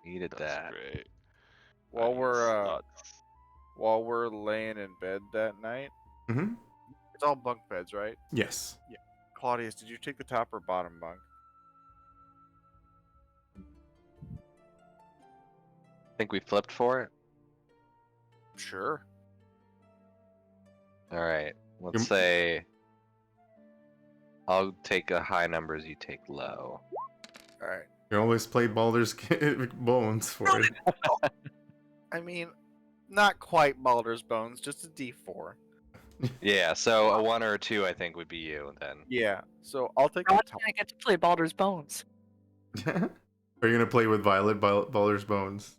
Needed That's that. great. While we're Nuts. while we're laying in bed that night, Mm-hmm. it's all bunk beds, right? Yes. Claudius, did you take the top or bottom bunk? Think we flipped for it? Sure. All right. Let's Yum. say I'll take a high numbers. You take low. All right. You always play Baldur's Bones for it. I mean, not quite Baldur's Bones, just a D4. Yeah. So a 1 or a 2, I think, would be you then. Yeah. So I'll take the Rod's top. gonna get to play Baldur's Bones. Are you gonna play with Violet Baldur's Bones?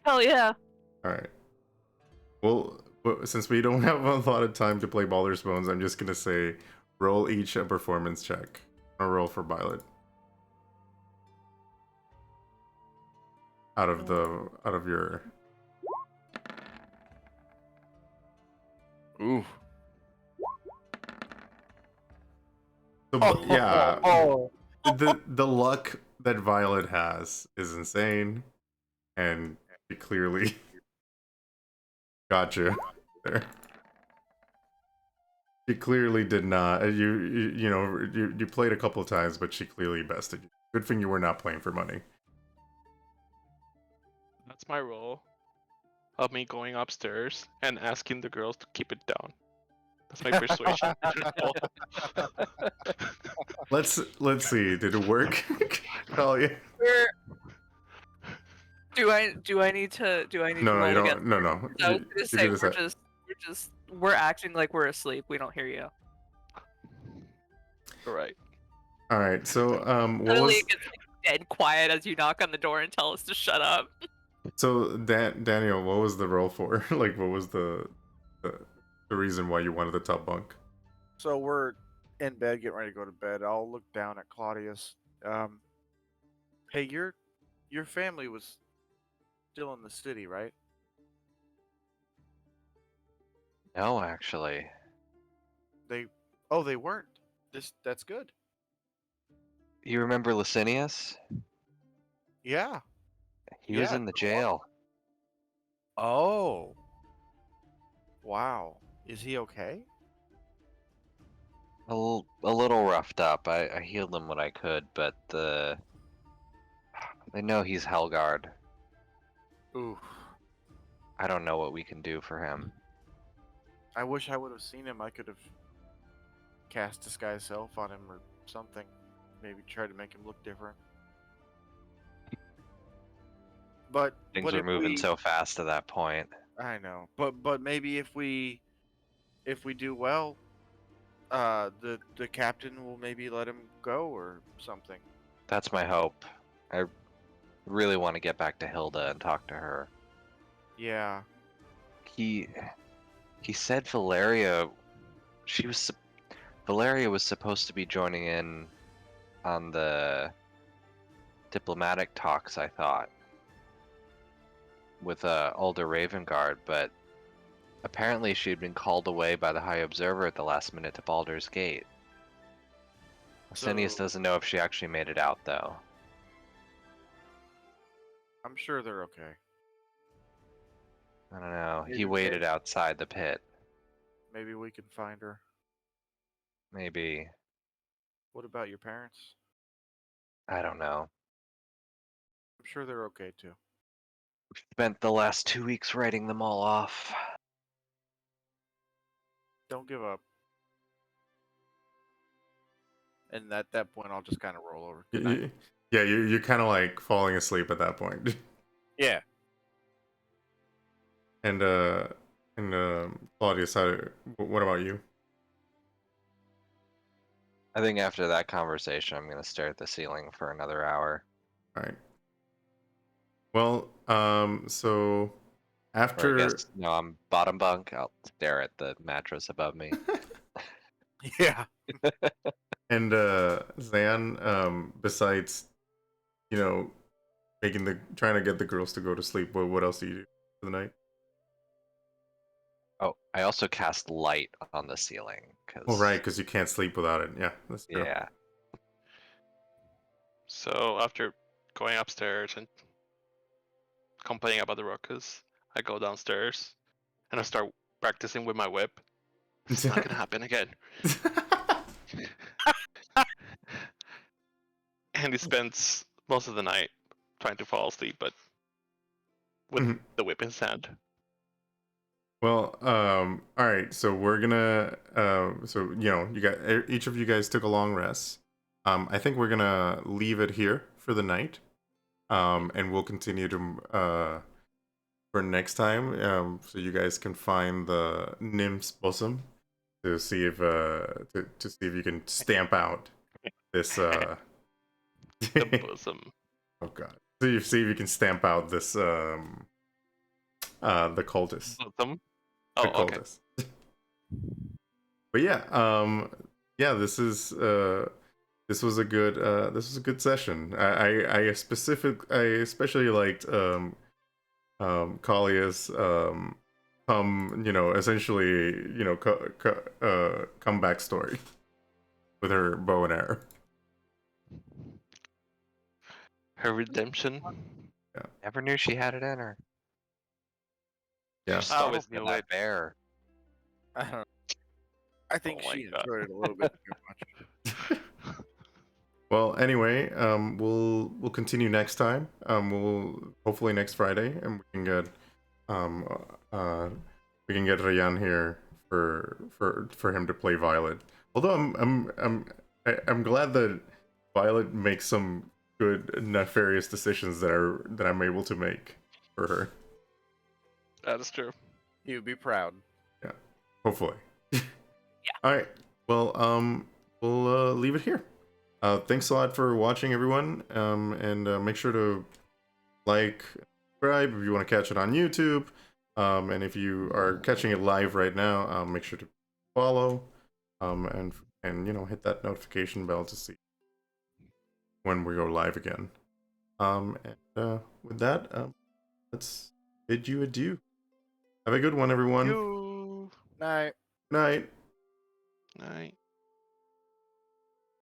Hell yeah. All right. We'll since we don't have a lot of time to play Baldur's Bones, I'm just gonna say roll each a performance check. A roll for Violet. Out of your Ooh. so yeah, Oh, the luck that Violet has is insane, and she clearly got you there. She clearly did not. You played a couple of times, but she clearly bested you. Good thing you were not playing for money. That's my role of me going upstairs and asking the girls to keep it down. That's my persuasion. Let's see. Did it work? Oh yeah. do I need to No, roll you again? don't. No. I was You gonna say can we're decide. we're acting like we're asleep. We don't hear you. Alright. All right. So what Suddenly was it gets dead quiet as you knock on the door and tell us to shut up. so Daniel? What was the roll for? Like, what was the reason why you wanted the top bunk? So we're in bed, getting ready to go to bed. I'll look down at Claudius. Hey, your family was still in the city, right? No, actually. They weren't. That's good. You remember Licinius? Yeah. He was Yeah, in the go on. jail. Oh. Wow. Is he okay? A little roughed up. I healed him what I could, but they know he's Helgard. Ooh. I don't know what we can do for him. I wish I would have seen him. I could have cast disguise self on him or something. Maybe try to make him look different. But Things but are if moving we, so fast to that point. I know. But maybe if we do well, the captain will maybe let him go or something. That's my hope. I really want to get back to Hilda and talk to her. Yeah. He said Valeria was supposed to be joining in on the diplomatic talks, I thought, with Alder Ravengard, but apparently she had been called away by the High Observer at the last minute to Baldur's Gate. Licinius So doesn't know if she actually made it out, though. I'm sure they're okay. I don't know. Maybe He waited outside the pit. Maybe we can find her. Maybe. What about your parents? I don't know. I'm sure they're okay too. We've spent the last 2 weeks writing them all off. Don't give up. And at that point, I'll just kind of roll over. Good night. Yeah, you're kind of like falling asleep at that point. Yeah. And Claudius, what about you? I think after that conversation, I'm going to stare at the ceiling for another hour. All right. Well, so Or after I guess, no, I'm bottom bunk. I'll stare at the mattress above me. Yeah. and Zan, besides, trying to get the girls to go to sleep, what else do you do for the night? Oh, I also cast light on the ceiling. Oh, right, because you can't sleep without it. Yeah, that's true. Yeah. So after going upstairs and complaining about the ruckus, I go downstairs and I start practicing with my whip. It's not gonna happen again. And he spends most of the night trying to fall asleep, but with Mhm. the whip in his hand. Well, all right. So we're gonna, each of you guys took a long rest. I think we're gonna leave it here for the night. And we'll continue to for next time. So you guys can find the nymph's bosom to see if to see if you can stamp out this. The bosom. Oh god. So you see if you can stamp out this the cultist. Bosom. Oh, could call okay. this. But yeah, this was a good session. I especially liked Kalia's essentially comeback story with her bow and arrow. Her redemption. Never knew she had it in her. Yeah. I always Startled by knew that it. bear. I don't know. I think Oh my she God. enjoyed it a little bit too much. Well, anyway, we'll continue next time. We'll hopefully next Friday, and um we can get Rayan here for him to play Violet. Although I'm glad that Violet makes some good nefarious decisions that I'm able to make for her. That is true. You'd be proud. Yeah, hopefully. Yeah. All right. Well, we'll leave it here. Thanks a lot for watching, everyone. And make sure to like, subscribe if you want to catch it on YouTube. And if you are catching it live right now, make sure to follow. And hit that notification bell to see when we go live again. And with that, let's bid you adieu. Have a good one, everyone. You. Night. Night. Night.